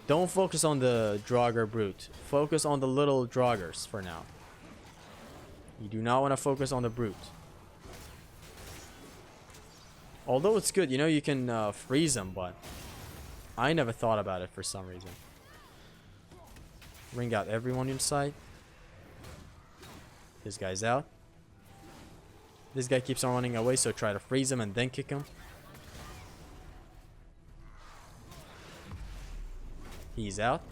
Don't focus on the Draugr brute. Focus on the little Draugrs for now. You do not want to focus on the brute. Although it's good, you know, you can freeze them, but I never thought about it for some reason. Ring out everyone inside. This guy's out. This guy keeps on running away, so try to freeze him and then kick him. He's out.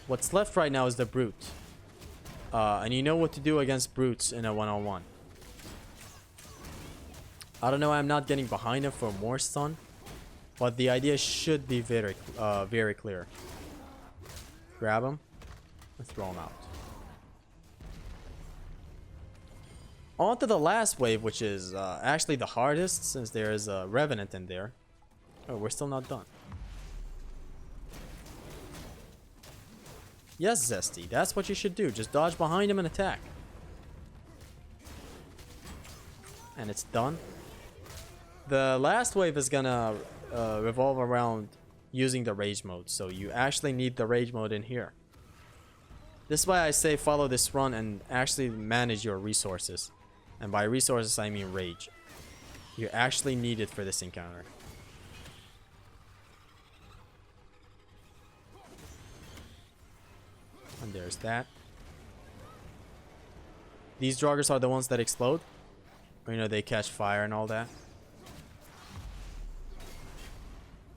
What's left right now is the brute. And you know what to do against brutes in a one-on-one. I don't know, I'm not getting behind him for more stun, but the idea should be very clear. Grab him and throw him out. On to the last wave, which is actually the hardest since there is a revenant in there. Oh, we're still not done. Yes, Zesty, that's what you should do. Just dodge behind him and attack. And it's done. The last wave is gonna revolve around using the rage mode, so you actually need the rage mode in here. This is why I say follow this run and actually manage your resources. And by resources I mean rage. You actually need it for this encounter. And there's that. These Draugrs are the ones that explode. You know, they catch fire and all that.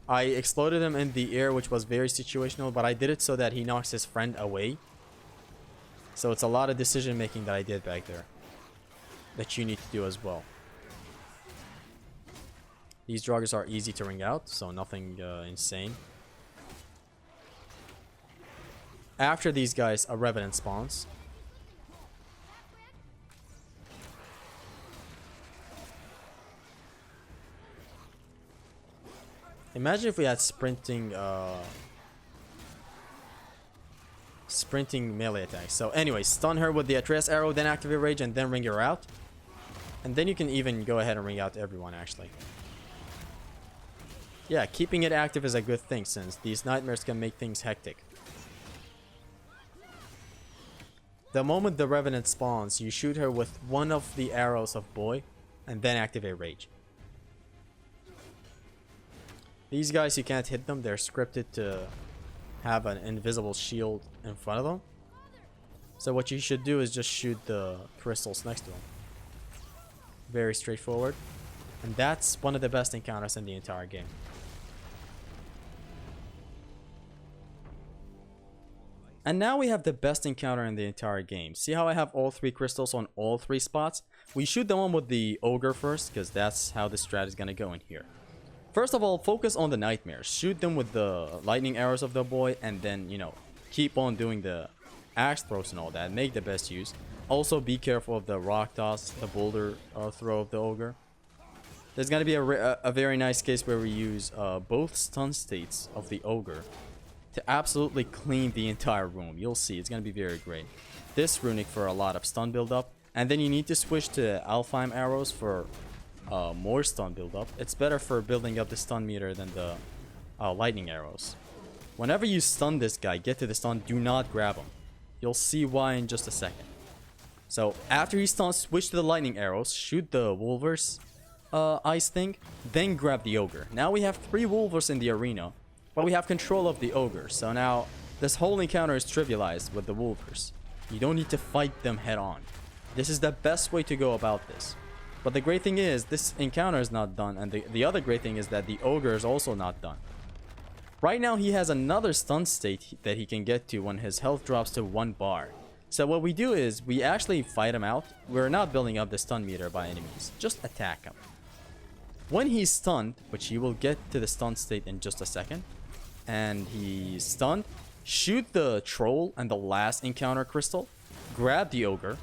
I exploded him in the air, which was very situational, but I did it so that he knocks his friend away. So it's a lot of decision making that I did back there that you need to do as well. These Draugrs are easy to ring out, so nothing insane. After these guys, a Revenant spawns. Imagine if we had sprinting melee attacks. So anyway, stun her with the Atreus arrow, then activate rage, and then ring her out. And then you can even go ahead and ring out everyone, actually. Yeah, keeping it active is a good thing, since these nightmares can make things hectic. The moment the Revenant spawns, you shoot her with one of the arrows of Boy, and then activate rage. These guys, you can't hit them. They're scripted to have an invisible shield in front of them. So what you should do is just shoot the crystals next to them. Very straightforward. And that's one of the best encounters in the entire game. And now we have the best encounter in the entire game. See how I have all 3 crystals on all 3 spots? We shoot the one with the ogre first, because that's how the strat is going to go in here. First of all, focus on the nightmares. Shoot them with the lightning arrows of the boy, and then, you know, keep on doing the axe throws and all that. Make the best use. Also, be careful of the rock toss, the boulder throw of the ogre. There's going to be a very nice case where we use both stun states of the ogre to absolutely clean the entire room. You'll see, it's going to be very great. This runic for a lot of stun buildup, and then you need to switch to Alfheim arrows for more stun buildup. It's better for building up the stun meter than the lightning arrows. Whenever you stun this guy, get to the stun, do not grab him. You'll see why in just a second. So after he stuns, switch to the lightning arrows, shoot the Wolvers ice thing, then grab the ogre. Now we have 3 Wolvers in the arena, but we have control of the ogre. So now this whole encounter is trivialized with the Wolvers. You don't need to fight them head on. This is the best way to go about this. But the great thing is, this encounter is not done, and the other great thing is that the ogre is also not done. Right now he has another stun state that he can get to when his health drops to 1 bar. So what we do is, we actually fight him out. We're not building up the stun meter by any means. Just attack him. When he's stunned, which he will get to the stun state in just a second, and he's stunned, shoot the troll and the last encounter crystal, grab the ogre.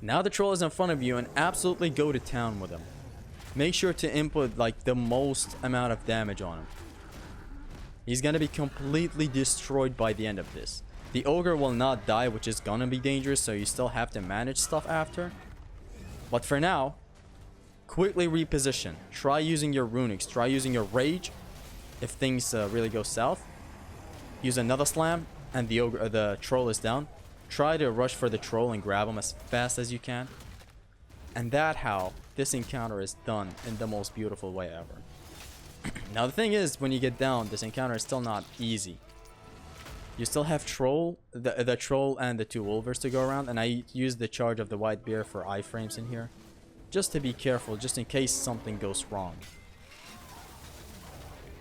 Now the troll is in front of you, and absolutely go to town with him. Make sure to input like the most amount of damage on him. He's gonna be completely destroyed by the end of this. The ogre will not die, which is gonna be dangerous, so you still have to manage stuff after. But for now, quickly reposition. Try using your runics. Try using your rage. If things really go south, use another slam, and the troll is down. Try to rush for the troll and grab him as fast as you can. And that's how this encounter is done in the most beautiful way ever. Now the thing is, when you get down, this encounter is still not easy. You still have the troll and the 2 wolvers to go around, and I use the charge of the white bear for iframes in here. Just to be careful, just in case something goes wrong.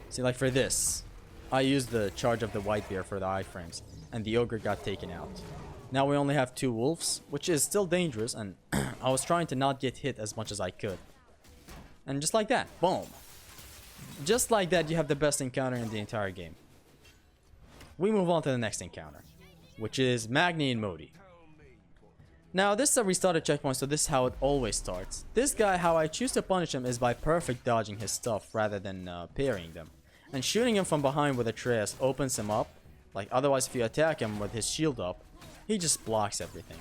See, like for this, I used the charge of the white bear for the iframes, and the ogre got taken out. Now we only have 2 wolves, which is still dangerous, and I was trying to not get hit as much as I could. And just like that, boom. Just like that, you have the best encounter in the entire game. We move on to the next encounter, which is Magni and Modi. Now this is a restarted checkpoint, so this is how it always starts. This guy, how I choose to punish him is by perfect dodging his stuff rather than parrying them. And shooting him from behind with Atreus opens him up. Like otherwise, if you attack him with his shield up, he just blocks everything.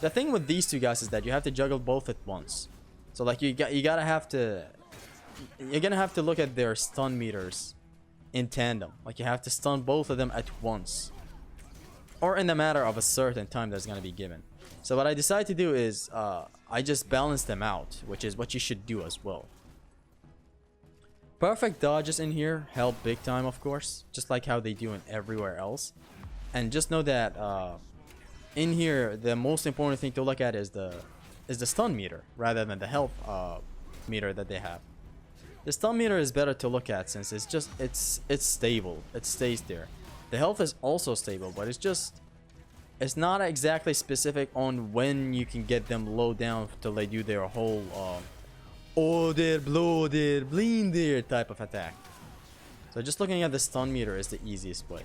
The thing with these 2 guys is that you have to juggle both at once. So like you're gonna have to look at their stun meters in tandem. Like you have to stun both of them at once, or in the matter of a certain time that's gonna be given. So what I decided to do is I just balance them out, which is what you should do as well. Perfect dodges in here help big time, of course, just like how they do in everywhere else. And just know that in here, the most important thing to look at is the is the stun meter rather than the health meter that they have. The stun meter is better to look at since it's stable. It stays there. The health is also stable, but it's not exactly specific on when you can get them low down till they do their whole Oder, Bloder, Blinder type of attack. So just looking at the stun meter is the easiest way.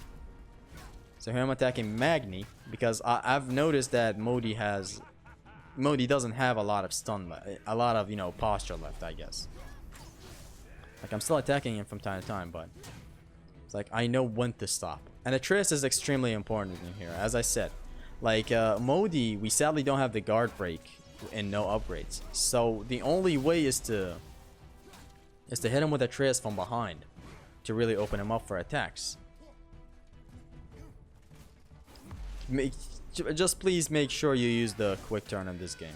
So here I'm attacking Magni because I've noticed that Modi doesn't have a lot of stun, a lot of, you know, posture left, I guess. Like, I'm still attacking him from time to time, but it's like I know when to stop. And Atreus is extremely important in here, as I said. Like, Modi, we sadly don't have the guard break and no upgrades. So the only way is to hit him with Atreus from behind to really open him up for attacks. Just please make sure you use the quick turn in this game.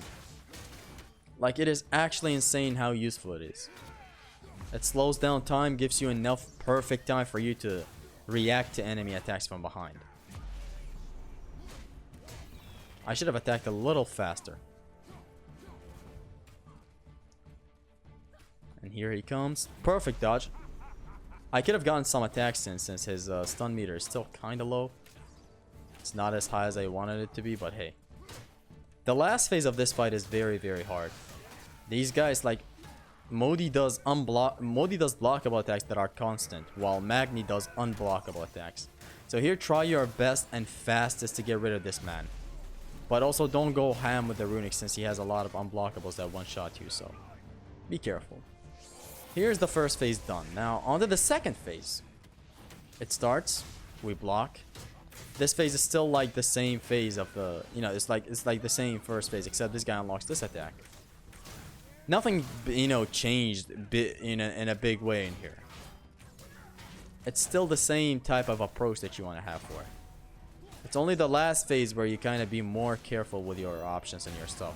Like, it is actually insane how useful it is. It slows down time, gives you enough perfect time for you to react to enemy attacks from behind. I should have attacked a little faster. And here he comes. Perfect dodge. I could have gotten some attacks since his stun meter is still kind of low. It's not as high as I wanted it to be, but hey. The last phase of this fight is very, very hard. These guys, like, Modi does blockable attacks that are constant, while Magni does unblockable attacks. So here, try your best and fastest to get rid of this man. But also don't go ham with the runic since he has a lot of unblockables that one-shot you, so be careful. Here's the first phase done. Now, on to the second phase. It starts, we block. This phase is still like the same phase of the, you know, it's like the same first phase, except this guy unlocks this attack. Nothing, you know, changed in a big way in here. It's still the same type of approach that you want to have for it. It's only the last phase where you kind of be more careful with your options and your stuff.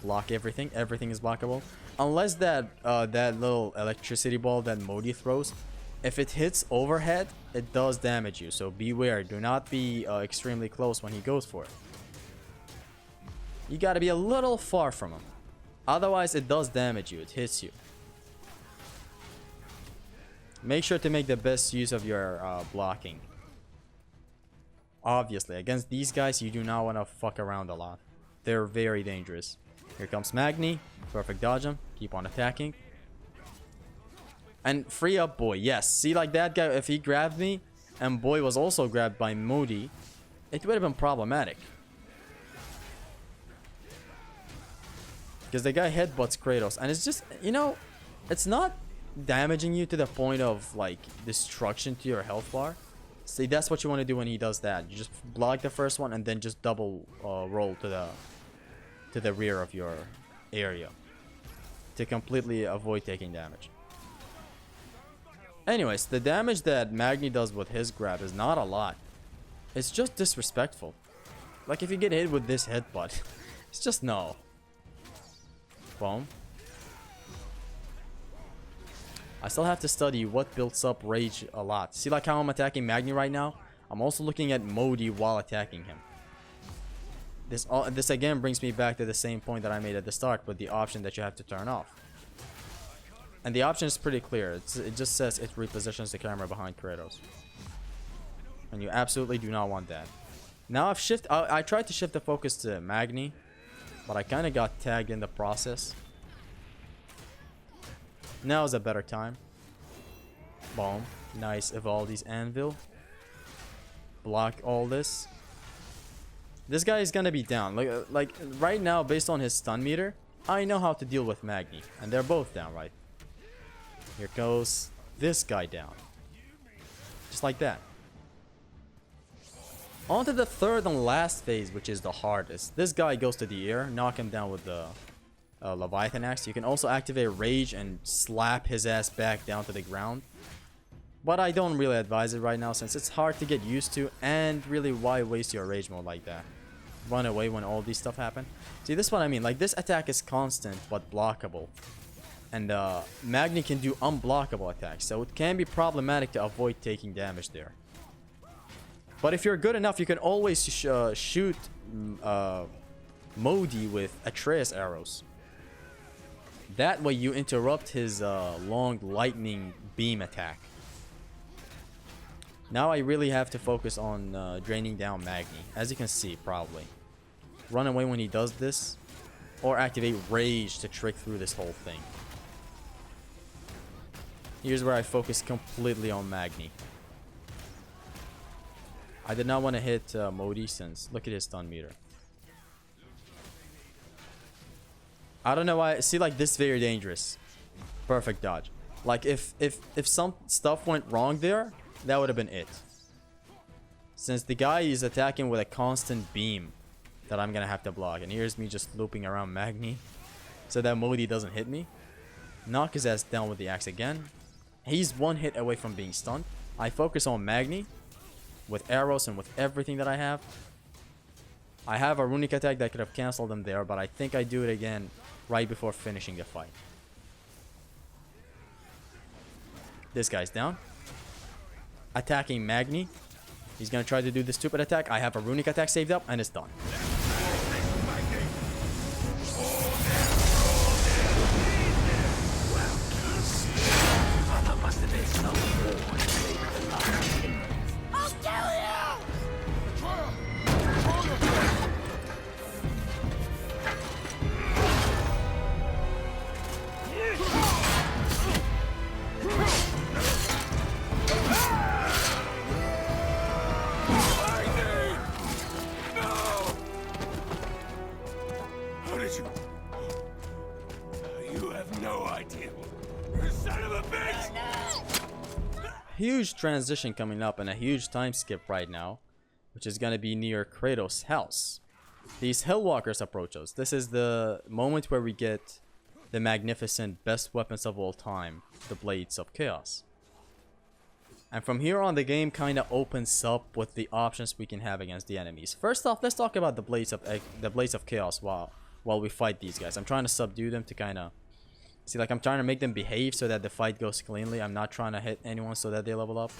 Block everything. Everything is blockable. Unless that little electricity ball that Modi throws, if it hits overhead, it does damage you. So beware. Do not be extremely close when he goes for it. You gotta be a little far from him. Otherwise, it does damage you. It hits you. Make sure to make the best use of your blocking. Obviously, against these guys, you do not want to fuck around a lot. They're very dangerous. Here comes Magni. Perfect dodge him. Keep on attacking. And free up Boy. Yes. See, like that guy, if he grabbed me and Boy was also grabbed by Modi, it would have been problematic. Because the guy headbutts Kratos. And it's just, you know, it's not damaging you to the point of, like, destruction to your health bar. See, that's what you want to do when he does that. You just block the first one and then just double roll to the rear of your area to completely avoid taking damage. Anyways, the damage that Magni does with his grab is not a lot. It's just disrespectful. Like, if you get hit with this headbutt, it's just no. Boom. I still have to study what builds up rage a lot. See, like how I'm attacking Magni right now? I'm also looking at Modi while attacking him. This again brings me back to the same point that I made at the start with the option that you have to turn off. And the option is pretty clear. It just says it repositions the camera behind Kratos. And you absolutely do not want that. Now I tried to shift the focus to Magni, but I kind of got tagged in the process. Now is a better time. Boom. Nice Ivaldi's anvil. Block all this. This guy is gonna be down. Like right now, based on his stun meter, I know how to deal with Magni. And they're both down, right? Here goes this guy down. Just like that. On to the third and last phase, which is the hardest. This guy goes to the air. Knock him down with the Leviathan axe. You can also activate rage and slap his ass back down to the ground. But I don't really advise it right now since it's hard to get used to. And really, why waste your rage mode like that? Run away when all these stuff happen. See, this is what I mean. Like, this attack is constant but blockable. And Magni can do unblockable attacks. So it can be problematic to avoid taking damage there. But if you're good enough, you can always shoot Modi with Atreus arrows. That way you interrupt his long lightning beam attack. Now I really have to focus on draining down Magni, as you can see, probably. Run away when he does this, or activate Rage to trick through this whole thing. Here's where I focus completely on Magni. I did not want to hit Modi since look at his stun meter. I don't know why. See, like, this very dangerous. Perfect dodge. Like, if some stuff went wrong there, that would have been it. Since the guy is attacking with a constant beam that I'm gonna have to block. And here's me just looping around Magni so that Modi doesn't hit me. Knock his ass down with the axe again. He's one hit away from being stunned. I focus on Magni with arrows and with everything that I have. I have a runic attack that could have cancelled him there, but I think I do it again right before finishing the fight. This guy's down. Attacking Magni. He's gonna try to do the stupid attack. I have a runic attack saved up and it's done. Huge transition coming up and a huge time skip right now, which is going to be near Kratos' house. These Hellwalkers approach us. This is the moment where we get the magnificent best weapons of all time, the Blades of Chaos. And from here on, the game kind of opens up with the options we can have against the enemies. First off, let's talk about the Blades of Chaos while we fight these guys. I'm trying to subdue them to kind of see, like, I'm trying to make them behave so that the fight goes cleanly. I'm not trying to hit anyone so that they level up.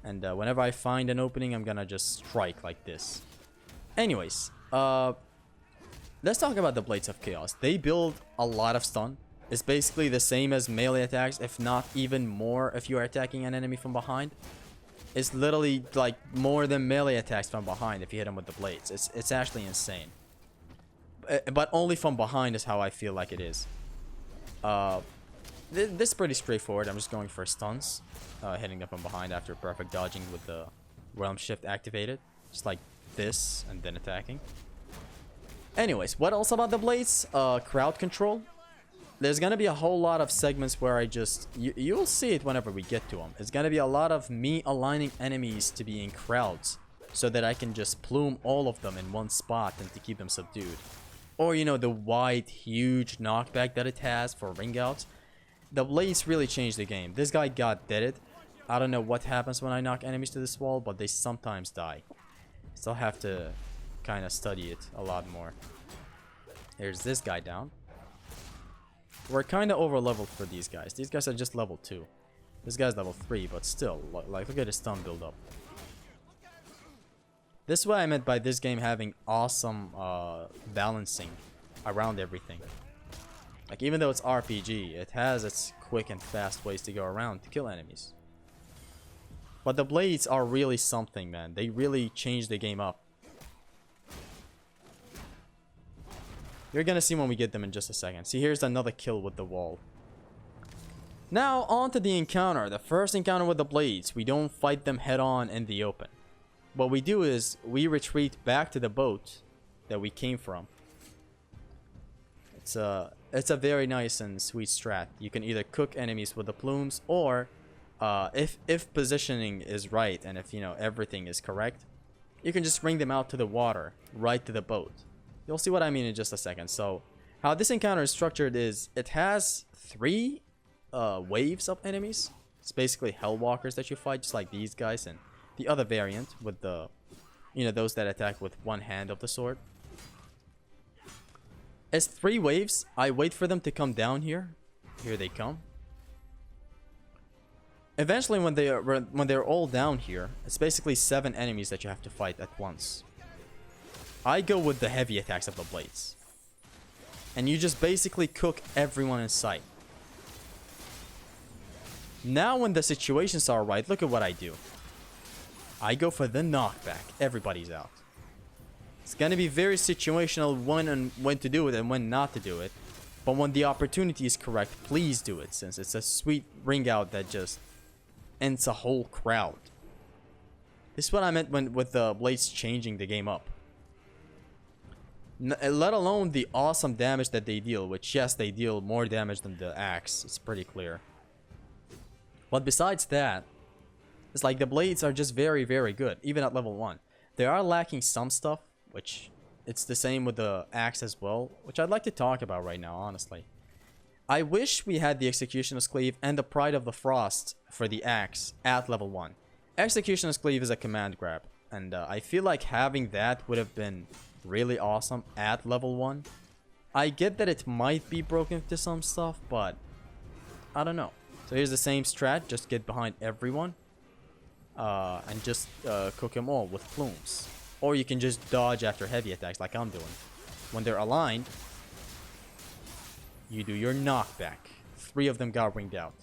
And whenever I find an opening, I'm gonna just strike like this. Anyways, let's talk about the Blades of Chaos. They build a lot of stun. It's basically the same as melee attacks, if not even more if you are attacking an enemy from behind. It's literally like more than melee attacks from behind if you hit them with the blades. It's actually insane. But only from behind is how I feel like it is. This is pretty straightforward. I'm just going for stuns, hitting them from behind after perfect dodging with the realm shift activated, just like this, and then attacking. Anyways, what else about the blades? Crowd control. There's gonna be a whole lot of segments where I just you'll see it whenever we get to them. It's gonna be a lot of me aligning enemies to be in crowds so that I can just plume all of them in one spot and to keep them subdued. Or, you know, the wide, huge knockback that it has for ring outs. The blades really changed the game. This guy got deaded. I don't know what happens when I knock enemies to this wall, but they sometimes die. Still have to kind of study it a lot more. There's this guy down. We're kind of over leveled for these guys. These guys are just level 2. This guy's level 3, but still, like, look at his stun build up. This is what I meant by this game having awesome balancing around everything. Like, even though it's RPG, it has its quick and fast ways to go around to kill enemies. But the blades are really something, man. They really change the game up. You're gonna see when we get them in just a second. See, here's another kill with the wall. Now, on to the encounter. The first encounter with the blades. We don't fight them head on in the open. What we do is, we retreat back to the boat that we came from. It's a very nice and sweet strat. You can either cook enemies with the plumes, or if positioning is right and if, you know, everything is correct, you can just bring them out to the water, right to the boat. You'll see what I mean in just a second. So, how this encounter is structured is, it has 3 waves of enemies. It's basically Hellwalkers that you fight, just like these guys, and the other variant with the, you know, those that attack with one hand of the sword. It's 3 waves. I wait for them to come down here. Here they come. Eventually, when they're all down here, it's basically 7 enemies that you have to fight at once. I go with the heavy attacks of the blades. And you just basically cook everyone in sight. Now when the situations are right, look at what I do. I go for the knockback. Everybody's out. It's gonna be very situational when to do it and when not to do it. But when the opportunity is correct, please do it, since it's a sweet ring out that just ends a whole crowd. This is what I meant with the blades changing the game up. Let alone the awesome damage that they deal, which yes, they deal more damage than the axe. It's pretty clear. But besides that, it's like the blades are just very, very good, even at level 1. They are lacking some stuff, which it's the same with the axe as well, which I'd like to talk about right now, honestly. I wish we had the Executioner's Cleave and the Pride of the Frost for the axe at level 1. Executioner's Cleave is a command grab, and I feel like having that would have been really awesome at level 1. I get that it might be broken to some stuff, but I don't know. So here's the same strat, just get behind everyone and just cook them all with plumes. Or you can just dodge after heavy attacks like I'm doing. When they're aligned, you do your knockback. 3 of them got ringed out.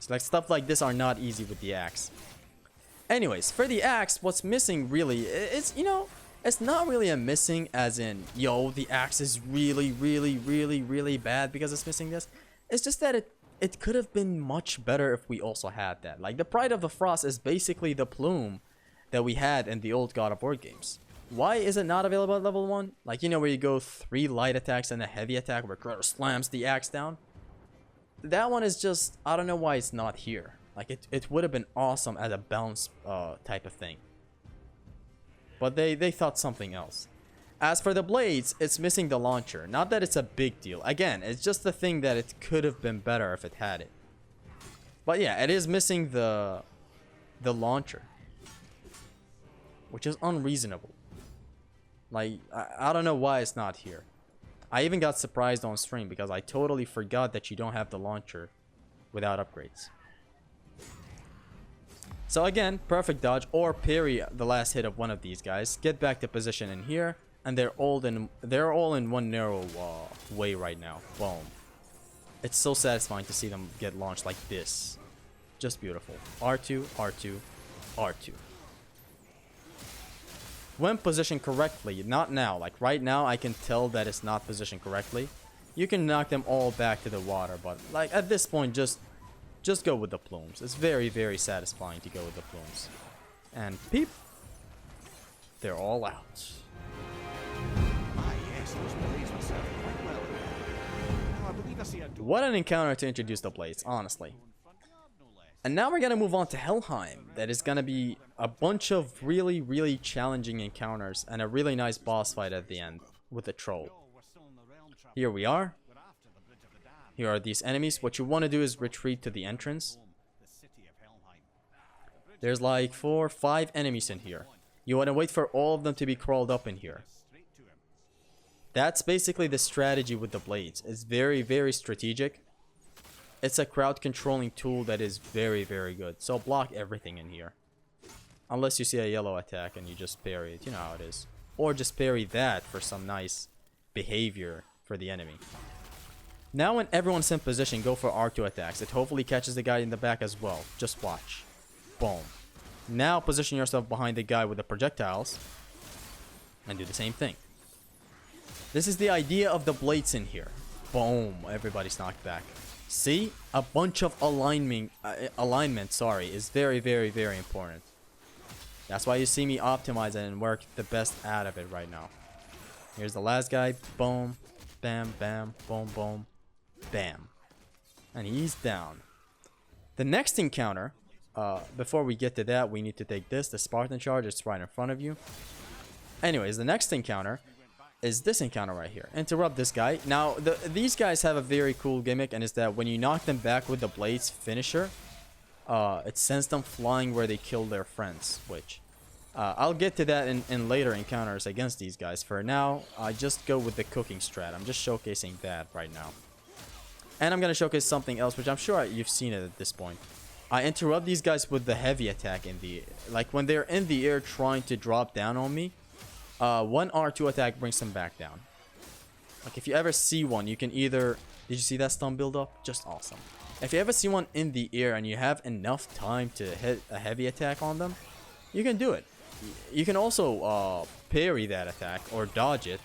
So like stuff like this are not easy with the axe. Anyways, for the axe, what's missing really, it's, you know, it's not really a missing as in, yo, the axe is really, really, really, really bad because it's missing this. It's just that it could have been much better if we also had that. Like, the Pride of the Frost is basically the plume that we had in the old God of War games. Why is it not available at level 1? Like, you know, where you go 3 light attacks and a heavy attack where Kratos slams the axe down? That one is just, I don't know why it's not here. Like, it would have been awesome as a bounce type of thing. But they thought something else. As for the blades, it's missing the launcher. Not that it's a big deal. Again, it's just the thing that it could have been better if it had it. But yeah, it is missing the launcher, which is unreasonable. Like, I don't know why it's not here. I even got surprised on stream because I totally forgot that you don't have the launcher without upgrades. So again, perfect dodge or parry the last hit of one of these guys. Get back to position in here, and they're all in one narrow way right now. Boom. It's so satisfying to see them get launched like this. Just beautiful. R2, R2, R2. When positioned correctly, not now. Like right now, I can tell that it's not positioned correctly. You can knock them all back to the water, but like at this point, just go with the plumes. It's very, very satisfying to go with the plumes. And peep, they're all out. What an encounter to introduce the blades, honestly. And now we're gonna move on to Helheim. That is gonna be a bunch of really, really challenging encounters and a really nice boss fight at the end with a troll. Here we are. Here are these enemies. What you want to do is retreat to the entrance. There's like 4 or 5 enemies in here. You want to wait for all of them to be crawled up in here. That's basically the strategy with the blades. It's very, very strategic. It's a crowd controlling tool that is very, very good. So block everything in here. Unless you see a yellow attack and you just parry it. You know how it is. Or just parry that for some nice behavior for the enemy. Now when everyone's in position, go for R2 attacks. It hopefully catches the guy in the back as well. Just watch. Boom. Now position yourself behind the guy with the projectiles. And do the same thing. This is the idea of the blades in here. Boom. Everybody's knocked back. See? A bunch of alignment, is very, very, very important. That's why you see me optimize it and work the best out of it right now. Here's the last guy. Boom. Bam, bam, boom, boom. Bam. And he's down. The next encounter, before we get to that, we need to take this, the Spartan charge. It's right in front of you. Anyways, the next encounter is this encounter right here. Interrupt this guy. Now, these guys have a very cool gimmick, and is that when you knock them back with the Blades finisher, it sends them flying where they kill their friends, which I'll get to that in later encounters against these guys. For now, I just go with the cooking strat. I'm just showcasing that right now. And I'm going to showcase something else, which I'm sure you've seen it at this point. I interrupt these guys with the heavy attack in the, like when they're in the air trying to drop down on me, one R2 attack brings them back down. Like if you ever see one, you can either, did you see that stun build up? Just awesome. If you ever see one in the air and you have enough time to hit a heavy attack on them, you can do it. You can also parry that attack or dodge it.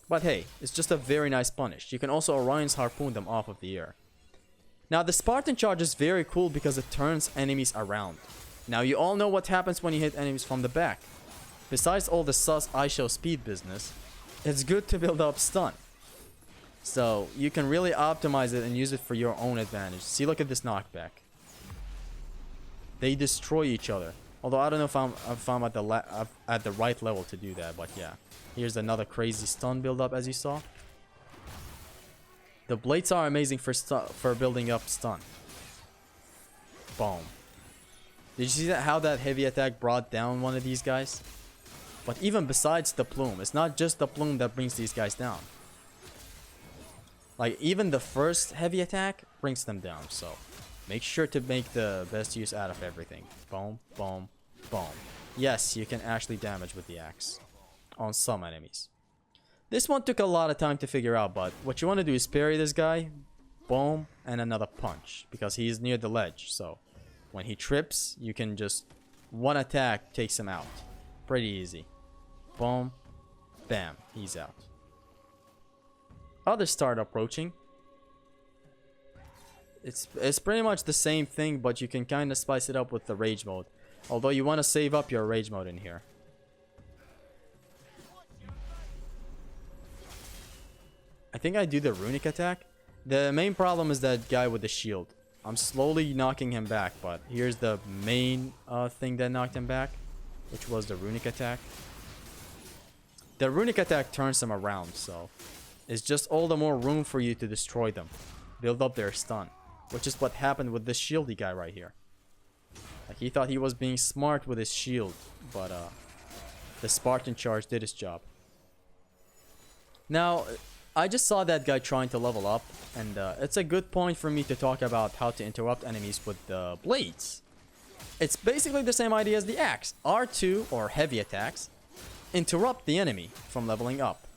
But hey, it's just a very nice punish. You can also Orion's Harpoon them off of the air. Now the Spartan charge is very cool because it turns enemies around. Now you all know what happens when you hit enemies from the back. Besides all the sus I show speed business, it's good to build up stun. So you can really optimize it and use it for your own advantage. See, look at this knockback. They destroy each other. Although I don't know if I'm at the right level to do that, but yeah. Here's another crazy stun build up as you saw. The blades are amazing for building up stun. Boom. Did you see that how that heavy attack brought down one of these guys? But even besides the plume, it's not just the plume that brings these guys down. Like even the first heavy attack brings them down, so make sure to make the best use out of everything. Boom, boom, boom. Yes, you can actually damage with the axe on some enemies. This one took a lot of time to figure out, but what you want to do is parry this guy, boom, and another punch, because he's near the ledge. So when he trips, you can just one attack takes him out. Pretty easy. Boom, bam, he's out. Others start approaching. It's pretty much the same thing, but you can kind of spice it up with the rage mode. Although you want to save up your rage mode in here. I think I do the runic attack. The main problem is that guy with the shield. I'm slowly knocking him back, but here's the main thing that knocked him back, which was the runic attack. The runic attack turns them around, so it's just all the more room for you to destroy them. Build up their stun, which is what happened with this shieldy guy right here. Like he thought he was being smart with his shield, but the Spartan charge did its job. Now, I just saw that guy trying to level up, and it's a good point for me to talk about how to interrupt enemies with the blades. It's basically the same idea as the axe. R2, or heavy attacks, interrupt the enemy from leveling up.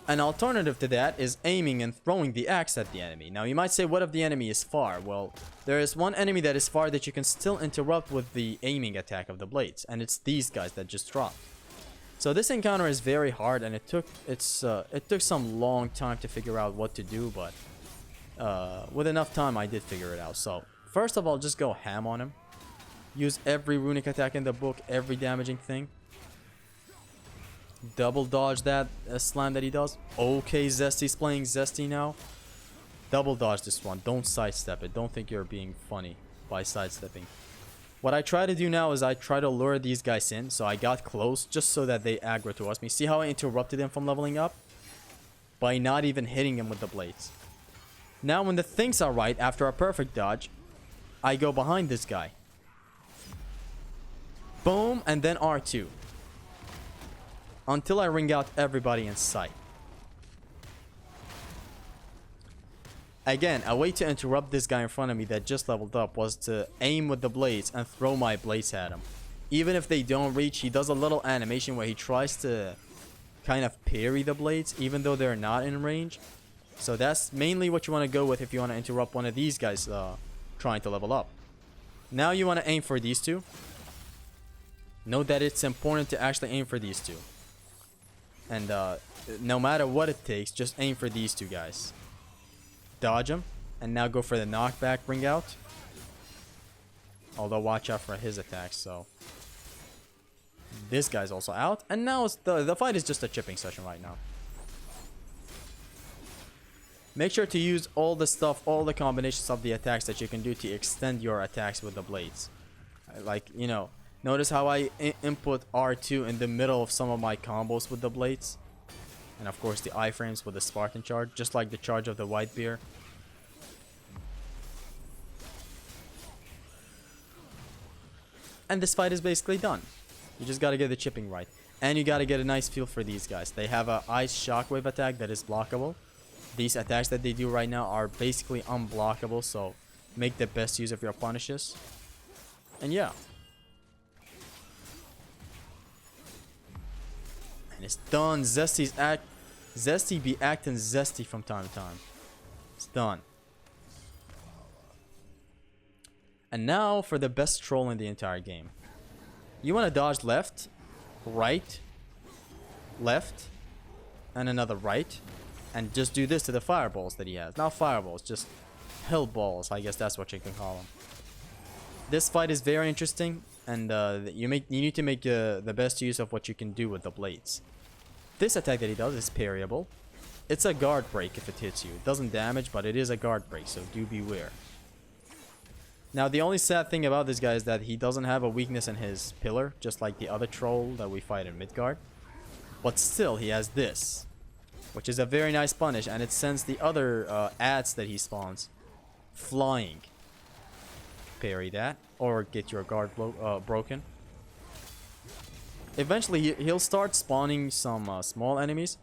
An alternative to that is aiming and throwing the axe at the enemy. Now you might say, what if the enemy is far? Well, there is one enemy that is far that you can still interrupt with the aiming attack of the blades, and it's these guys that just dropped. So this encounter is very hard, and it took some long time to figure out what to do, but with enough time I did figure it out. So first of all, just go ham on him. Use every runic attack in the book, every damaging thing. Double dodge that slam that he does. Okay, Zesty's playing Zesty now. Double dodge this one. Don't sidestep it. Don't think you're being funny by sidestepping. What I try to do now is I try to lure these guys in. So I got close just so that they aggro towards me. See how I interrupted them from leveling up? By not even hitting him with the blades. Now when the things are right, after a perfect dodge, I go behind this guy. Boom, and then R2. Until I ring out everybody in sight. Again, a way to interrupt this guy in front of me that just leveled up was to aim with the blades and throw my blades at him. Even if they don't reach, he does a little animation where he tries to kind of parry the blades even though they're not in range. So that's mainly what you want to go with if you want to interrupt one of these guys trying to level up. Now you want to aim for these two. Note that it's important to actually aim for these two. And no matter what it takes, just aim for these two guys. Dodge them, and now go for the knockback bring out. Although watch out for his attacks, so this guy's also out, and now it's the fight is just a chipping session right now. Make sure to use all the stuff, all the combinations of the attacks that you can do to extend your attacks with the blades. Like, you know, notice how I input R2 in the middle of some of my combos with the blades. And of course the iframes with the Spartan charge, just like the charge of the white bear. And this fight is basically done. You just gotta get the chipping right. And you gotta get a nice feel for these guys. They have a ice shockwave attack that is blockable. These attacks that they do right now are basically unblockable, so make the best use of your punishes. And yeah. And it's done. Zesty be acting zesty from time to time. It's done. And now for the best troll in the entire game. You want to dodge left, right, left, and another right. And just do this to the fireballs that he has. Not fireballs, just hell balls. I guess that's what you can call them. This fight is very interesting. And you need to make the best use of what you can do with the blades. This attack that he does is parryable. It's a guard break if it hits you. It doesn't damage, but it is a guard break, so do beware. Now, the only sad thing about this guy is that he doesn't have a weakness in his pillar, just like the other troll that we fight in Midgard. But still, he has this, which is a very nice punish, and it sends the other ads that he spawns flying. Parry that, or get your guard broken. Eventually, he'll start spawning some small enemies.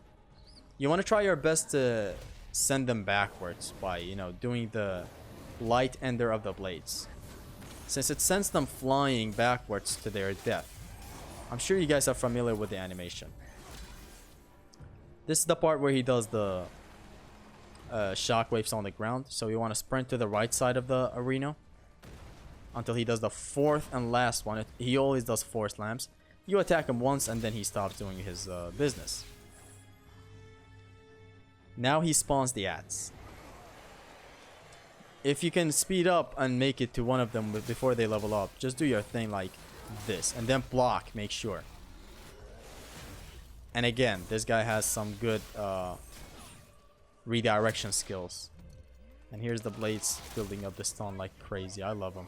You want to try your best to send them backwards by, you know, doing the light ender of the blades, since it sends them flying backwards to their death. I'm sure you guys are familiar with the animation. This is the part where he does the shockwaves on the ground, so you want to sprint to the right side of the arena until he does the fourth and last one. He always does 4 slams. You attack him once and then he stops doing his business. Now he spawns the ads. If you can speed up and make it to one of them before they level up, just do your thing like this. And then block, make sure. And again, this guy has some good redirection skills. And here's the blades building up the stun like crazy. I love him.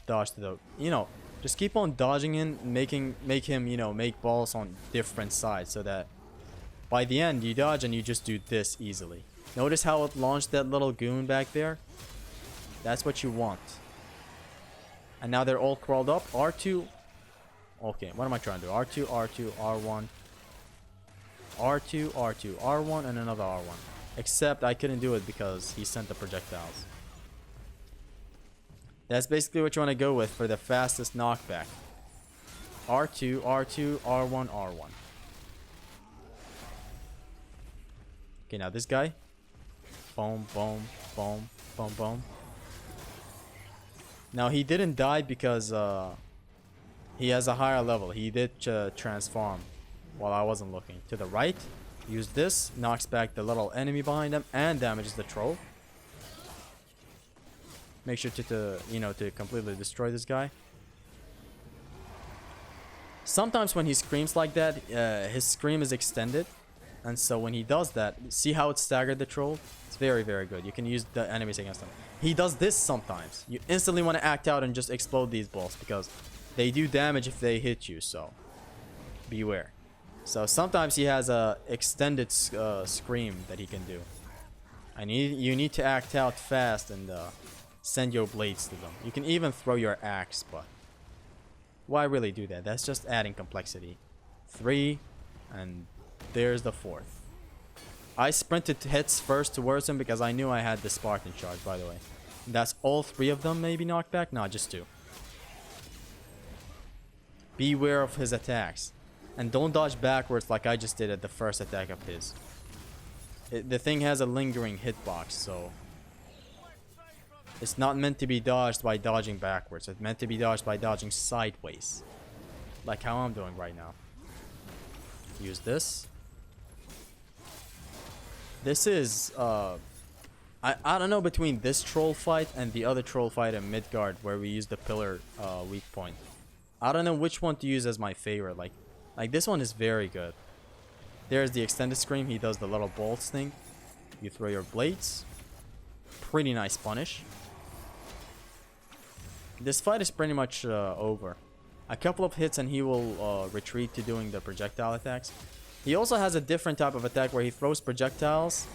Dodge to the... You know, just keep on dodging in, make him, you know, make balls on different sides so that by the end you dodge and you just do this easily. Notice how it launched that little goon back there? That's what you want. And now they're all crawled up. R2. Okay, what am I trying to do? R2, R2, R1. R2, R2, R1, and another R1. Except I couldn't do it because he sent the projectiles. That's basically what you want to go with for the fastest knockback. R2, R2, R1, R1. Okay, now this guy. Boom, boom, boom, boom, boom. Now he didn't die because he has a higher level. He did transform while I wasn't looking. To the right, use this, knocks back the little enemy behind him and damages the troll. Make sure to completely destroy this guy. Sometimes when he screams like that, his scream is extended. And so when he does that, see how it staggered the troll? It's very, very good. You can use the enemies against him. He does this sometimes. You instantly want to act out and just explode these balls because they do damage if they hit you, so beware. So sometimes he has a extended scream that he can do. And you need to act out fast and send your blades to them. You can even throw your axe, but why really do that? That's just adding complexity. 3, and there's the 4th. I sprinted heads first towards him because I knew I had the Spartan charge, by the way. That's all 3 of them maybe knocked back? No, just 2. Beware of his attacks. And don't dodge backwards like I just did at the first attack of his. The thing has a lingering hitbox, so it's not meant to be dodged by dodging backwards. It's meant to be dodged by dodging sideways. Like how I'm doing right now. Use this. This is, I don't know between this troll fight and the other troll fight in Midgard where we use the pillar weak point. I don't know which one to use as my favorite. Like this one is very good. There's the extended scream. He does the little bolts thing. You throw your blades. Pretty nice punish. This fight is pretty much over. A couple of hits and he will retreat to doing the projectile attacks. He also has a different type of attack where he throws projectiles,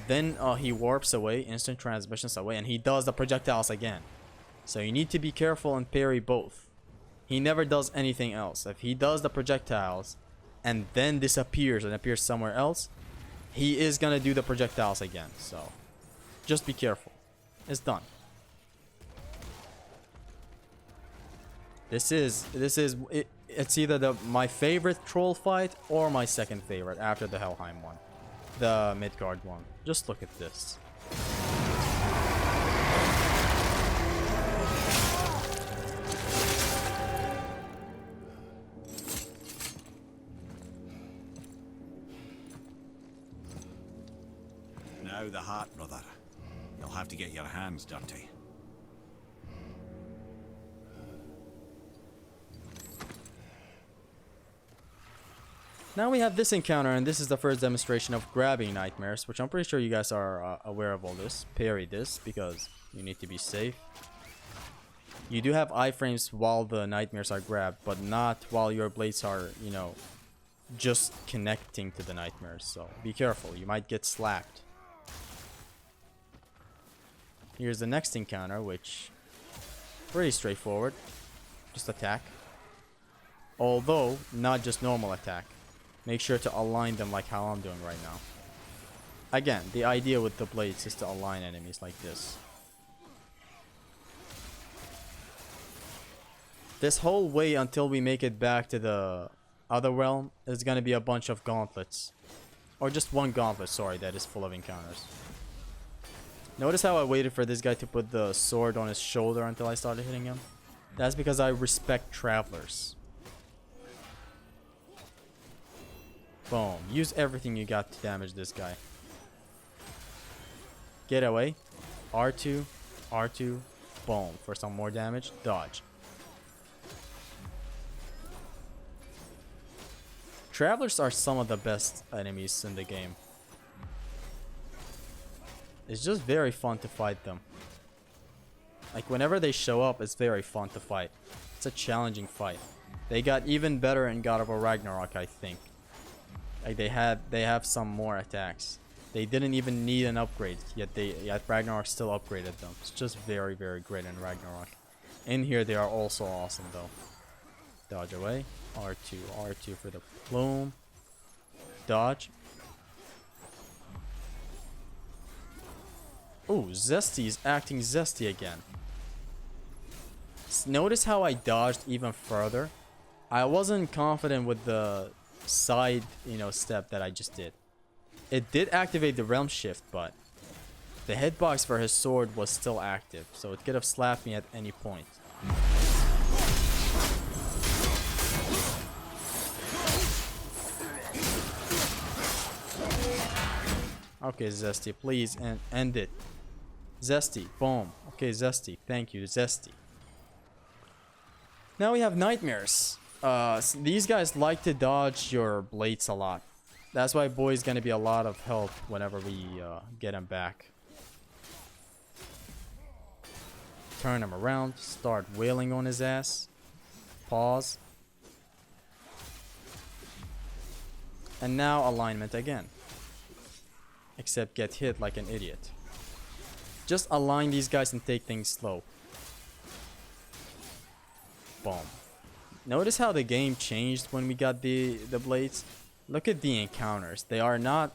then he warps away, instant transmissions away, and he does the projectiles again. So you need to be careful and parry both. He never does anything else. If he does the projectiles and then disappears and appears somewhere else, he is gonna do the projectiles again. So just be careful. It's done. It's either my favorite troll fight or my second favorite after the Helheim one, the Midgard one. Just look at this. Now the heart, brother. You'll have to get your hands dirty. Now we have this encounter, and this is the first demonstration of grabbing nightmares, which I'm pretty sure you guys are aware of all this. Parry this, because you need to be safe. You do have iframes while the nightmares are grabbed, but not while your blades are, you know, just connecting to the nightmares. So be careful, you might get slapped. Here's the next encounter, which pretty straightforward. Just attack. Although, not just normal attack. Make sure to align them like how I'm doing right now. Again, the idea with the blades is to align enemies like this. This whole way until we make it back to the other realm is gonna be a bunch of gauntlets. Or just one gauntlet, sorry, that is full of encounters. Notice how I waited for this guy to put the sword on his shoulder until I started hitting him? That's because I respect travelers. Boom. Use everything you got to damage this guy. Get away. R2. R2. Boom. For some more damage. Dodge. Travelers are some of the best enemies in the game. It's just very fun to fight them. Like whenever they show up, it's very fun to fight. It's a challenging fight. They got even better in God of War Ragnarok, I think. Like they have some more attacks. They didn't even need an upgrade, yet Ragnarok still upgraded them. It's just very, very great in Ragnarok. In here they are also awesome though. Dodge away. R2, R2 for the plume. Dodge. Ooh, Zesty is acting zesty again. Notice how I dodged even further. I wasn't confident with the side, you know, step that I just did. It did activate the realm shift, but the hitbox for his sword was still active, so it could have slapped me at any point. Okay, Zesty, please end it. Zesty, boom. Okay, Zesty, thank you, Zesty. Now we have nightmares. These guys like to dodge your blades a lot. That's why boy's gonna be a lot of help whenever we get him back. Turn him around, start wailing on his ass. Pause. And now alignment again. Except get hit like an idiot. Just align these guys and take things slow. Boom. Notice how the game changed when we got the blades. Look at the encounters. They are not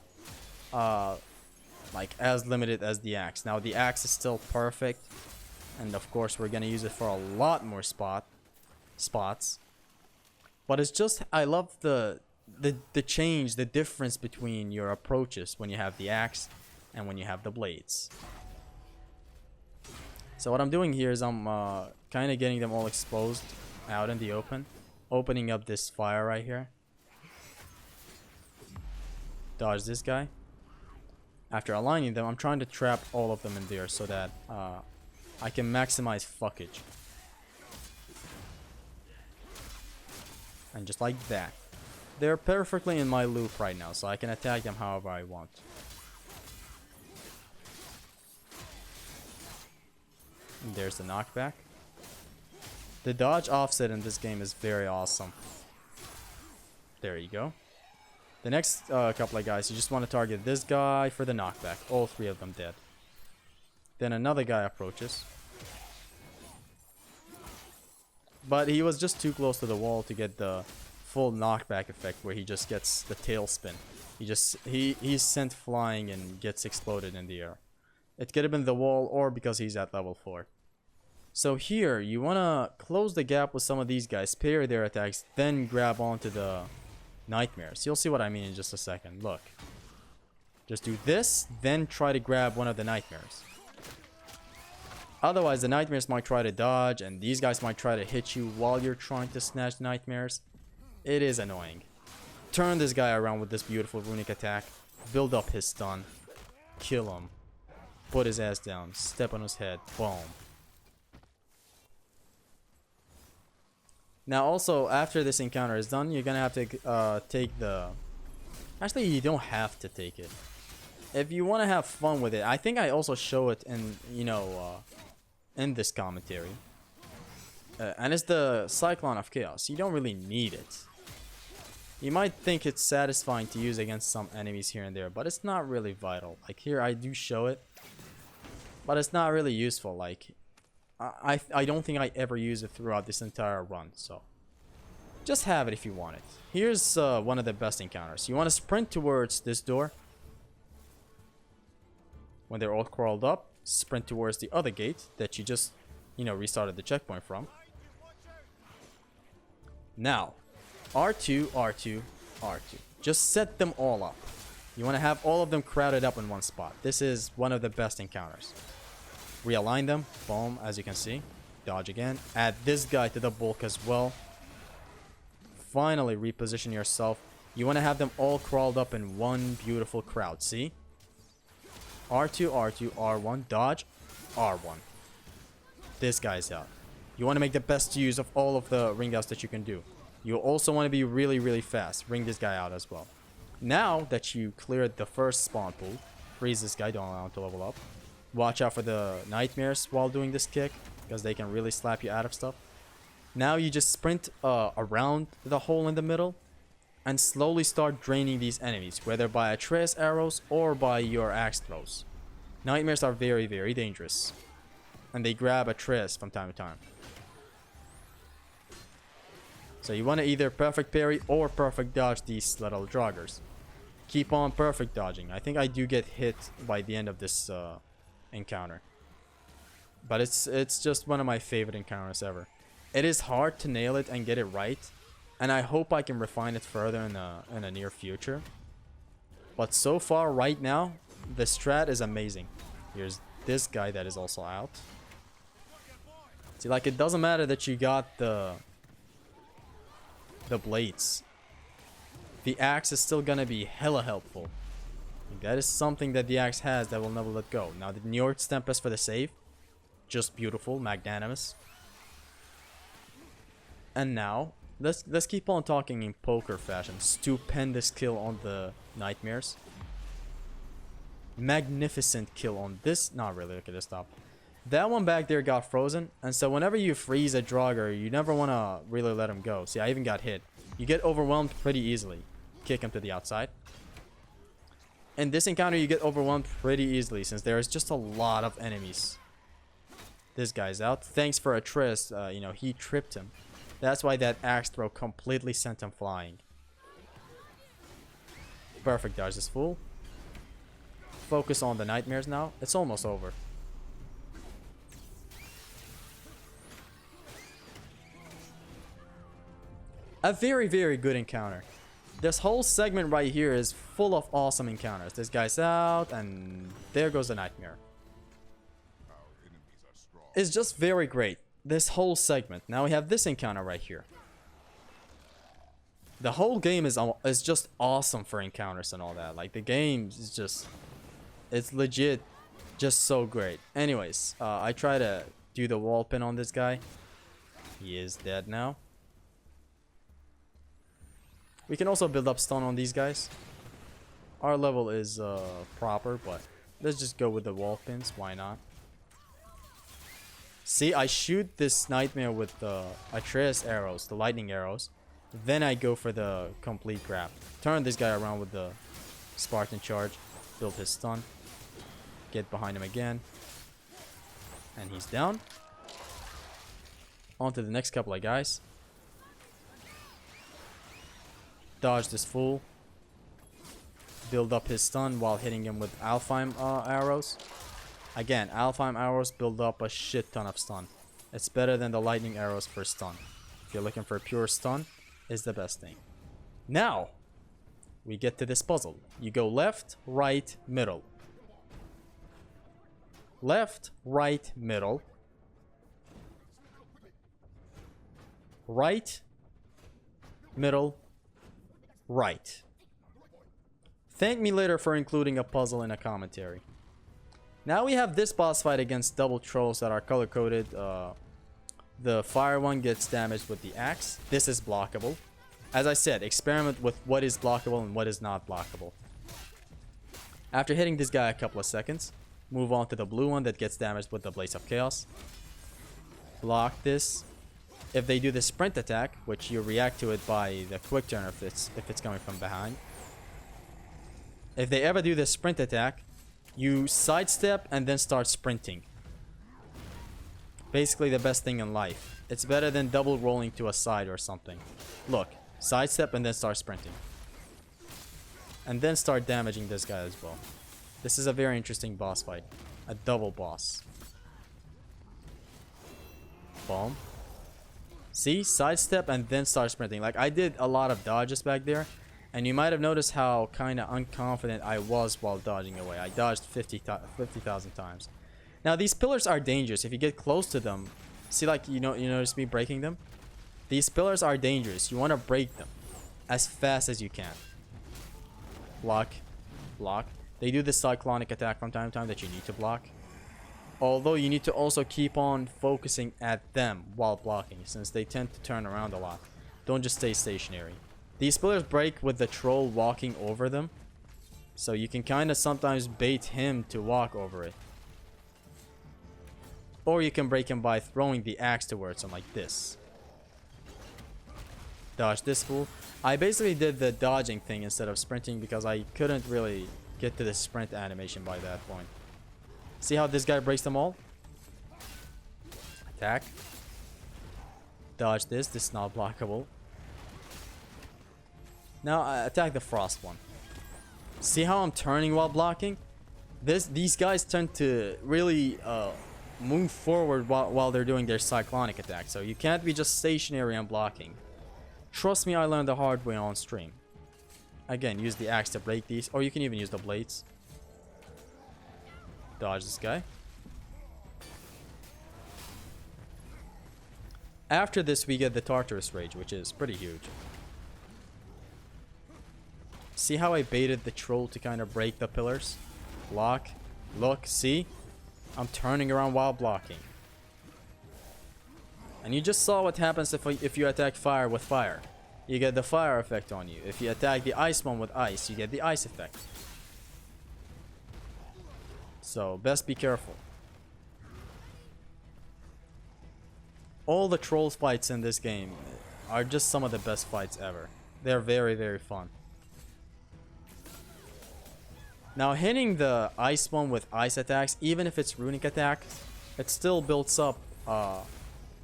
like as limited as the axe. Now the axe is still perfect, and of course we're gonna use it for a lot more spots. But it's just, I love the change, the difference between your approaches when you have the axe and when you have the blades. So what I'm doing here is I'm kind of getting them all exposed out in the open, opening up this fire right here. Dodge this guy. After aligning them, I'm trying to trap all of them in there so that I can maximize fuckage. And just like that. They're perfectly in my loop right now, so I can attack them however I want. And there's the knockback. The dodge offset in this game is very awesome. There you go. The next couple of guys, you just want to target this guy for the knockback. All three of them dead. Then another guy approaches. But he was just too close to the wall to get the full knockback effect where he just gets the tail spin. He's sent flying and gets exploded in the air. It could have been the wall or because he's at level 4. So here, you want to close the gap with some of these guys, parry their attacks, then grab onto the nightmares. You'll see what I mean in just a second. Look. Just do this, then try to grab one of the nightmares. Otherwise, the nightmares might try to dodge, and these guys might try to hit you while you're trying to snatch nightmares. It is annoying. Turn this guy around with this beautiful runic attack. Build up his stun. Kill him. Put his ass down. Step on his head. Boom. Now also, after this encounter is done, you're gonna have to take the... Actually, you don't have to take it. If you want to have fun with it, I think I also show it in, in this commentary. And it's the Cyclone of Chaos. You don't really need it. You might think it's satisfying to use against some enemies here and there, but it's not really vital. Like here, I do show it, but it's not really useful. Like, I don't think I ever use it throughout this entire run, so just have it if you want it. Here's one of the best encounters. You want to sprint towards this door. When they're all crawled up, sprint towards the other gate that you just, restarted the checkpoint from. Now, R2, R2, R2. Just set them all up. You want to have all of them crowded up in one spot. This is one of the best encounters. Realign them. Boom, as you can see. Dodge again. Add this guy to the bulk as well. Finally, reposition yourself. You want to have them all crawled up in one beautiful crowd. See? R2, R2, R1, dodge, R1. This guy's out. You want to make the best use of all of the ring outs that you can do. You also want to be really, really fast. Ring this guy out as well. Now that you cleared the first spawn pool, freeze this guy, don't allow him to level up. Watch out for the nightmares while doing this kick, because they can really slap you out of stuff. Now you just sprint around the hole in the middle and slowly start draining these enemies, whether by Atreus arrows or by your axe throws. Nightmares are very, very dangerous, and they grab Atreus from time to time. So you want to either perfect parry or perfect dodge these little joggers. Keep on perfect dodging. I think I do get hit by the end of this encounter, but it's just one of my favorite encounters ever. It is hard to nail it and get it right, and I hope I can refine it further in the near future. But so far, right now, the strat is amazing. Here's this guy that is also out. See, like, it doesn't matter that you got the blades. The axe is still gonna be hella helpful. That is something that the axe has that will never let go. Now, the Njord Tempest for the save. Just beautiful, magnanimous. And now, let's keep on talking in poker fashion. Stupendous kill on the nightmares. Magnificent kill on this. Not really. Okay, let's stop. That one back there got frozen, and so whenever you freeze a Draugr, you never want to really let him go. See, I even got hit. You get overwhelmed pretty easily. Kick him to the outside. In this encounter, you get overwhelmed pretty easily since there is just a lot of enemies. This guy's out. Thanks for Atreus. He tripped him. That's why that axe throw completely sent him flying. Perfect dodge is full. Focus on the nightmares now. It's almost over. A very, very good encounter. This whole segment right here is full of awesome encounters. This guy's out, and there goes the nightmare. It's just very great. This whole segment. Now we have this encounter right here. The whole game is just awesome for encounters and all that. Like, the game is just... It's legit just so great. Anyways, I try to do the wall pin on this guy. He is dead now. We can also build up stun on these guys. Our level is proper, but let's just go with the wall pins. Why not? See, I shoot this nightmare with the Atreus arrows, the lightning arrows. Then I go for the complete grab. Turn this guy around with the Spartan charge. Build his stun. Get behind him again. And he's down. On to the next couple of guys. Dodge this fool. Build up his stun while hitting him with Alfheim arrows. Again, Alfheim arrows build up a shit ton of stun. It's better than the lightning arrows for stun. If you're looking for pure stun, it's the best thing. Now, we get to this puzzle. You go left, right, middle. Left, right, middle. Right, middle, right. Thank me later for including a puzzle in a commentary. Now we have this boss fight against double trolls that are color-coded. The fire one gets damaged with the axe. This is blockable. As I said, experiment with what is blockable and what is not blockable. After hitting this guy a couple of seconds, move on to the blue one that gets damaged with the Blades of Chaos. Block this. If they do the sprint attack, which you react to it by the quick turn if it's coming from behind. If they ever do the sprint attack, you sidestep and then start sprinting. Basically the best thing in life. It's better than double rolling to a side or something. Look, sidestep and then start sprinting. And then start damaging this guy as well. This is a very interesting boss fight. A double boss. Boom. See? Sidestep and then start sprinting. Like, I did a lot of dodges back there. And you might have noticed how kind of unconfident I was while dodging away. I dodged 50,000 times. Now, these pillars are dangerous. If you get close to them... See, like, you notice me breaking them? These pillars are dangerous. You want to break them as fast as you can. Block. Block. They do this cyclonic attack from time to time that you need to block. Although you need to also keep on focusing at them while blocking, since they tend to turn around a lot. Don't just stay stationary. These pillars break with the troll walking over them. So you can kind of sometimes bait him to walk over it. Or you can break him by throwing the axe towards him like this. Dodge this fool. I basically did the dodging thing instead of sprinting because I couldn't really get to the sprint animation by that point. See how this guy breaks them all? Attack. Dodge this. This is not blockable. Now attack the frost one. See how I'm turning while blocking? These guys tend to really move forward while they're doing their cyclonic attack. So you can't be just stationary and blocking. Trust me, I learned the hard way on stream. Again, use the axe to break these, or you can even use the blades. Dodge this guy. After this, we get the Tartarus Rage, which is pretty huge. See how I baited the troll to kind of break the pillars? Block. Look, see? I'm turning around while blocking. And you just saw what happens if you attack fire with fire. You get the fire effect on you. If you attack the ice one with ice, you get the ice effect. So, best be careful. All the trolls fights in this game are just some of the best fights ever. They're very, very fun. Now, hitting the ice one with ice attacks, even if it's runic attack, it still builds up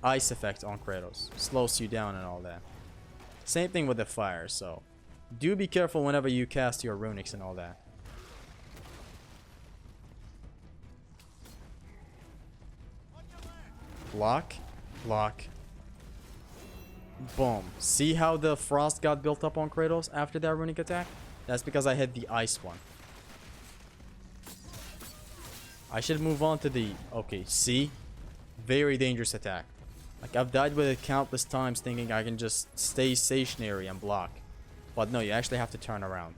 ice effect on Kratos. Slows you down and all that. Same thing with the fire, so do be careful whenever you cast your runics and all that. Block, block. Boom. See how the frost got built up on Kratos after that runic attack? That's because I hit the ice one. I should move on to the... Okay, see? Very dangerous attack. Like, I've died with it countless times thinking I can just stay stationary and block. But no, you actually have to turn around.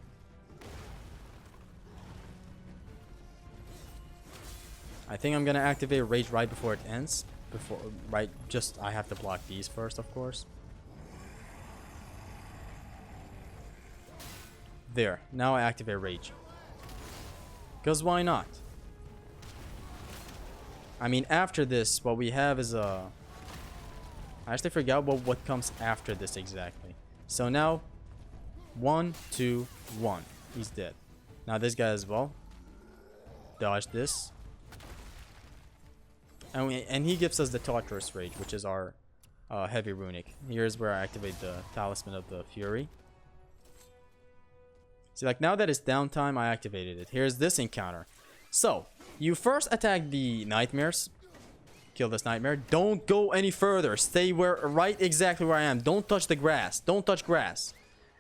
I think I'm gonna activate Rage right before it ends. I have to block these first, of course. There, now I activate Rage. Because why not? I mean, after this, what we have is a... I actually forgot what comes after this exactly. So now, 1, 2, 1. He's dead. Now this guy as well. Dodge this. And he gives us the Tartarus Rage, which is our heavy runic. Here's where I activate the Talisman of the Fury. See, like, now that it's downtime, I activated it. Here's this encounter. So, you first attack the nightmares. Kill this nightmare. Don't go any further. Stay right exactly where I am. Don't touch the grass. Don't touch grass.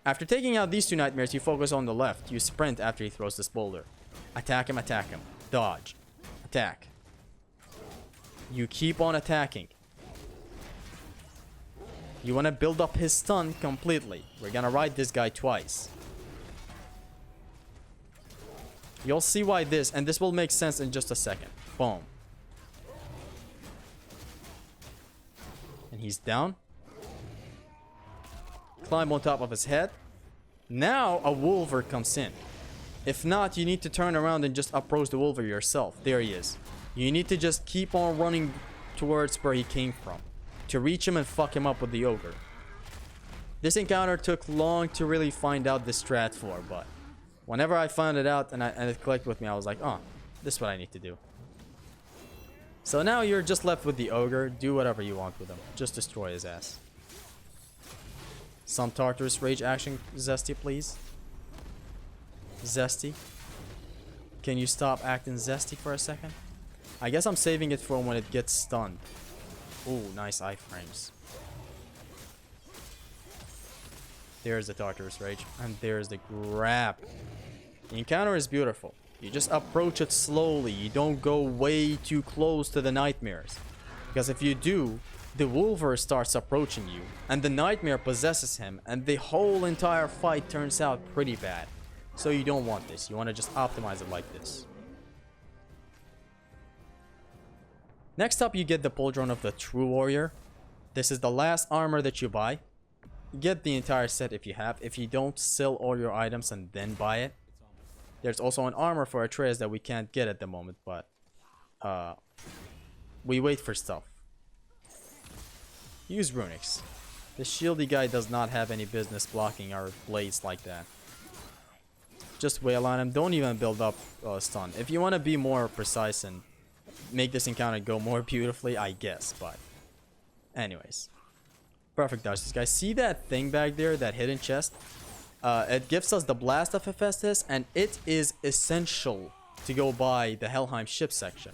After taking out these two nightmares, you focus on the left. You sprint after he throws this boulder. Attack him, attack him. Dodge. Attack. You keep on attacking. You want to build up his stun completely. We're gonna ride this guy twice. You'll see why this, and this will make sense in just a second. Boom. And he's down. Climb on top of his head. Now a wolver comes in. If not, you need to turn around and just approach the wolver yourself. There he is. You need to just keep on running towards where he came from to reach him and fuck him up with the ogre. This encounter took long to really find out the strat for, but whenever I found it out and it clicked with me, I was like, oh, this is what I need to do. So now you're just left with the ogre. Do whatever you want with him. Just destroy his ass. Some Tartarus Rage action, Zesty, please. Zesty. Can you stop acting zesty for a second? I guess I'm saving it for when it gets stunned. Ooh, nice iframes. There's the Tartarus Rage. And there's the grab. The encounter is beautiful. You just approach it slowly. You don't go way too close to the nightmares. Because if you do, the wolver starts approaching you. And the nightmare possesses him. And the whole entire fight turns out pretty bad. So you don't want this. You want to just optimize it like this. Next up, you get the Pauldron of the True Warrior. This is the last armor that you buy. Get the entire set if you have. If you don't, sell all your items and then buy it. There's also an armor for Atreus that we can't get at the moment, but we wait for stuff. Use runics. The shieldy guy does not have any business blocking our blades like that. Just wail on him. Don't even build up stun. If you want to be more precise and make this encounter go more beautifully, I guess, but anyways. Perfect dodge. This guy, see that thing back there, that hidden chest? It gives us the Blast of Hephaestus, and it is essential to go by the Helheim ship section.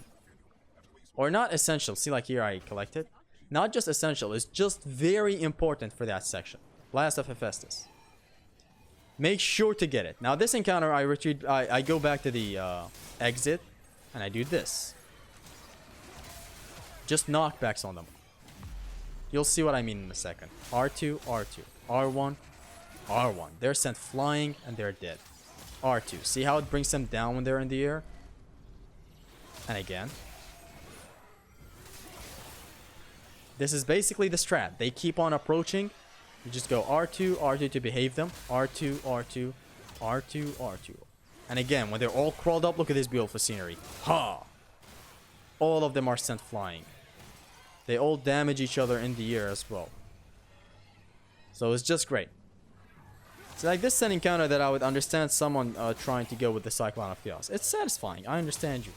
Or not essential. See, like here I collected. Not just essential, it's just very important for that section. Blast of Hephaestus. Make sure to get it. Now this encounter, I go back to the exit, and I do this. Just knockbacks on them. You'll see what I mean in a second. R2, R2, R1, R1. They're sent flying and they're dead. R2. See how it brings them down when they're in the air? And again. This is basically the strat. They keep on approaching. You just go R2, R2 to behave them. R2, R2, R2, R2. And again, when they're all crawled up, look at this beautiful scenery. Ha! All of them are sent flying. They all damage each other in the air as well. So it's just great. It's like this is an encounter that I would understand someone trying to go with the Cyclone of Chaos. It's satisfying. I understand you.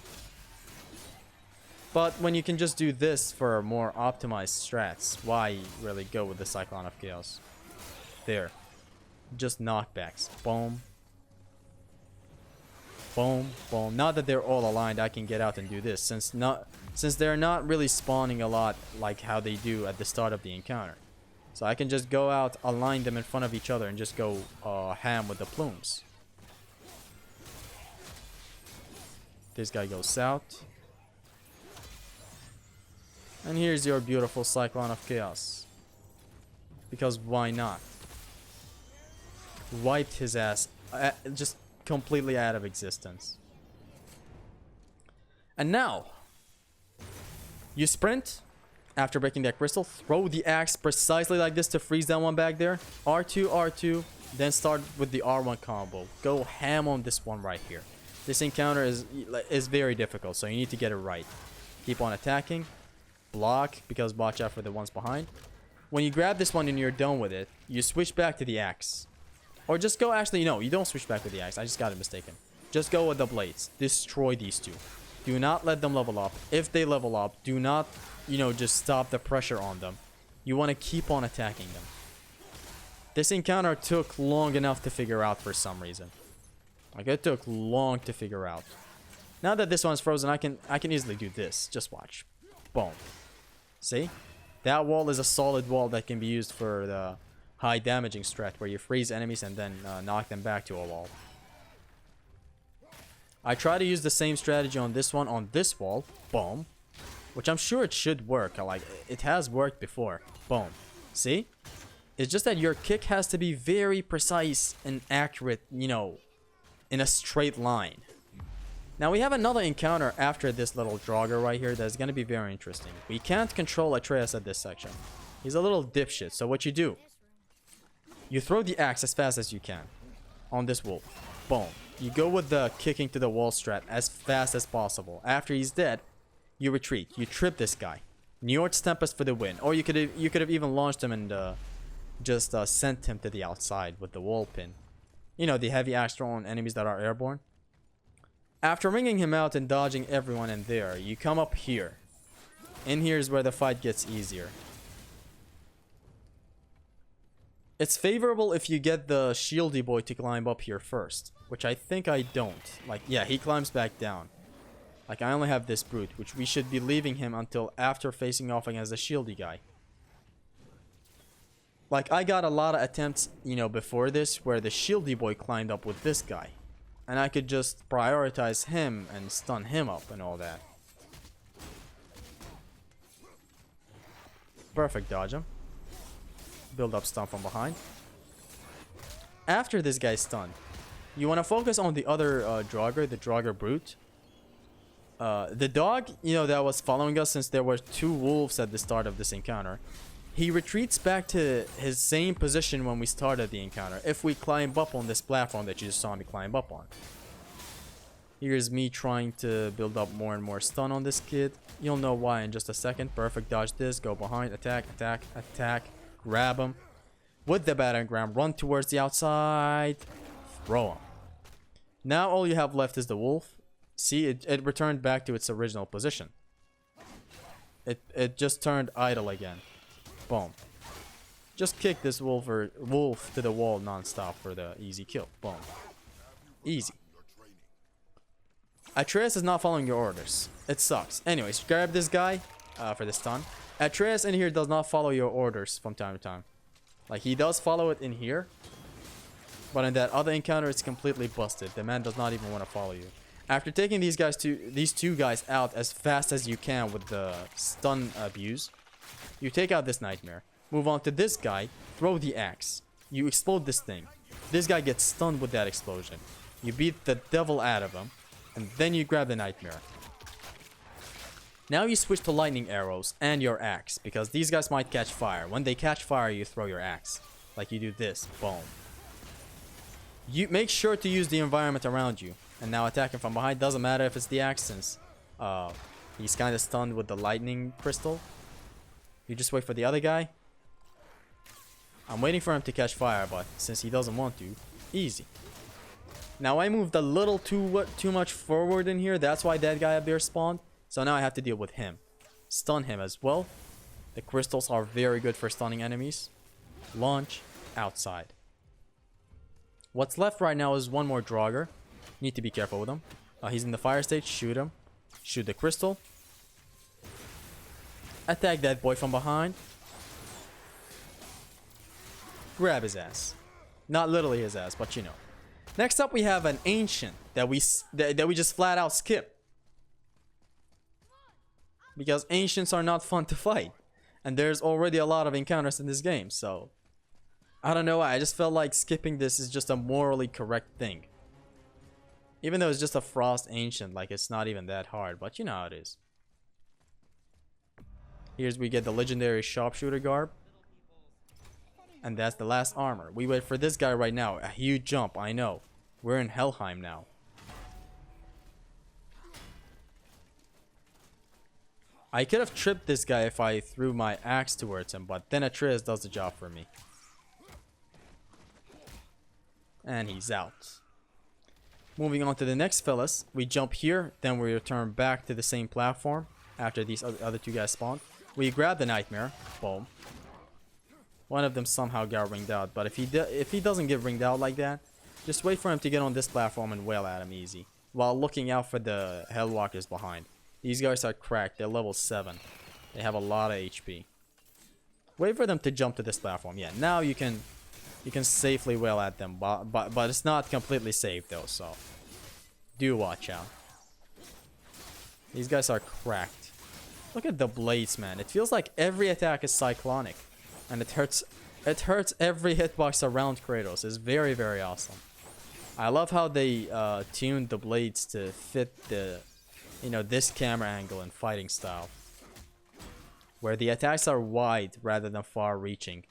But when you can just do this for more optimized strats, why really go with the Cyclone of Chaos? There. Just knockbacks. Boom. Boom, boom. Now that they're all aligned, I can get out and do this. Since they're not really spawning a lot like how they do at the start of the encounter. So I can just go out, align them in front of each other, and just go ham with the plumes. This guy goes south. And here's your beautiful Cyclone of Chaos. Because why not? Wiped his ass. Just completely out of existence. And now, you sprint after breaking that crystal, throw the axe precisely like this to freeze that one back there. R2, R2, then start with the R1 combo. Go ham on this one right here. This encounter is very difficult, so you need to get it right. Keep on attacking. Block, because watch out for the ones behind. When you grab this one and you're done with it, you switch back to the axe. Or just go, actually, no, you don't switch back with the axe. I just got it mistaken. Just go with the blades. Destroy these two. Do not let them level up. If they level up, do not, just stop the pressure on them. You want to keep on attacking them. This encounter took long enough to figure out for some reason. Like, it took long to figure out. Now that this one's frozen, I can easily do this. Just watch. Boom. See? That wall is a solid wall that can be used for the high damaging strat where you freeze enemies and then knock them back to a wall. I try to use the same strategy on this one, on this wall. Boom. Which I'm sure it should work. Like, it has worked before. Boom. See? It's just that your kick has to be very precise and accurate, you know, in a straight line. Now we have another encounter after this little Draugr right here that's going to be very interesting. We can't control Atreus at this section. He's a little dipshit. So what you do, you throw the axe as fast as you can on this wolf. Boom. You go with the kicking to the wall strat as fast as possible. After he's dead, you retreat. You trip this guy. Njord's Tempest for the win. Or you could have even launched him and just sent him to the outside with the wall pin. You know, the heavy axe throw on enemies that are airborne. After ringing him out and dodging everyone in there, you come up here. In here is where the fight gets easier. It's favorable if you get the shieldy boy to climb up here first, which I think I don't. Like, yeah, he climbs back down. Like, I only have this brute, which we should be leaving him until after facing off against the shieldy guy. Like, I got a lot of attempts, you know, before this where the shieldy boy climbed up with this guy. And I could just prioritize him and stun him up and all that. Perfect dodge him. Build up stun from behind. After this guy's stunned, you want to focus on the other Draugr, the Draugr brute. The dog, you know, that was following us since there were 2 wolves at the start of this encounter. He retreats back to his same position when we started the encounter, if we climb up on this platform that you just saw me climb up on. Here's me trying to build up more and more stun on this kid. You'll know why in just a second. Perfect dodge this, go behind, attack, attack, attack, grab him. With the battering ram, run towards the outside, throw him. Now all you have left is the wolf. See, it returned back to its original position. It just turned idle again. Boom. Just kick this wolf to the wall non-stop for the easy kill. Boom. Easy. Atreus is not following your orders. It sucks. Anyways, grab this guy for the stun. Atreus in here does not follow your orders from time to time. Like, he does follow it in here. But in that other encounter, it's completely busted. The man does not even want to follow you. After taking these two guys out as fast as you can with the stun abuse, you take out this nightmare. Move on to this guy. Throw the axe. You explode this thing. This guy gets stunned with that explosion. You beat the devil out of him. And then you grab the nightmare. Now you switch to lightning arrows and your axe, because these guys might catch fire. When they catch fire, you throw your axe. Like you do this. Boom. You make sure to use the environment around you. And now attacking from behind. Doesn't matter if it's the axe, since he's kind of stunned with the lightning crystal. You just wait for the other guy. I'm waiting for him to catch fire, but since he doesn't want to, easy. Now I moved a little too much forward in here. That's why that guy up there spawned. So now I have to deal with him. Stun him as well. The crystals are very good for stunning enemies. Launch outside. What's left right now is one more Draugr. Need to be careful with him. He's in the fire stage. Shoot him. Shoot the crystal. Attack that boy from behind. Grab his ass. Not literally his ass, but you know. Next up, we have an ancient that we just flat out skip. Because ancients are not fun to fight. And there's already a lot of encounters in this game, so I don't know why. I just felt like skipping this is just a morally correct thing. Even though it's just a frost ancient, like it's not even that hard, but you know how it is. Here's we get the legendary sharpshooter garb. And that's the last armor. We wait for this guy right now. A huge jump, I know. We're in Helheim now. I could have tripped this guy if I threw my axe towards him, but then Atreus does the job for me. And he's out. Moving on to the next fellas. We jump here, then we return back to the same platform after these other 2 guys spawn. We grab the nightmare. Boom. One of them somehow got ringed out, but if he doesn't get ringed out like that, just wait for him to get on this platform and wail at him easy, while looking out for the Hellwalkers behind. These guys are cracked. They're level 7. They have a lot of HP. Wait for them to jump to this platform. Yeah, now you can safely wail at them, but it's not completely safe though, so do watch out. These guys are cracked. Look at the blades, man. It feels like every attack is cyclonic, and it hurts every hitbox around Kratos. It's very, very awesome. I love how they tuned the blades to fit the, you know, this camera angle and fighting style, where the attacks are wide rather than far-reaching.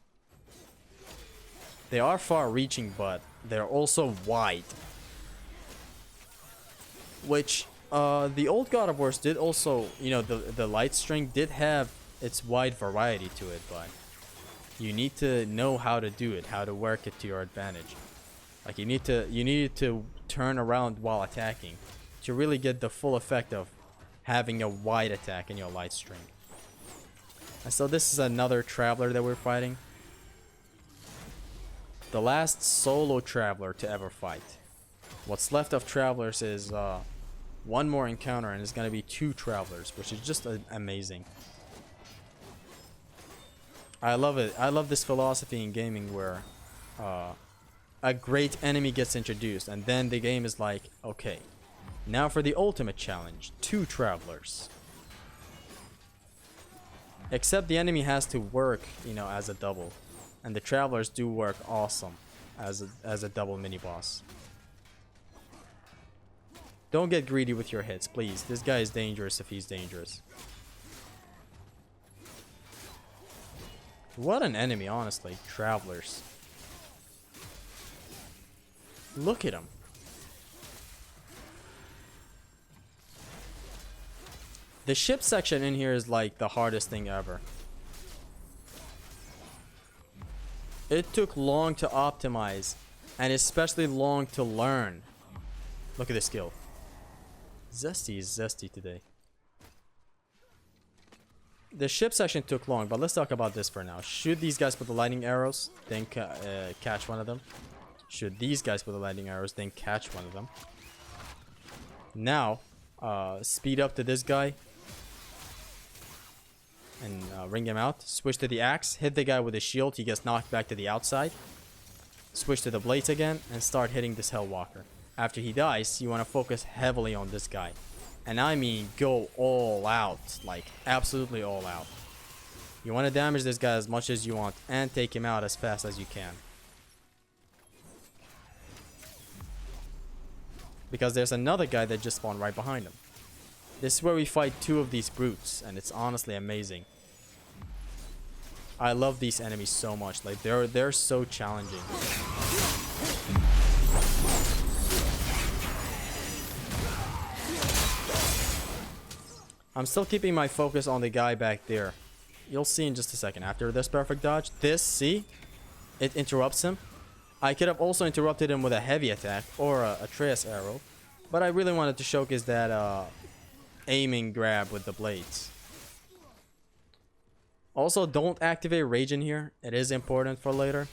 They are far-reaching, but they're also wide. Which, the old God of Wars did also, you know, the light string did have its wide variety to it, but you need to know how to do it, how to work it to your advantage. Like you need to turn around while attacking to really get the full effect of having a wide attack in your light string. And so this is another traveler that we're fighting. The last solo traveler to ever fight. What's left of travelers is one more encounter, and it's gonna be 2 travelers, which is just amazing. I love it. I love this philosophy in gaming where a great enemy gets introduced, and then the game is like, okay, now for the ultimate challenge, 2 travelers. Except the enemy has to work, you know, as a double, and the travelers do work awesome as a double mini boss. Don't get greedy with your hits, please. This guy is dangerous if he's dangerous. What an enemy, honestly. Travelers. Look at him. The ship section in here is like the hardest thing ever. It took long to optimize, and especially long to learn. Look at this skill. Zesty is zesty today. The ship section took long, but let's talk about this for now. Shoot these guys with the lightning arrows, then catch one of them. Shoot these guys with the lightning arrows, then catch one of them. Now, speed up to this guy and ring him out. Switch to the axe, hit the guy with the shield, he gets knocked back to the outside. Switch to the blades again and start hitting this Hellwalker. After he dies, you want to focus heavily on this guy. And I mean go all out, like absolutely all out. You want to damage this guy as much as you want and take him out as fast as you can. Because there's another guy that just spawned right behind him. This is where we fight 2 of these brutes, and it's honestly amazing. I love these enemies so much, like they're so challenging. I'm still keeping my focus on the guy back there. You'll see in just a second. After this perfect dodge, this, see? It interrupts him. I could have also interrupted him with a heavy attack or a Atreus arrow, but I really wanted to showcase that aiming grab with the blades. Also, don't activate rage in here. It is important for later.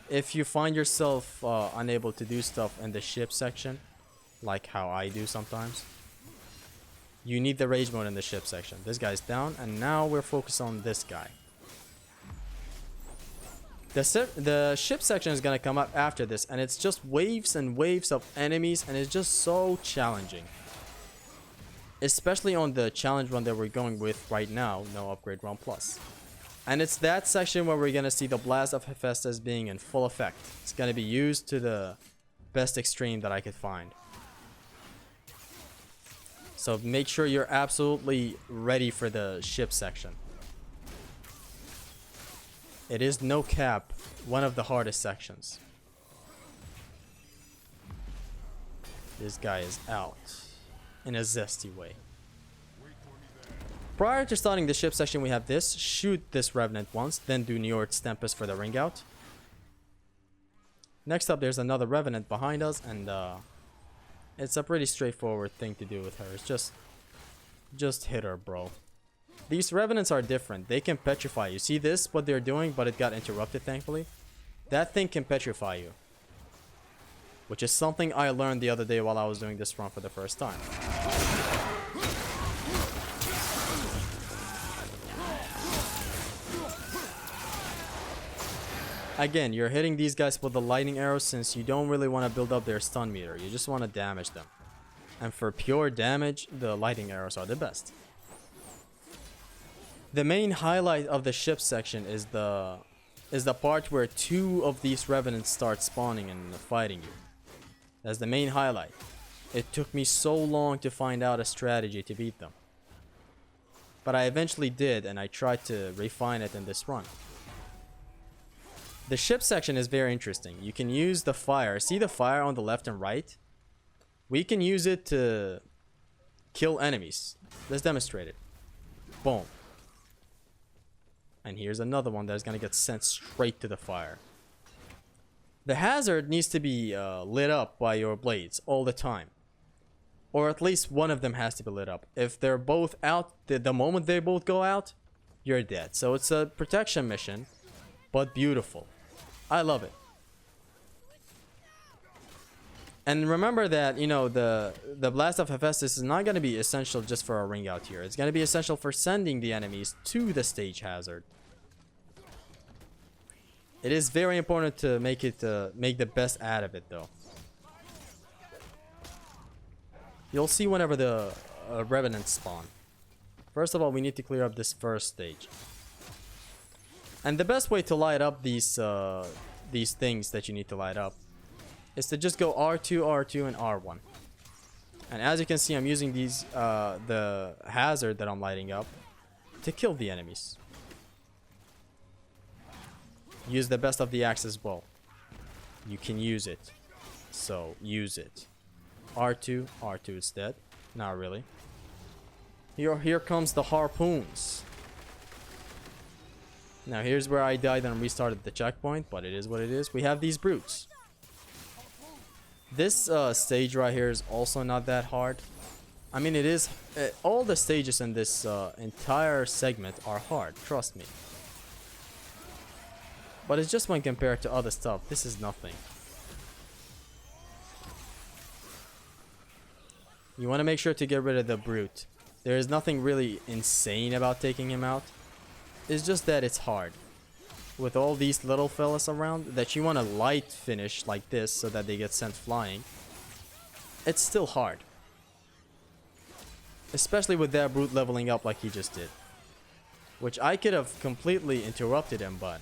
If you find yourself unable to do stuff in the ship section, like how I do sometimes, you need the rage mode in the ship section. This guy's down, and now we're focused on this guy. The ship section is gonna come up after this, and it's just waves and waves of enemies, and it's just so challenging. Especially on the challenge run that we're going with right now, no upgrade run plus. And it's that section where we're gonna see the Blast of Hephaestus being in full effect. It's gonna be used to the best extreme that I could find. So make sure you're absolutely ready for the ship section. It is no cap, one of the hardest sections. This guy is out in a zesty way. Prior to starting the ship section, we have this. Shoot this Revenant once, then do Njord's Tempest for the ring out. Next up, there's another Revenant behind us, and it's a pretty straightforward thing to do with her. It's just hit her, bro. These Revenants are different. They can petrify you. See this, what they're doing, but it got interrupted, thankfully. That thing can petrify you. Which is something I learned the other day while I was doing this run for the first time. Again, you're hitting these guys with the lightning arrows since you don't really want to build up their stun meter. You just want to damage them. And for pure damage, the lightning arrows are the best. The main highlight of the ship section is the part where 2 of these revenants start spawning and fighting you. That's the main highlight. It took me so long to find out a strategy to beat them. But I eventually did, and I tried to refine it in this run. The ship section is very interesting. You can use the fire. See the fire on the left and right? We can use it to kill enemies. Let's demonstrate it. Boom. And here's another one that's gonna get sent straight to the fire. The hazard needs to be lit up by your blades all the time. Or at least one of them has to be lit up. If they're both out, the moment they both go out, you're dead. So it's a protection mission, but beautiful. I love it. And remember that, you know, the Blast of Hephaestus is not going to be essential just for a ring out here. It's going to be essential for sending the enemies to the stage hazard. It is very important to make the best out of it, though. You'll see whenever the revenants spawn. First of all, we need to clear up this first stage. And the best way to light up these things that you need to light up is to just go R2, R2, and R1. And as you can see, I'm using these the hazard that I'm lighting up to kill the enemies. Use the best of the axe as well. You can use it, so use it. R2, R2 is dead. Not really. Here comes the harpoons. Now here's where I died and restarted the checkpoint, but it is what it is. We have these brutes. This stage right here is also not that hard. I mean, it is. All the stages in this entire segment are hard, trust me. But it's just when compared to other stuff, this is nothing. You want to make sure to get rid of the brute. There is nothing really insane about taking him out. It's just that it's hard. With all these little fellas around that you want to light finish like this so that they get sent flying. It's still hard. Especially with that brute leveling up like he just did. Which I could have completely interrupted him, but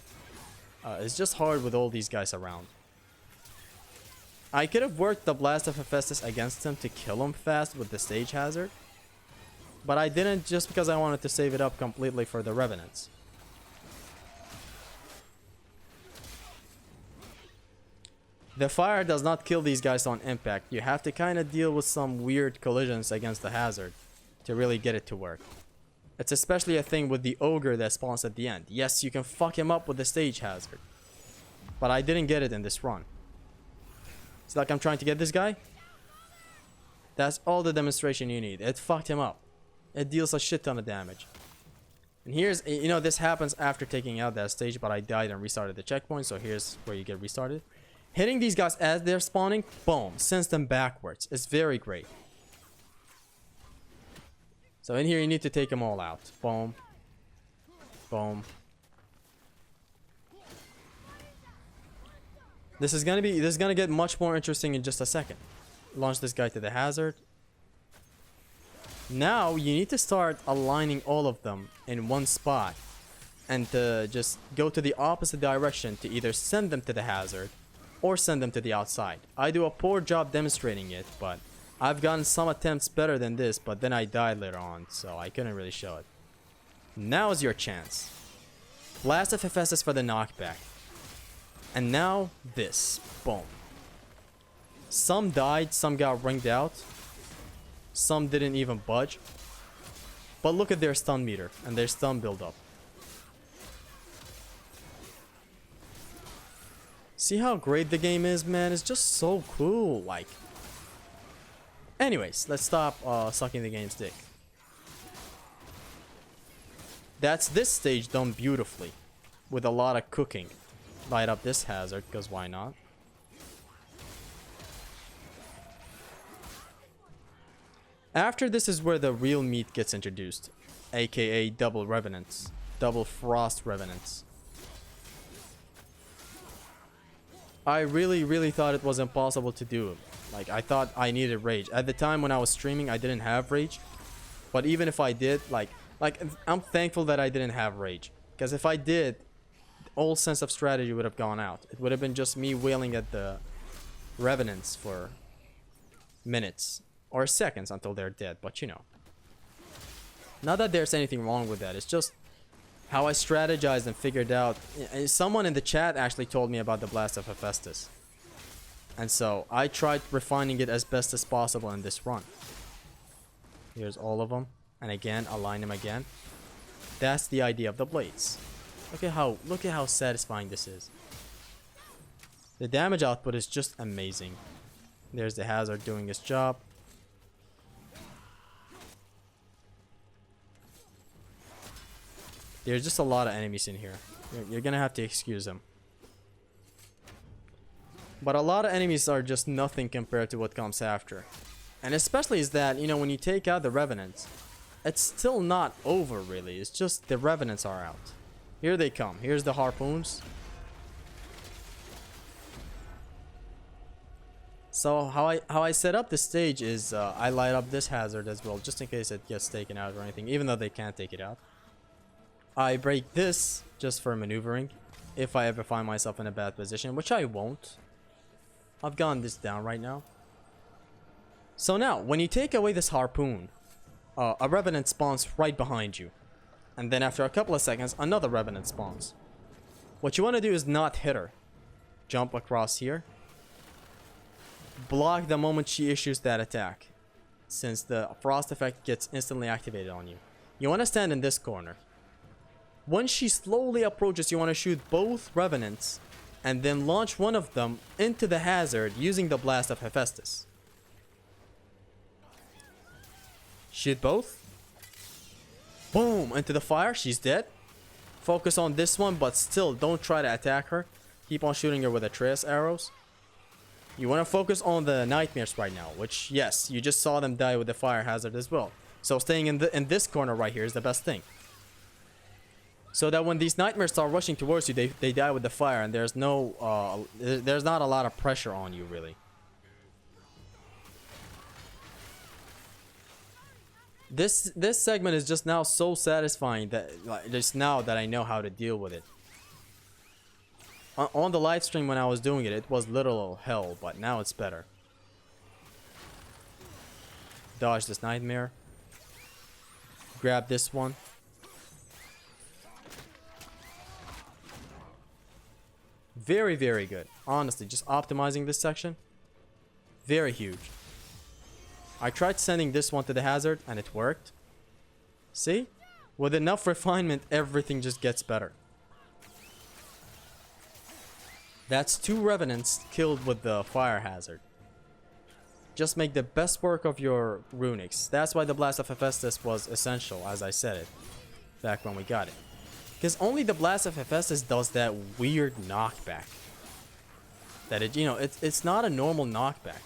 it's just hard with all these guys around. I could have worked the Blast of Hephaestus against him to kill him fast with the stage hazard. But I didn't, just because I wanted to save it up completely for the revenants. The fire does not kill these guys on impact. You have to kind of deal with some weird collisions against the hazard to really get it to work. It's especially a thing with the ogre that spawns at the end. Yes, you can fuck him up with the stage hazard. But I didn't get it in this run. It's like I'm trying to get this guy. That's all the demonstration you need. It fucked him up. It deals a shit ton of damage. And here's, you know, this happens after taking out that stage, but I died and restarted the checkpoint, so here's where you get restarted. Hitting these guys as they're spawning, boom, sends them backwards. It's very great. So in here you need to take them all out. Boom. Boom. This is gonna get much more interesting in just a second. Launch this guy to the hazard. Now you need to start aligning all of them in one spot and to just go to the opposite direction to either send them to the hazard or send them to the outside. I do a poor job demonstrating it, but I've gotten some attempts better than this, but then I died later on, so I couldn't really show it. Now is your chance. Blast of Hephaestus for the knockback. And now this. Boom. Some died, some got ringed out. Some didn't even budge. But look at their stun meter and their stun build up. See how great the game is, man? It's just so cool, like. Anyways, let's stop sucking the game's dick. That's this stage done beautifully. With a lot of cooking. Light up this hazard, because why not? After this is where the real meat gets introduced. AKA double revenants. Double frost revenants. I really thought it was impossible to do. Like, I thought I needed rage. At the time when I was streaming, I didn't have rage. But even if I did, like I'm thankful that I didn't have rage. Because if I did, all sense of strategy would have gone out. It would have been just me wailing at the revenants for minutes or seconds until they're dead. But you know, not that there's anything wrong with that. It's just how I strategized and figured out. Someone in the chat actually told me about the Blast of Hephaestus, and so I tried refining it as best as possible in this run. Here's all of them, and again align them again. That's the idea of the blades. Look at how satisfying this is. The damage output is just amazing. There's the hazard doing his job. There's just a lot of enemies in here. You're gonna have to excuse them. But a lot of enemies are just nothing compared to what comes after. And especially is that, you know, when you take out the revenants, it's still not over really. It's just the revenants are out. Here they come. Here's the harpoons. So how I set up the stage is I light up this hazard as well, just in case it gets taken out or anything, even though they can't take it out. I break this just for maneuvering, if I ever find myself in a bad position, which I won't. I've gotten this down right now. So now, when you take away this harpoon, a revenant spawns right behind you. And then after a couple of seconds, another revenant spawns. What you want to do is not hit her. Jump across here. Block the moment she issues that attack, since the frost effect gets instantly activated on you. You want to stand in this corner. When she slowly approaches, you want to shoot both revenants and then launch one of them into the hazard using the Blast of Hephaestus. Shoot both. Boom! Into the fire. She's dead. Focus on this one, but still don't try to attack her. Keep on shooting her with Atreus arrows. You want to focus on the nightmares right now, which, yes, you just saw them die with the fire hazard as well. So staying in this corner right here is the best thing. So that when these nightmares start rushing towards you, they die with the fire, and there's no there's not a lot of pressure on you really. This segment is just now so satisfying that just now that I know how to deal with it. On the live stream when I was doing it, it was literal hell, but now it's better. Dodge this nightmare. Grab this one. Very good. Honestly, just optimizing this section. Very huge. I tried sending this one to the hazard and it worked. See? With enough refinement, everything just gets better. That's 2 revenants killed with the fire hazard. Just make the best work of your runics. That's why the Blast of Hephaestus was essential, as I said it back when we got it. Because only the Blast of Hephaestus does that weird knockback. That it's not a normal knockback.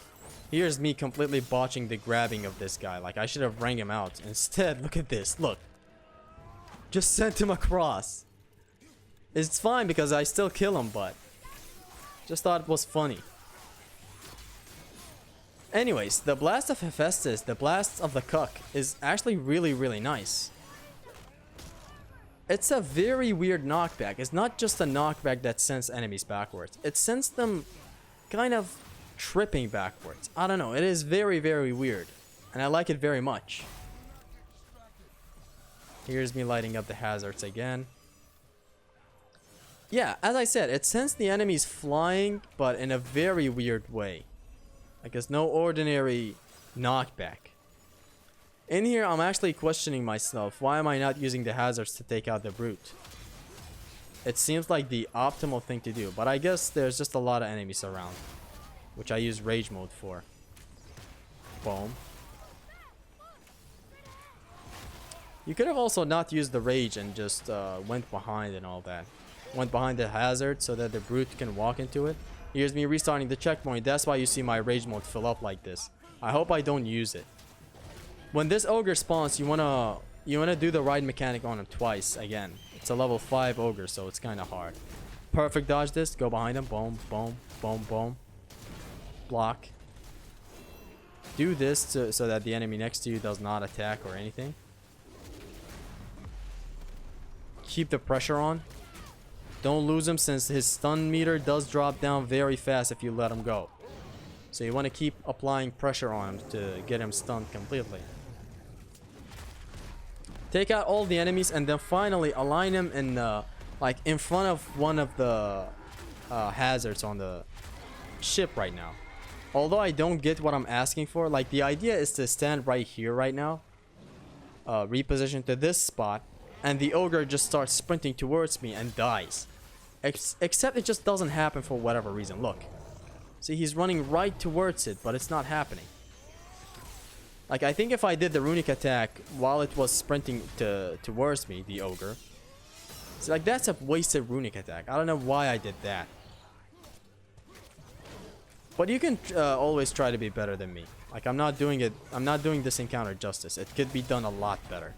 Here's me completely botching the grabbing of this guy. Like, I should have rang him out. Instead, look at this. Look. Just sent him across. It's fine because I still kill him, but just thought it was funny. Anyways, the Blast of Hephaestus, the Blast of the Cuck, is actually really nice. It's a very weird knockback. It's not just a knockback that sends enemies backwards. It sends them kind of tripping backwards. I don't know. It is very weird. And I like it very much. Here's me lighting up the hazards again. Yeah, as I said, it sends the enemies flying, but in a very weird way. Like, it's no ordinary knockback. In here, I'm actually questioning myself. Why am I not using the hazards to take out the brute? It seems like the optimal thing to do, but I guess there's just a lot of enemies around, which I use rage mode for. Boom. You could have also not used the rage and just went behind and all that. Went behind the hazard so that the brute can walk into it. Here's me restarting the checkpoint. That's why you see my rage mode fill up like this. I hope I don't use it. When this ogre spawns, you wanna do the ride mechanic on him twice again. It's a level 5 ogre, so it's kind of hard. Perfect dodge this. Go behind him. Boom, boom, boom, boom. Block. Do this so that the enemy next to you does not attack or anything. Keep the pressure on. Don't lose him since his stun meter does drop down very fast if you let him go. So you want to keep applying pressure on him to get him stunned completely. Take out all the enemies and then finally align him in like in front of one of the hazards on the ship right now. Although I don't get what I'm asking for, like the idea is to stand right here right now, reposition to this spot, and the ogre just starts sprinting towards me and dies. Except it just doesn't happen for whatever reason. Look. See, he's running right towards it, but it's not happening. Like, I think if I did the runic attack while it was sprinting towards me, the ogre. It's like, that's a wasted runic attack. I don't know why I did that. But you can always try to be better than me. Like, I'm not doing this encounter justice. It could be done a lot better.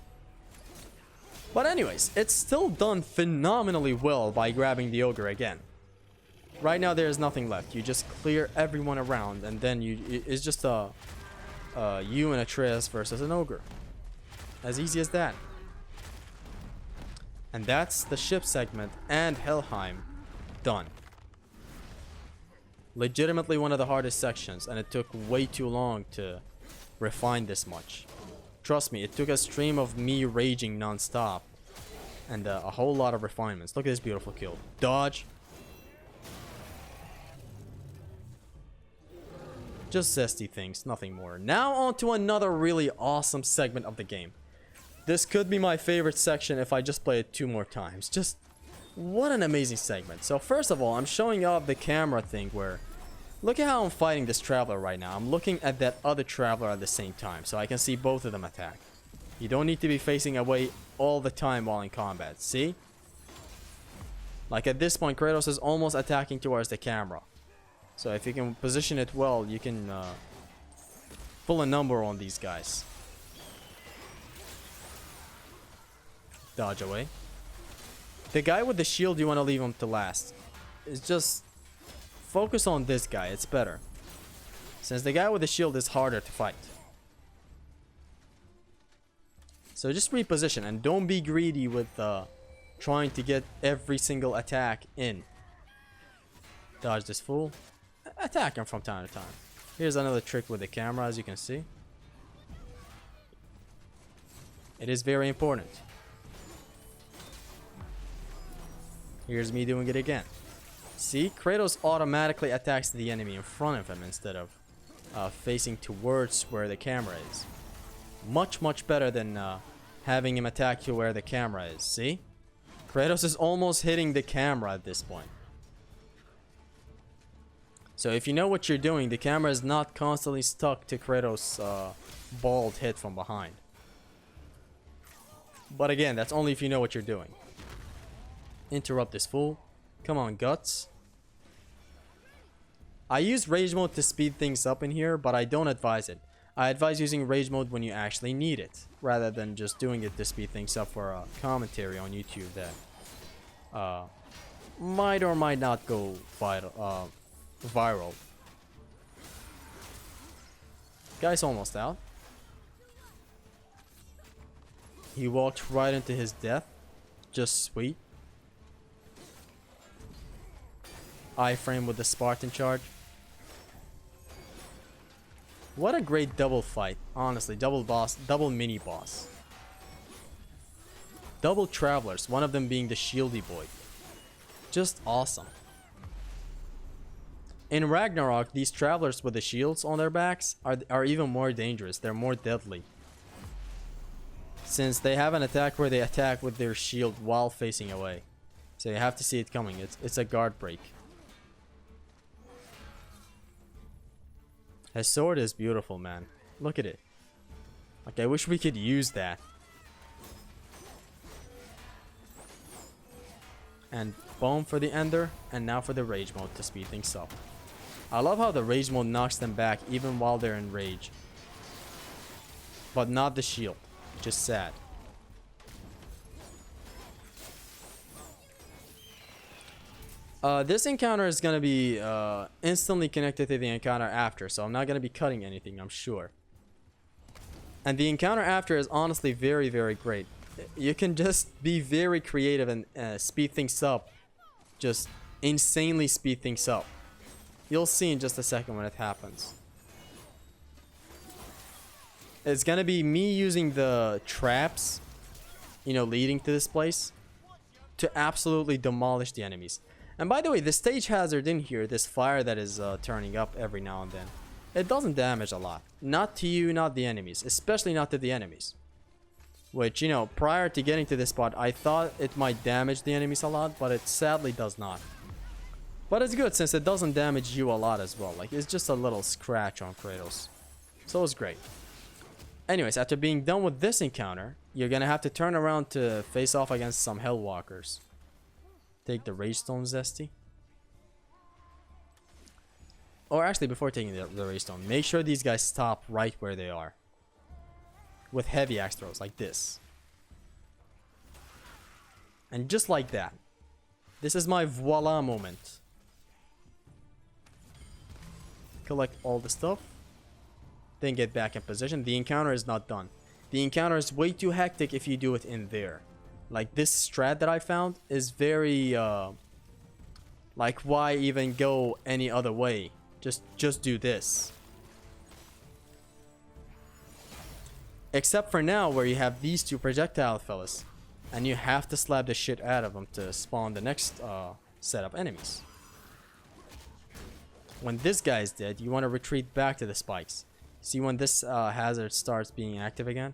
But anyways, it's still done phenomenally well by grabbing the ogre again. Right now there is nothing left. You just clear everyone around, and then it's just you and Atreus versus an ogre. As easy as that. And that's the ship segment and Helheim done. Legitimately one of the hardest sections, and it took way too long to refine this much. Trust me, it took a stream of me raging non-stop and a whole lot of refinements. Look at this beautiful kill. Dodge. Just zesty things, nothing more. Now on to another really awesome segment of the game. This could be my favorite section if I just play it 2 more times. Just what an amazing segment. So first of all, I'm showing off the camera thing where look at how I'm fighting this traveler right now. I'm looking at that other traveler at the same time, so I can see both of them attack. You don't need to be facing away all the time while in combat. See? Like at this point, Kratos is almost attacking towards the camera. So if you can position it well, you can pull a number on these guys. Dodge away. The guy with the shield, you want to leave him to last. It's just focus on this guy, it's better. Since the guy with the shield is harder to fight. So just reposition and don't be greedy with trying to get every single attack in. Dodge this fool. Attack him from time to time. Here's another trick with the camera, as you can see. It is very important. Here's me doing it again. See, Kratos automatically attacks the enemy in front of him instead of facing towards where the camera is. Much better than having him attack you where the camera is. See? Kratos is almost hitting the camera at this point. So if you know what you're doing, the camera is not constantly stuck to Kratos' bald hit from behind. But again, that's only if you know what you're doing. Interrupt this fool. Come on, guts. I use rage mode to speed things up in here, but I don't advise it. I advise using rage mode when you actually need it, rather than just doing it to speed things up for a commentary on YouTube that might or might not go viral. Guy's almost out. He walked right into his death. Just sweet. Iframe with the Spartan charge. What a great double fight. Honestly, double boss, double mini boss. Double travelers, one of them being the shieldy boy. Just awesome. In Ragnarok, these travelers with the shields on their backs are even more dangerous. They're more deadly. Since they have an attack where they attack with their shield while facing away. So you have to see it coming. It's a guard break. His sword is beautiful, man. Look at it. Like, I wish we could use that. And boom for the ender, and now for the rage mode to speed things up. I love how the rage mode knocks them back even while they're in rage. But not the shield. Just sad. This encounter is gonna be instantly connected to the encounter after, so I'm not gonna be cutting anything, I'm sure. And the encounter after is honestly very, very great. You can just be very creative and speed things up. Just insanely speed things up. You'll see in just a second when it happens. It's gonna be me using the traps, you know, leading to this place to absolutely demolish the enemies. And by the way, the stage hazard in here, this fire that is turning up every now and then, it doesn't damage a lot. Not to you, not the enemies, especially not to the enemies. Which, you know, prior to getting to this spot, I thought it might damage the enemies a lot, but it sadly does not. But it's good since it doesn't damage you a lot as well. Like, it's just a little scratch on Kratos. So it's great. Anyways, after being done with this encounter, you're gonna have to turn around to face off against some Hellwalkers. Take the Rage Stone, Zesty. Or actually, before taking the Rage Stone, make sure these guys stop right where they are. With heavy axe throws, like this. And just like that. This is my voila moment. Collect all the stuff. Then get back in position. The encounter is not done. The encounter is way too hectic if you do it in there. Like, this strat that I found is very like, why even go any other way? Just do this. Except for now, where you have these two projectile fellas, and you have to slap the shit out of them to spawn the next set of enemies. When this guy is dead, you want to retreat back to the spikes. See when this hazard starts being active again?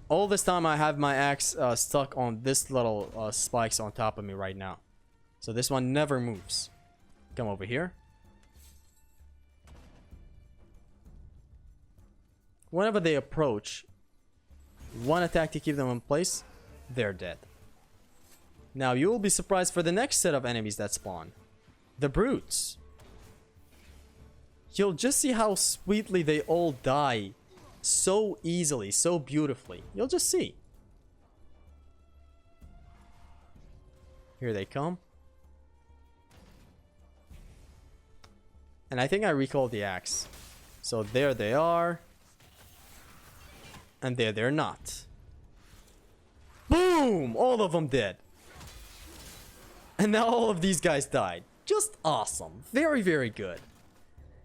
All this time I have my axe stuck on this little spikes on top of me right now. So this one never moves. Come over here. Whenever they approach, one attack to keep them in place, they're dead. Now you will be surprised for the next set of enemies that spawn. The brutes. You'll just see how sweetly they all die. So easily, so beautifully. You'll just see. Here they come. And I think I recall the axe. So there they are. And there they're not. Boom! All of them dead. And now all of these guys died. Just awesome. Very, very good.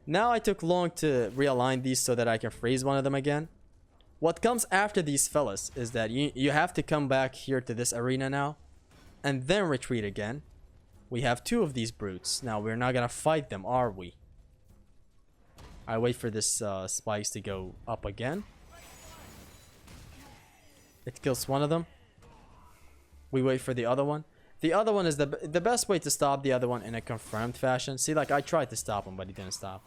Now I took long to realign these so that I can freeze one of them again. What comes after these fellas is that you have to come back here to this arena now. And then retreat again. We have two of these brutes. Now we're not gonna fight them, are we? I wait for this spikes to go up again. It kills one of them. We wait for the other one. The other one is the best way to stop the other one in a confirmed fashion. See, like, I tried to stop him, but he didn't stop.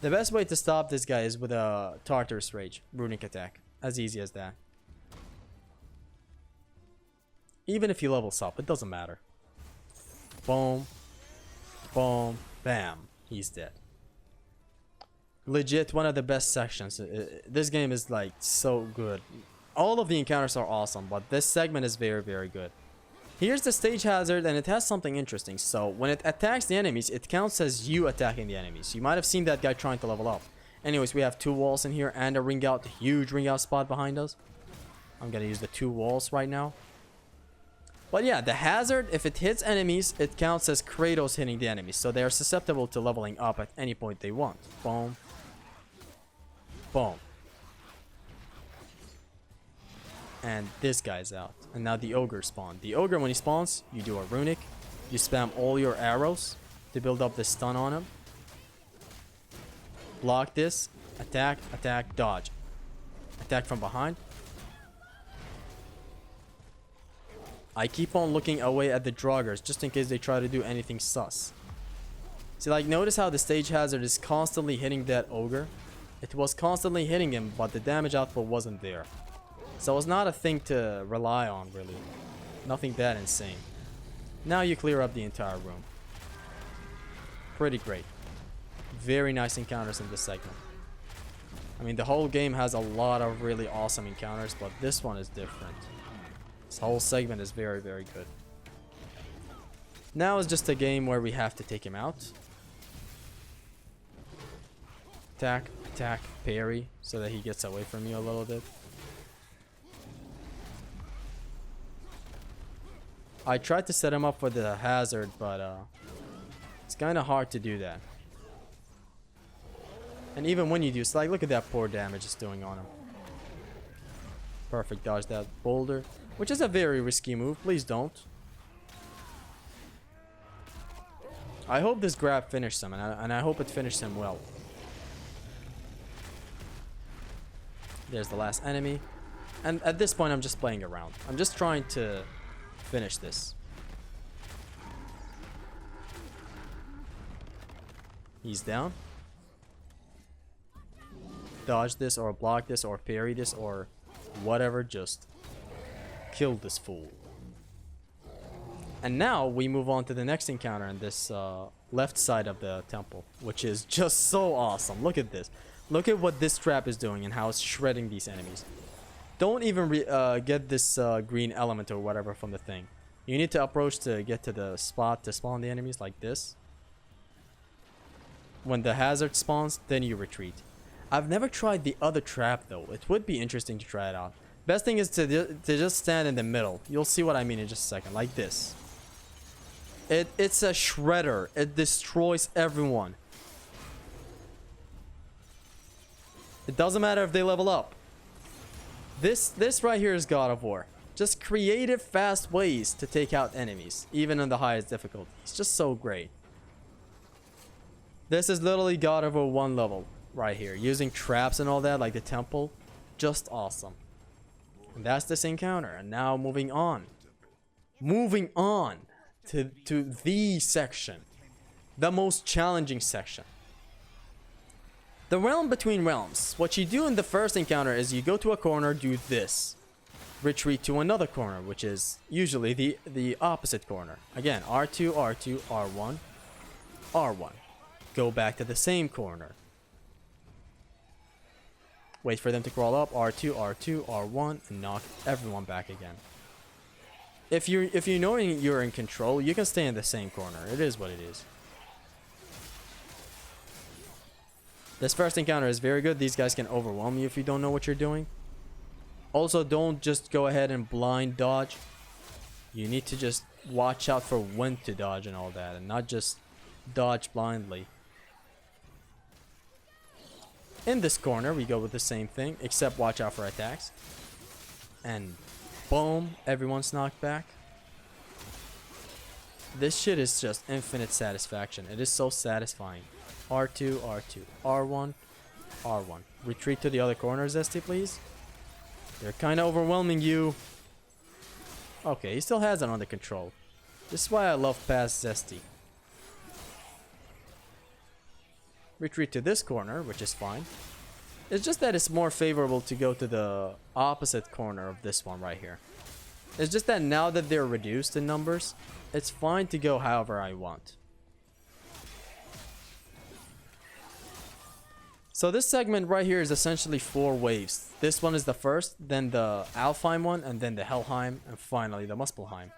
The best way to stop this guy is with a Tartarus Rage, runic attack. As easy as that. Even if he levels up, it doesn't matter. Boom. Boom. Bam. He's dead. Legit, one of the best sections. This game is, like, so good. All of the encounters are awesome, but this segment is very, very good. Here's the stage hazard, and it has something interesting. So when it attacks the enemies, it counts as you attacking the enemies. You might have seen that guy trying to level up. Anyways, we have two walls in here and a ring out, huge ring out spot behind us. I'm gonna use the two walls right now. But yeah, the hazard, if it hits enemies, it counts as Kratos hitting the enemies. So they are susceptible to leveling up at any point they want. Boom. Boom. And this guy's out. And now the ogre spawned. The ogre, when he spawns, you do a runic. You spam all your arrows to build up the stun on him. Block this. Attack, attack, dodge. Attack from behind. I keep on looking away at the Draugrs just in case they try to do anything sus. See, like, notice how the stage hazard is constantly hitting that ogre. It was constantly hitting him, but the damage output wasn't there. So it's not a thing to rely on, really. Nothing that insane. Now you clear up the entire room. Pretty great. Very nice encounters in this segment. I mean, the whole game has a lot of really awesome encounters, but this one is different. This whole segment is very, very good. Now is just a game where we have to take him out. Attack, attack, parry, so that he gets away from you a little bit. I tried to set him up for the hazard, but it's kind of hard to do that. And even when you do, it's like, look at that poor damage it's doing on him. Perfect, dodge that boulder, which is a very risky move. Please don't. I hope this grab finished him, and I hope it finished him well. There's the last enemy. And at this point, I'm just playing around. I'm just trying to finish this. He's down. Dodge this, or block this, or parry this, or whatever. Just kill this fool. And now we move on to the next encounter in this left side of the temple, which is just so awesome. Look at this. Look at what this trap is doing and how it's shredding these enemies. Don't even get this green element or whatever from the thing. You need to approach to get to the spot to spawn the enemies like this. When the hazard spawns, then you retreat. I've never tried the other trap though. It would be interesting to try it out. Best thing is to just stand in the middle. You'll see what I mean in just a second. Like this. It's a shredder. It destroys everyone. It doesn't matter if they level up. This right here is God of War. Just creative, fast ways to take out enemies, even on the highest difficulty. It's just so great. This is literally God of War 1 level right here. Using traps and all that, like the temple. Just awesome. And that's this encounter. And now moving on. Moving on to the section. The most challenging section. The realm between realms. What you do in the first encounter is you go to a corner, do this. Retreat to another corner, which is usually the opposite corner. Again, R2, R2, R1, R1. Go back to the same corner. Wait for them to crawl up, R2, R2, R1, and knock everyone back again. If you know you're in control, you can stay in the same corner. It is what it is. This first encounter is very good. These guys can overwhelm you if you don't know what you're doing. Also, don't just go ahead and blind dodge. You need to just watch out for when to dodge and all that, and not just dodge blindly. In this corner, we go with the same thing, except watch out for attacks. And boom, everyone's knocked back. This shit is just infinite satisfaction. It is so satisfying. R2, R2, R1, R1. Retreat to the other corner, Zesty, please. They're kind of overwhelming you. Okay, he still has it under control. This is why I love past Zesty. Retreat to this corner, which is fine. It's just that it's more favorable to go to the opposite corner of this one right here. It's just that now that they're reduced in numbers, it's fine to go however I want. So this segment right here is essentially 4 waves. This one is the first, then the Alfheim one, and then the Helheim, and finally the Muspelheim.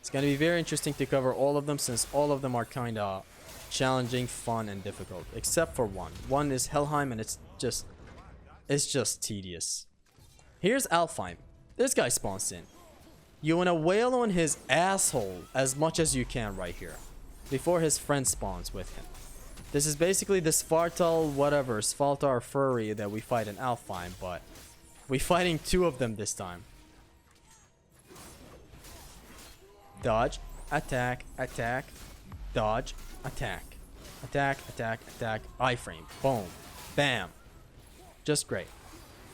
It's going to be very interesting to cover all of them, since all of them are kind of challenging, fun, and difficult, except for one. One is Helheim, and it's just tedious. Here's Alfheim. This guy spawns in. You want to wail on his asshole as much as you can right here, before his friend spawns with him. This is basically the Svaltar furry that we fight in Alfheim, but we're fighting 2 of them this time. Dodge, attack, attack, dodge, attack. Attack, attack, attack, iframe. Boom. Bam. Just great.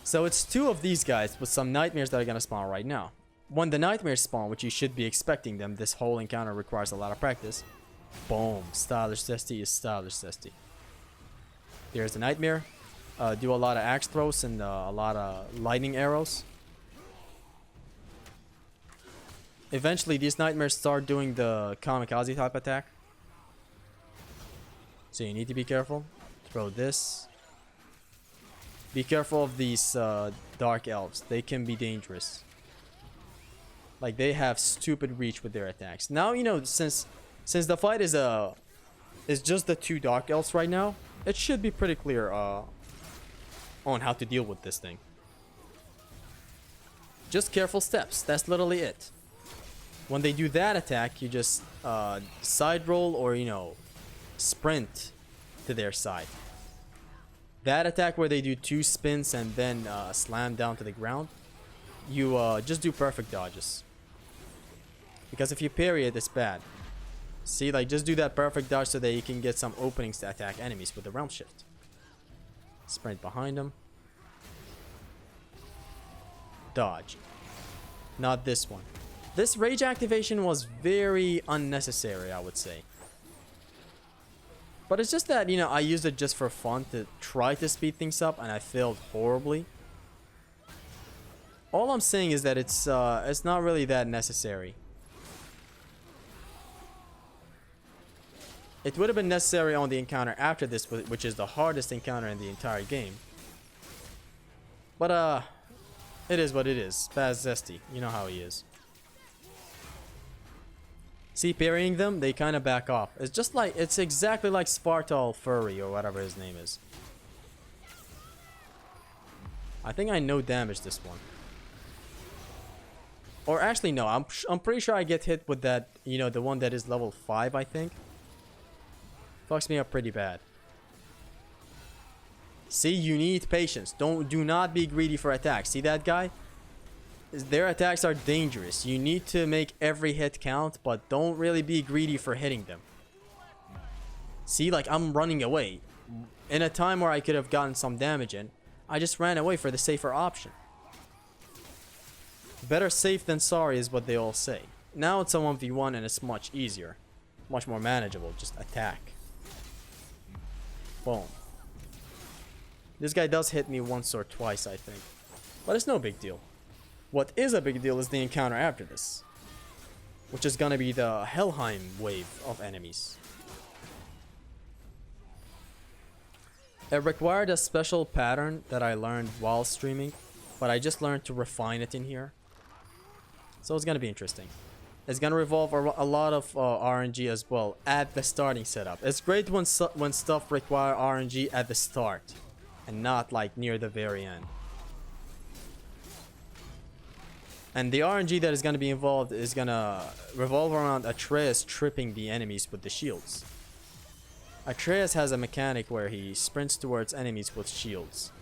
So it's 2 of these guys with some nightmares that are going to spawn right now. When the nightmares spawn, which you should be expecting them, this whole encounter requires a lot of practice. Boom. Stylish Zesty is stylish Zesty. There's the nightmare. Do a lot of axe throws and a lot of lightning arrows. Eventually, these nightmares start doing the kamikaze type attack. So you need to be careful. Throw this. Be careful of these dark elves. They can be dangerous. Like, they have stupid reach with their attacks. Now, you know, since the fight is just the two Dark Elves right now, it should be pretty clear on how to deal with this thing. Just careful steps. That's literally it. When they do that attack, you just side roll or, you know, sprint to their side. That attack where they do 2 spins and then slam down to the ground, you just do perfect dodges. Because if you parry it, it's bad. See, like, just do that perfect dodge so that you can get some openings to attack enemies with the realm shift. Sprint behind them. Dodge. Not this one. This rage activation was very unnecessary, I would say. But it's just that, you know, I used it just for fun to try to speed things up, and I failed horribly. All I'm saying is that it's not really that necessary. It would have been necessary on the encounter after this, which is the hardest encounter in the entire game. But it is what it is. Spaz Zesty, you know how he is. See, parrying them, they kind of back off. It's just like, it's exactly like Spartal Furry or whatever his name is. I think I no damage this one. Or actually no, I'm pretty sure I get hit with that, you know, the one that is level 5, I think. Fucks me up pretty bad. See, you need patience. Do not be greedy for attacks. See that guy? Their attacks are dangerous. You need to make every hit count, but don't really be greedy for hitting them. See, like, I'm running away. In a time where I could have gotten some damage in, I just ran away for the safer option. Better safe than sorry is what they all say. Now it's a 1v1 and it's much easier. Much more manageable. Just attack. Boom. This guy does hit me once or twice, I think. But it's no big deal. What is a big deal is the encounter after this, which is gonna be the Helheim wave of enemies. It required a special pattern that I learned while streaming, but I just learned to refine it in here. So it's gonna be interesting. It's gonna revolve a lot of RNG as well at the starting setup. It's great when stuff require RNG at the start and not like near the very end. And the RNG that is going to be involved is going to revolve around Atreus tripping the enemies with the shields. Atreus has a mechanic where he sprints towards enemies with shields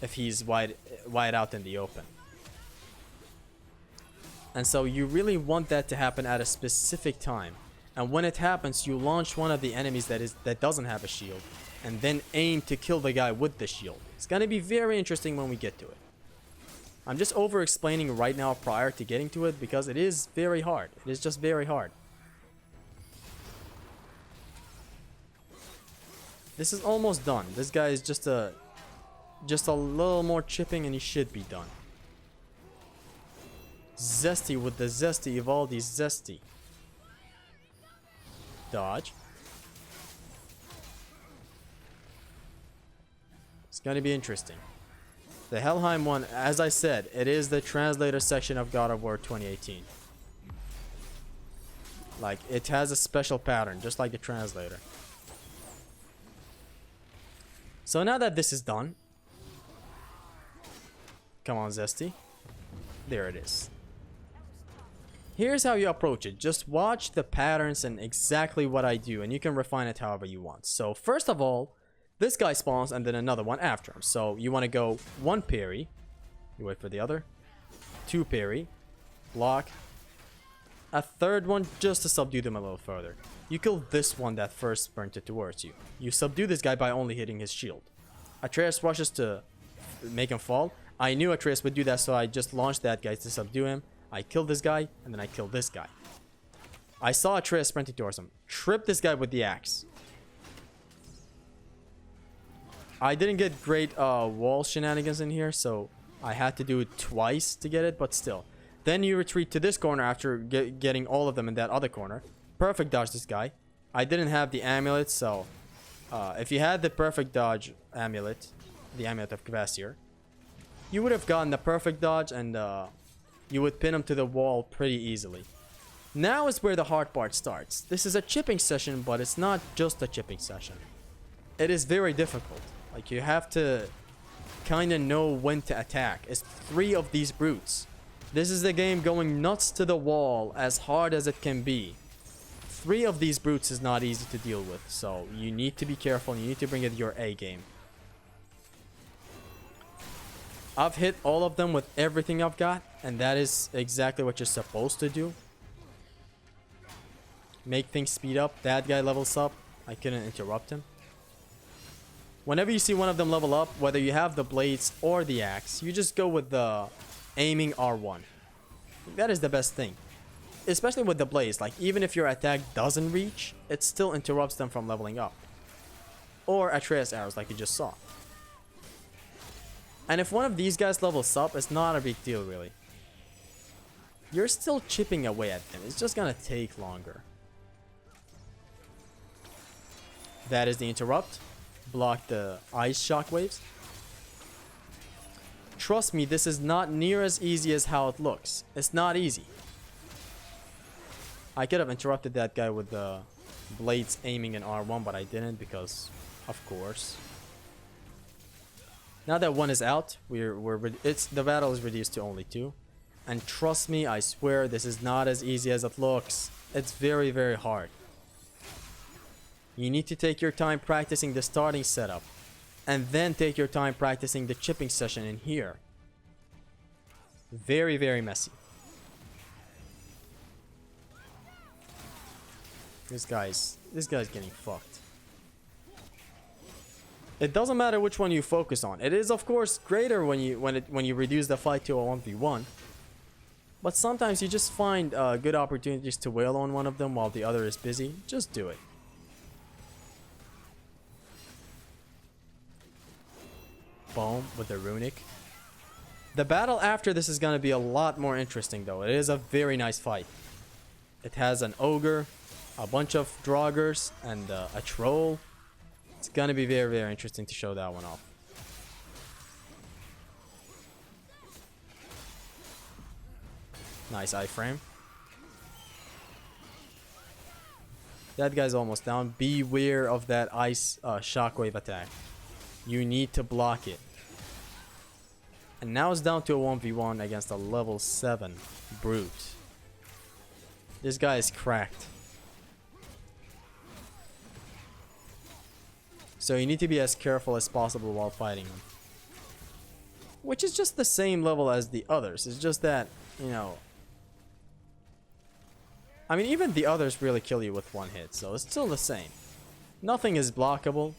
if he's wide out in the open. And so you really want that to happen at a specific time. And when it happens, you launch one of the enemies that doesn't have a shield and then aim to kill the guy with the shield. It's going to be very interesting when we get to it. I'm just over explaining right now prior to getting to it because it is very hard. It is just very hard. This is almost done. This guy is just a little more chipping and he should be done. Zesty with the Zesty Evaldi Zesty. Dodge. It's gonna be interesting. The Helheim one, as I said, it is the translator section of God of War 2018. Like, it has a special pattern, just like the translator. So now that this is done, come on, Zesty. There it is. Here's how you approach it. Just watch the patterns and exactly what I do, and you can refine it however you want. So first of all, this guy spawns and then another one after him. So you want to go 1 parry. You wait for the other. 2 parry. Block. A 3rd one just to subdue them a little further. You kill this one that first sprinted towards you. You subdue this guy by only hitting his shield. Atreus rushes to make him fall. I knew Atreus would do that, so I just launched that guy to subdue him. I killed this guy, and then I killed this guy. I saw Atreus sprinting towards him. Trip this guy with the axe. I didn't get great wall shenanigans in here, so I had to do it twice to get it, but still. Then you retreat to this corner after getting all of them in that other corner. Perfect dodge this guy. I didn't have the amulet, so if you had the perfect dodge amulet, the amulet of Kvasir, you would have gotten the perfect dodge and you would pin him to the wall pretty easily. Now is where the hard part starts. This is a chipping session, but it's not just a chipping session. It is very difficult. Like, you have to kind of know when to attack. It's 3 of these brutes. This is the game going nuts to the wall as hard as it can be. 3 of these brutes is not easy to deal with, so you need to be careful. You need to bring it your A game. I've hit all of them with everything I've got, and that is exactly what you're supposed to do. Make things speed up. That guy levels up. I couldn't interrupt him. Whenever you see one of them level up, whether you have the blades or the axe, you just go with the aiming R1. That is the best thing. Especially with the blades. Like, even if your attack doesn't reach, it still interrupts them from leveling up. Or Atreus arrows like you just saw. And if one of these guys levels up, it's not a big deal really. You're still chipping away at them. It's just gonna take longer. That is the interrupt. Block the ice shockwaves. Trust me, this is not near as easy as how it looks. It's not easy. I could have interrupted that guy with the blades aiming in R1, but I didn't because, of course. Now that 1 is out, the battle is reduced to only 2. And trust me, I swear this is not as easy as it looks. It's very, very hard. You need to take your time practicing the starting setup. And then take your time practicing the chipping session in here. Very, very messy. This guy's getting fucked. It doesn't matter which one you focus on. It is of course greater when you reduce the fight to a 1v1. But sometimes you just find good opportunities to wail on one of them while the other is busy. Just do it. Boom with the runic. The battle after this is gonna be a lot more interesting though. It is a very nice fight. It has an ogre, a bunch of draugrs, and a troll. It's gonna be very, very interesting to show that one off. Nice iframe. That guy's almost down. Beware of that ice shockwave attack. You need to block it. And now it's down to a 1v1 against a level 7 brute. This guy is cracked. So you need to be as careful as possible while fighting him. Which is just the same level as the others. It's just that, you know... I mean, even the others really kill you with 1 hit, so it's still the same. Nothing is blockable.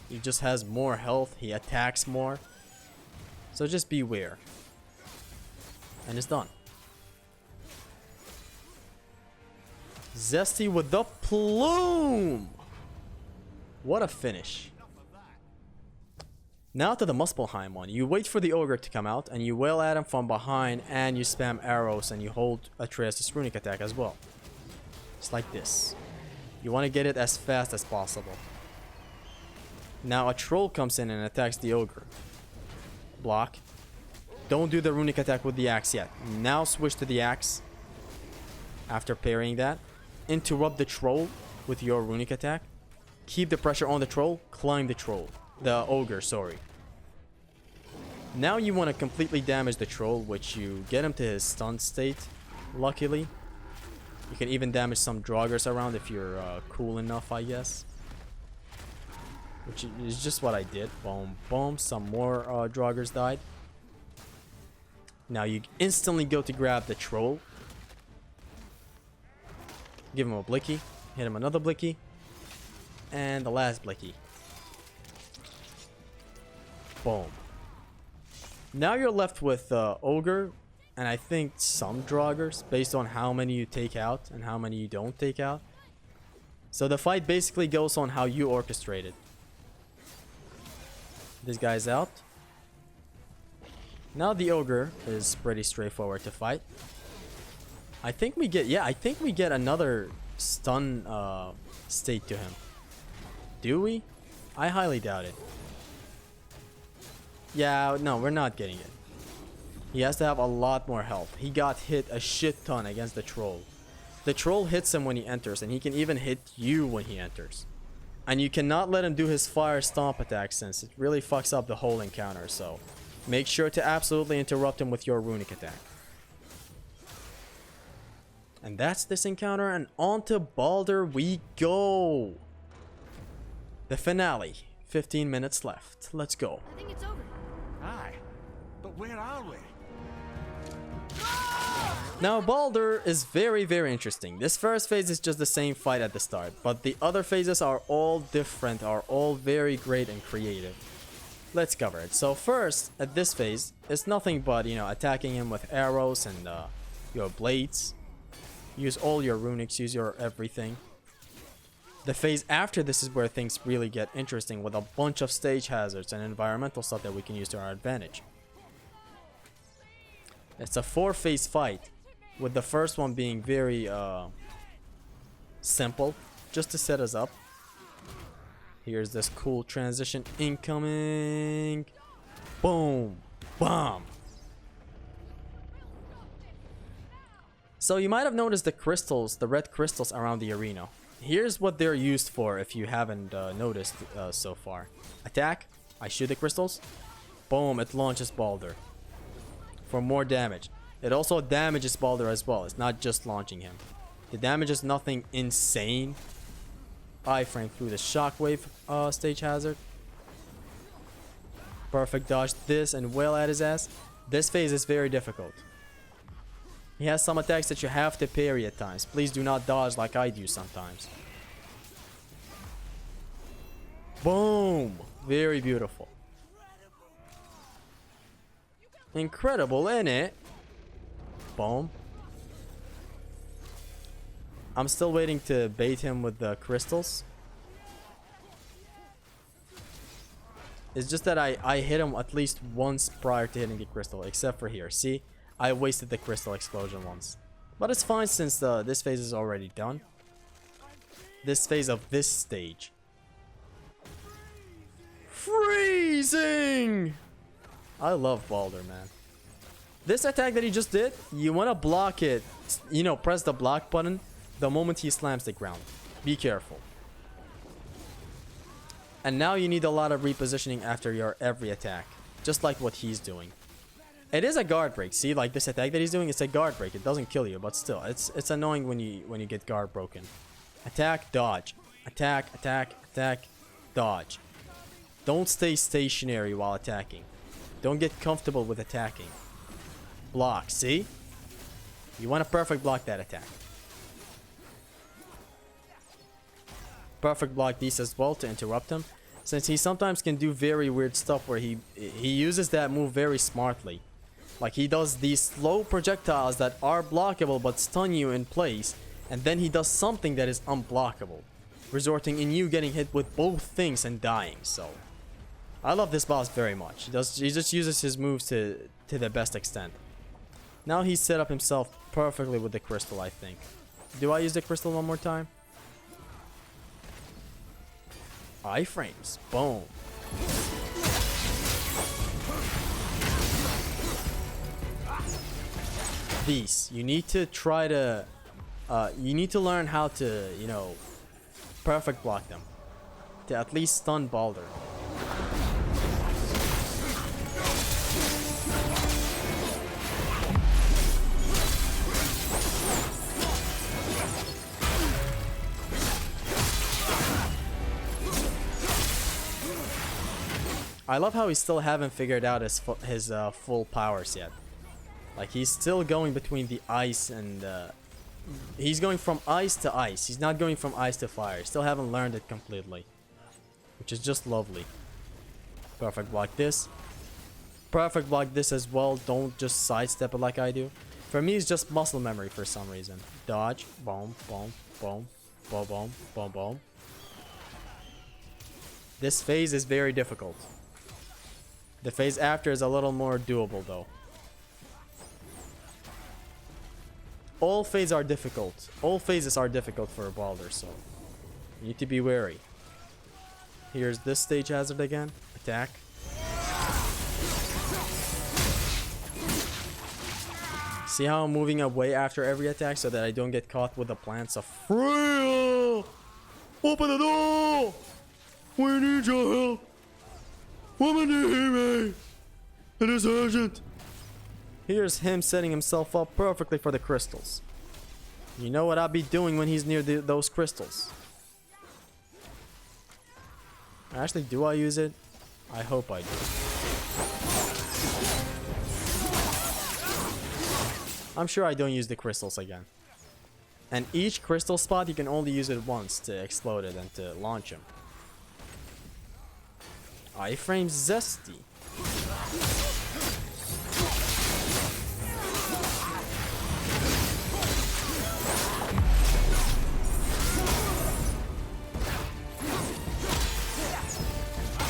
He just has more health. He attacks more. So just beware. And it's done. Zesty with the plume! What a finish. Now to the Muspelheim one. You wait for the ogre to come out and you wail at him from behind and you spam arrows and you hold Atreus' runic attack as well. It's like this. You want to get it as fast as possible. Now a troll comes in and attacks the ogre. Block. Don't do the runic attack with the axe yet. Now switch to the axe. After parrying that, interrupt the troll with your runic attack. Keep the pressure on the troll. Climb the troll. The ogre, sorry. Now you want to completely damage the troll, which you get him to his stun state, luckily. You can even damage some draugrs around if you're cool enough, I guess. Which is just what I did. Boom, boom. Some more draugrs died. Now you instantly go to grab the troll. Give him a blicky. Hit him another blicky. And the last blicky. Boom. Now you're left with ogre. And I think some draugrs, based on how many you take out and how many you don't take out. So the fight basically goes on how you orchestrate it. This guy's out. Now the ogre is pretty straightforward to fight. I think we get another stun state to him. Do we? I highly doubt it. Yeah, no, we're not getting it. He has to have a lot more health. He got hit a shit ton against the troll. The troll hits him when he enters, and he can even hit you when he enters. And you cannot let him do his fire stomp attack, since it really fucks up the whole encounter, so make sure to absolutely interrupt him with your runic attack. And that's this encounter, and on to Baldur we go! The finale. 15 minutes left. Let's go. I think it's over. Aye. But where are we? Now Baldur is very interesting. This first phase is just the same fight at the start, but the other phases are all different, are all very great and creative. Let's cover it. So first, at this phase, it's nothing but, you know, attacking him with arrows and your blades. Use all your runics, use your everything. The phase after this is where things really get interesting, with a bunch of stage hazards and environmental stuff that we can use to our advantage. It's a 4-phase fight, with the first one being very simple, just to set us up. Here's this cool transition incoming. Boom. Bomb. So you might have noticed the crystals, the red crystals around the arena. Here's what they're used for if you haven't noticed so far. Attack. I shoot the crystals. Boom. It launches Baldur for more damage. It also damages Baldur as well. It's not just launching him. The damage is nothing insane. Iframe through the shockwave stage hazard. Perfect dodge this and well at his ass. This phase is very difficult. He has some attacks that you have to parry at times. Please do not dodge like I do sometimes. Boom! Very beautiful. Incredible, innit? Boom. I'm still waiting to bait him with the crystals. It's just that I hit him at least once prior to hitting the crystal, except for here. See? I wasted the crystal explosion once. But it's fine since this phase is already done. This phase of this stage. Freezing! I love Baldur, man. This attack that he just did, you want to block it. You know, press the block button the moment he slams the ground. Be careful. And now you need a lot of repositioning after your every attack. Just like what he's doing. It is a guard break. See, like this attack that he's doing, it's a guard break. It doesn't kill you, but still, it's annoying when you get guard broken. Attack, dodge. Attack, attack, attack, dodge. Don't stay stationary while attacking. Don't get comfortable with attacking. Block, see? You want to perfect block that attack. Perfect block these as well to interrupt him, since he sometimes can do very weird stuff where he uses that move very smartly. Like he does these slow projectiles that are blockable but stun you in place, and then he does something that is unblockable, resulting in you getting hit with both things and dying. So I love this boss very much. He just uses his moves to the best extent. Now he's set up himself perfectly with the crystal, I think. Do I use the crystal one more time? Iframes. Boom. These. You need to try to... you need to learn how to, you know, perfect block them. To at least stun Baldur. I love how we still haven't figured out his full powers yet. Like he's still going between the ice and he's going from ice to ice. He's not going from ice to fire. Still haven't learned it completely, which is just lovely. Perfect block this. Perfect block this as well. Don't just sidestep it like I do. For me, it's just muscle memory for some reason. Dodge. Boom, boom, boom, boom, boom, boom, boom. This phase is very difficult. The phase after is a little more doable though. All phases are difficult. All phases are difficult for a Baldur, so you need to be wary. Here's this stage hazard again. Attack. See how I'm moving away after every attack so that I don't get caught with the plants of Freya? Open the door! We need your help! Woman, you hear me? It is urgent. Here's him setting himself up perfectly for the crystals. You know what I'll be doing when he's near those crystals. Actually, do I use it? I hope I do. I'm sure I don't use the crystals again. And each crystal spot, you can only use it once to explode it and to launch him. Iframe Zesty.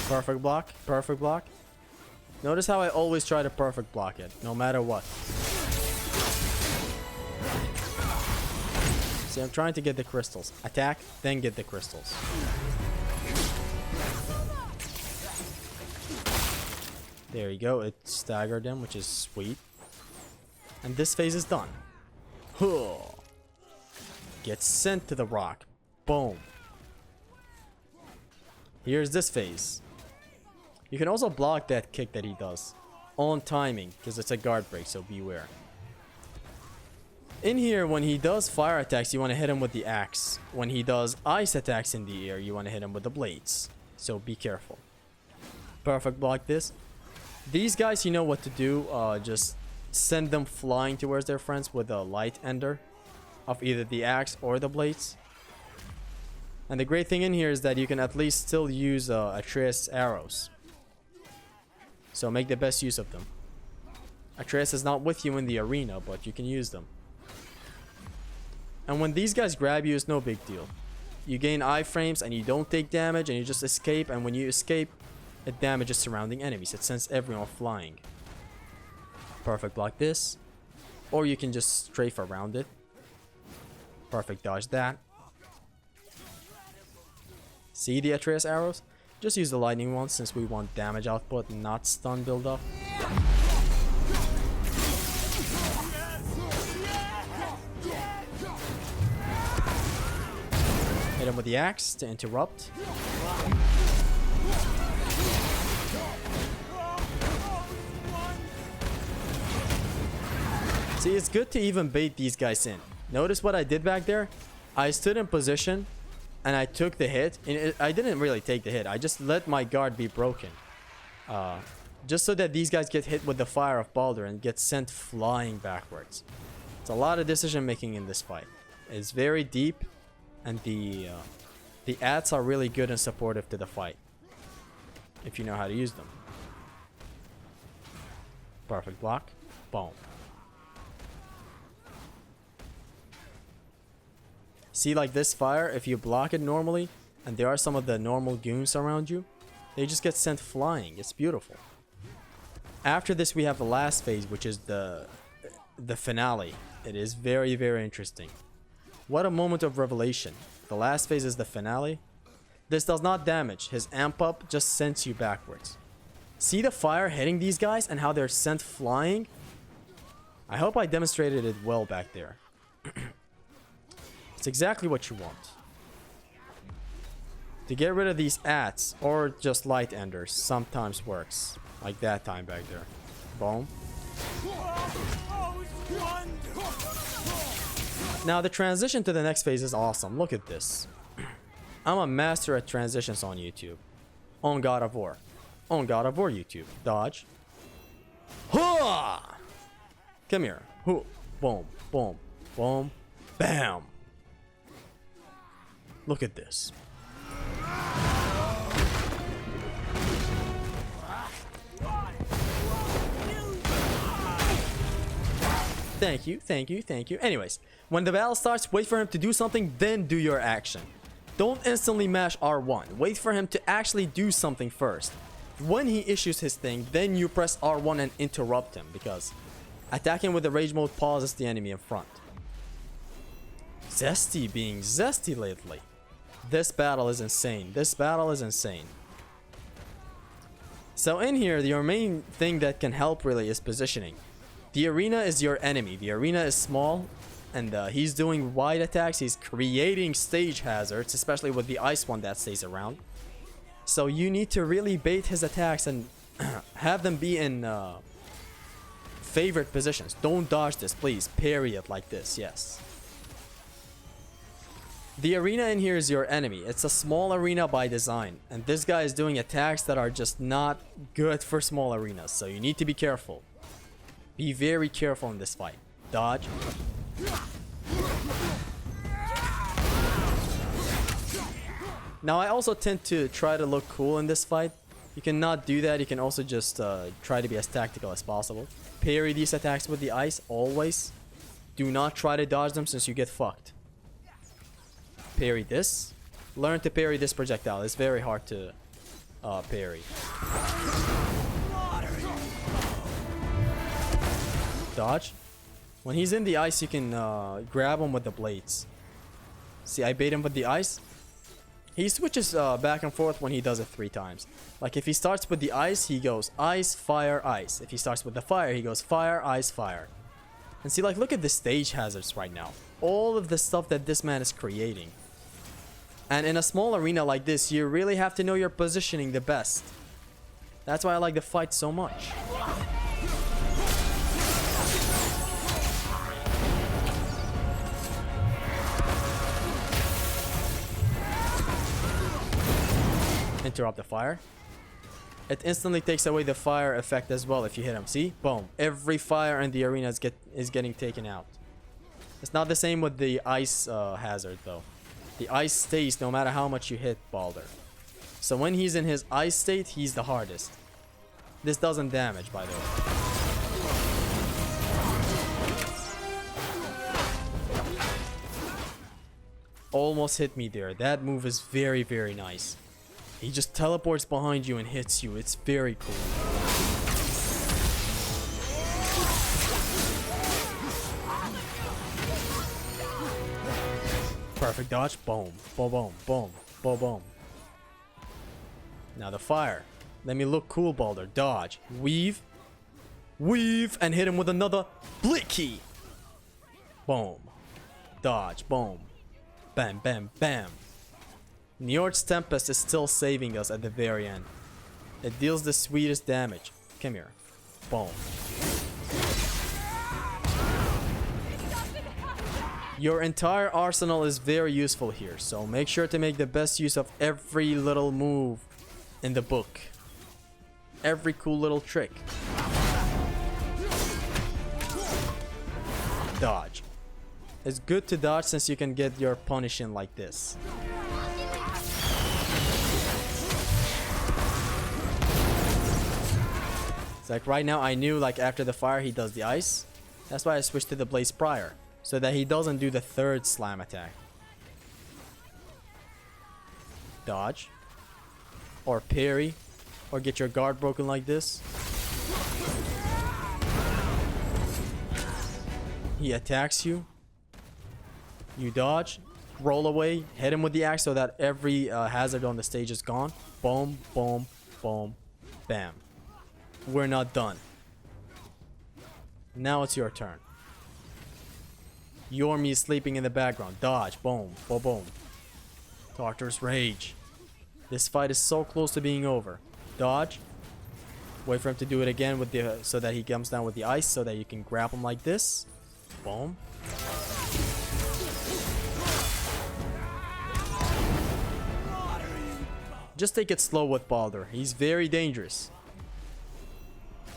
Perfect block, perfect block. Notice how I always try to perfect block it, no matter what. See, I'm trying to get the crystals. Attack, then get the crystals. There you go, it staggered them, which is sweet. And this phase is done. Get sent to the rock. Boom. Here's this phase. You can also block that kick that he does. On timing, because it's a guard break, so beware. In here, when he does fire attacks, you want to hit him with the axe. When he does ice attacks in the air, you want to hit him with the blades. So be careful. Perfect block this. These guys, you know what to do. Just send them flying towards their friends with a light ender of either the axe or the blades. And the great thing in here is that you can at least still use Atreus arrows. So make the best use of them. Atreus is not with you in the arena, but you can use them. And when these guys grab you, it's no big deal. You gain iframes and you don't take damage and you just escape. And when you escape, it damages surrounding enemies. It sends everyone flying. Perfect block this. Or you can just strafe around it. Perfect dodge that. See the Atreus arrows? Just use the lightning ones since we want damage output, not stun build-up. Hit him with the axe to interrupt. See, it's good to even bait these guys in. Notice what I did back there? I stood in position and I took the hit. And I didn't really take the hit. I just let my guard be broken. Just so that these guys get hit with the fire of Baldur and get sent flying backwards. It's a lot of decision making in this fight. It's very deep. And the adds are really good and supportive to the fight. If you know how to use them. Perfect block. Boom. See, like this fire, if you block it normally, and there are some of the normal goons around you, they just get sent flying. It's beautiful. After this, we have the last phase, which is the finale. It is very, very interesting. What a moment of revelation. The last phase is the finale. This does not damage. His amp up just sends you backwards. See the fire hitting these guys and how they're sent flying? I hope I demonstrated it well back there. It's exactly what you want. To get rid of these ats or just light enders sometimes works. Like that time back there. Boom. Now the transition to the next phase is awesome. Look at this. I'm a master at transitions on YouTube. On God of War. On God of War YouTube. Dodge. Ha! Come here. Boom, boom, boom, bam. Look at this. Thank you, thank you, thank you. Anyways, when the battle starts, wait for him to do something, then do your action. Don't instantly mash R1. Wait for him to actually do something first. When he issues his thing, then you press R1 and interrupt him, because attacking with the rage mode pauses the enemy in front. Zesty being zesty lately. This battle is insane. This battle is insane. So in here, your main thing that can help really is positioning. The arena is your enemy. The arena is small, and he's doing wide attacks. He's creating stage hazards, especially with the ice one that stays around. So you need to really bait his attacks and have them be in favorite positions. Don't dodge this, please. Parry it like this, yes. The arena in here is your enemy. It's a small arena by design, and this guy is doing attacks that are just not good for small arenas, so you need to be careful. Be very careful in this fight. Dodge. Now I also tend to try to look cool in this fight. You cannot do that. You can also just try to be as tactical as possible. Parry these attacks with the ice, always. Do not try to dodge them since you get fucked. Parry this. Learn to parry this projectile. It's very hard to parry. Dodge. When he's in the ice, you can grab him with the blades. See, I bait him with the ice. He switches back and forth when he does it 3 times. Like if he starts with the ice, he goes ice, fire, ice. If he starts with the fire, he goes fire, ice, fire. And see, like, look at the stage hazards right now. All of the stuff that this man is creating. And in a small arena like this, you really have to know your positioning the best. That's why I like the fight so much. Interrupt the fire. It instantly takes away the fire effect as well if you hit him. See? Boom. Every fire in the arena is getting taken out. It's not the same with the ice hazard though. The ice stays no matter how much you hit Baldur. So when he's in his ice state, he's the hardest. This doesn't damage, by the way. Almost hit me there. That move is very, very nice. He just teleports behind you and hits you. It's very cool. Perfect dodge. Boom. Boom, boom, boom, boom, boom. Now the fire. Let me look cool, Baldur. Dodge. Weave. Weave. And hit him with another blicky. Boom. Dodge. Boom. Bam, bam, bam. Njord's Tempest is still saving us at the very end. It deals the sweetest damage. Come here. Boom. Your entire arsenal is very useful here, so make sure to make the best use of every little move in the book. Every cool little trick. Dodge. It's good to dodge since you can get your punish in like this. Like right now I knew like after the fire he does the ice. That's why I switched to the Blades prior, so that he doesn't do the 3rd slam attack. Dodge. Or parry. Or get your guard broken like this. He attacks you. You dodge. Roll away. Hit him with the axe so that every hazard on the stage is gone. Boom, boom, boom, bam. We're not done. Now it's your turn. Yormi is sleeping in the background. Dodge. Boom. Boom. Boom. Tartar's Rage. This fight is so close to being over. Dodge. Wait for him to do it again with the so that he comes down with the ice so that you can grab him like this. Boom. Just take it slow with Baldur. He's very dangerous.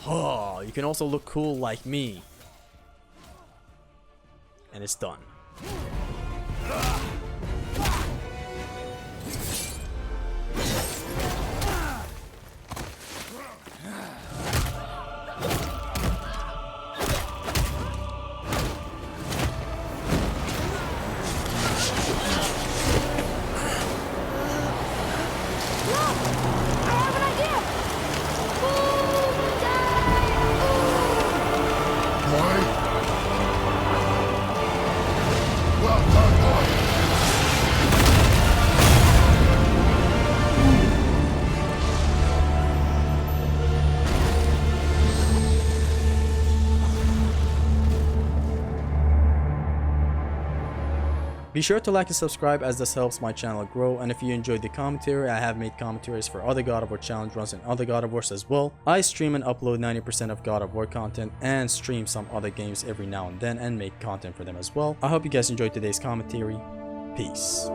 Oh, you can also look cool like me. And it's done. Be sure to like and subscribe as this helps my channel grow, and if you enjoyed the commentary, I have made commentaries for other God of War challenge runs and other God of Wars as well. I stream and upload 90% of God of War content and stream some other games every now and then and make content for them as well. I hope you guys enjoyed today's commentary. Peace.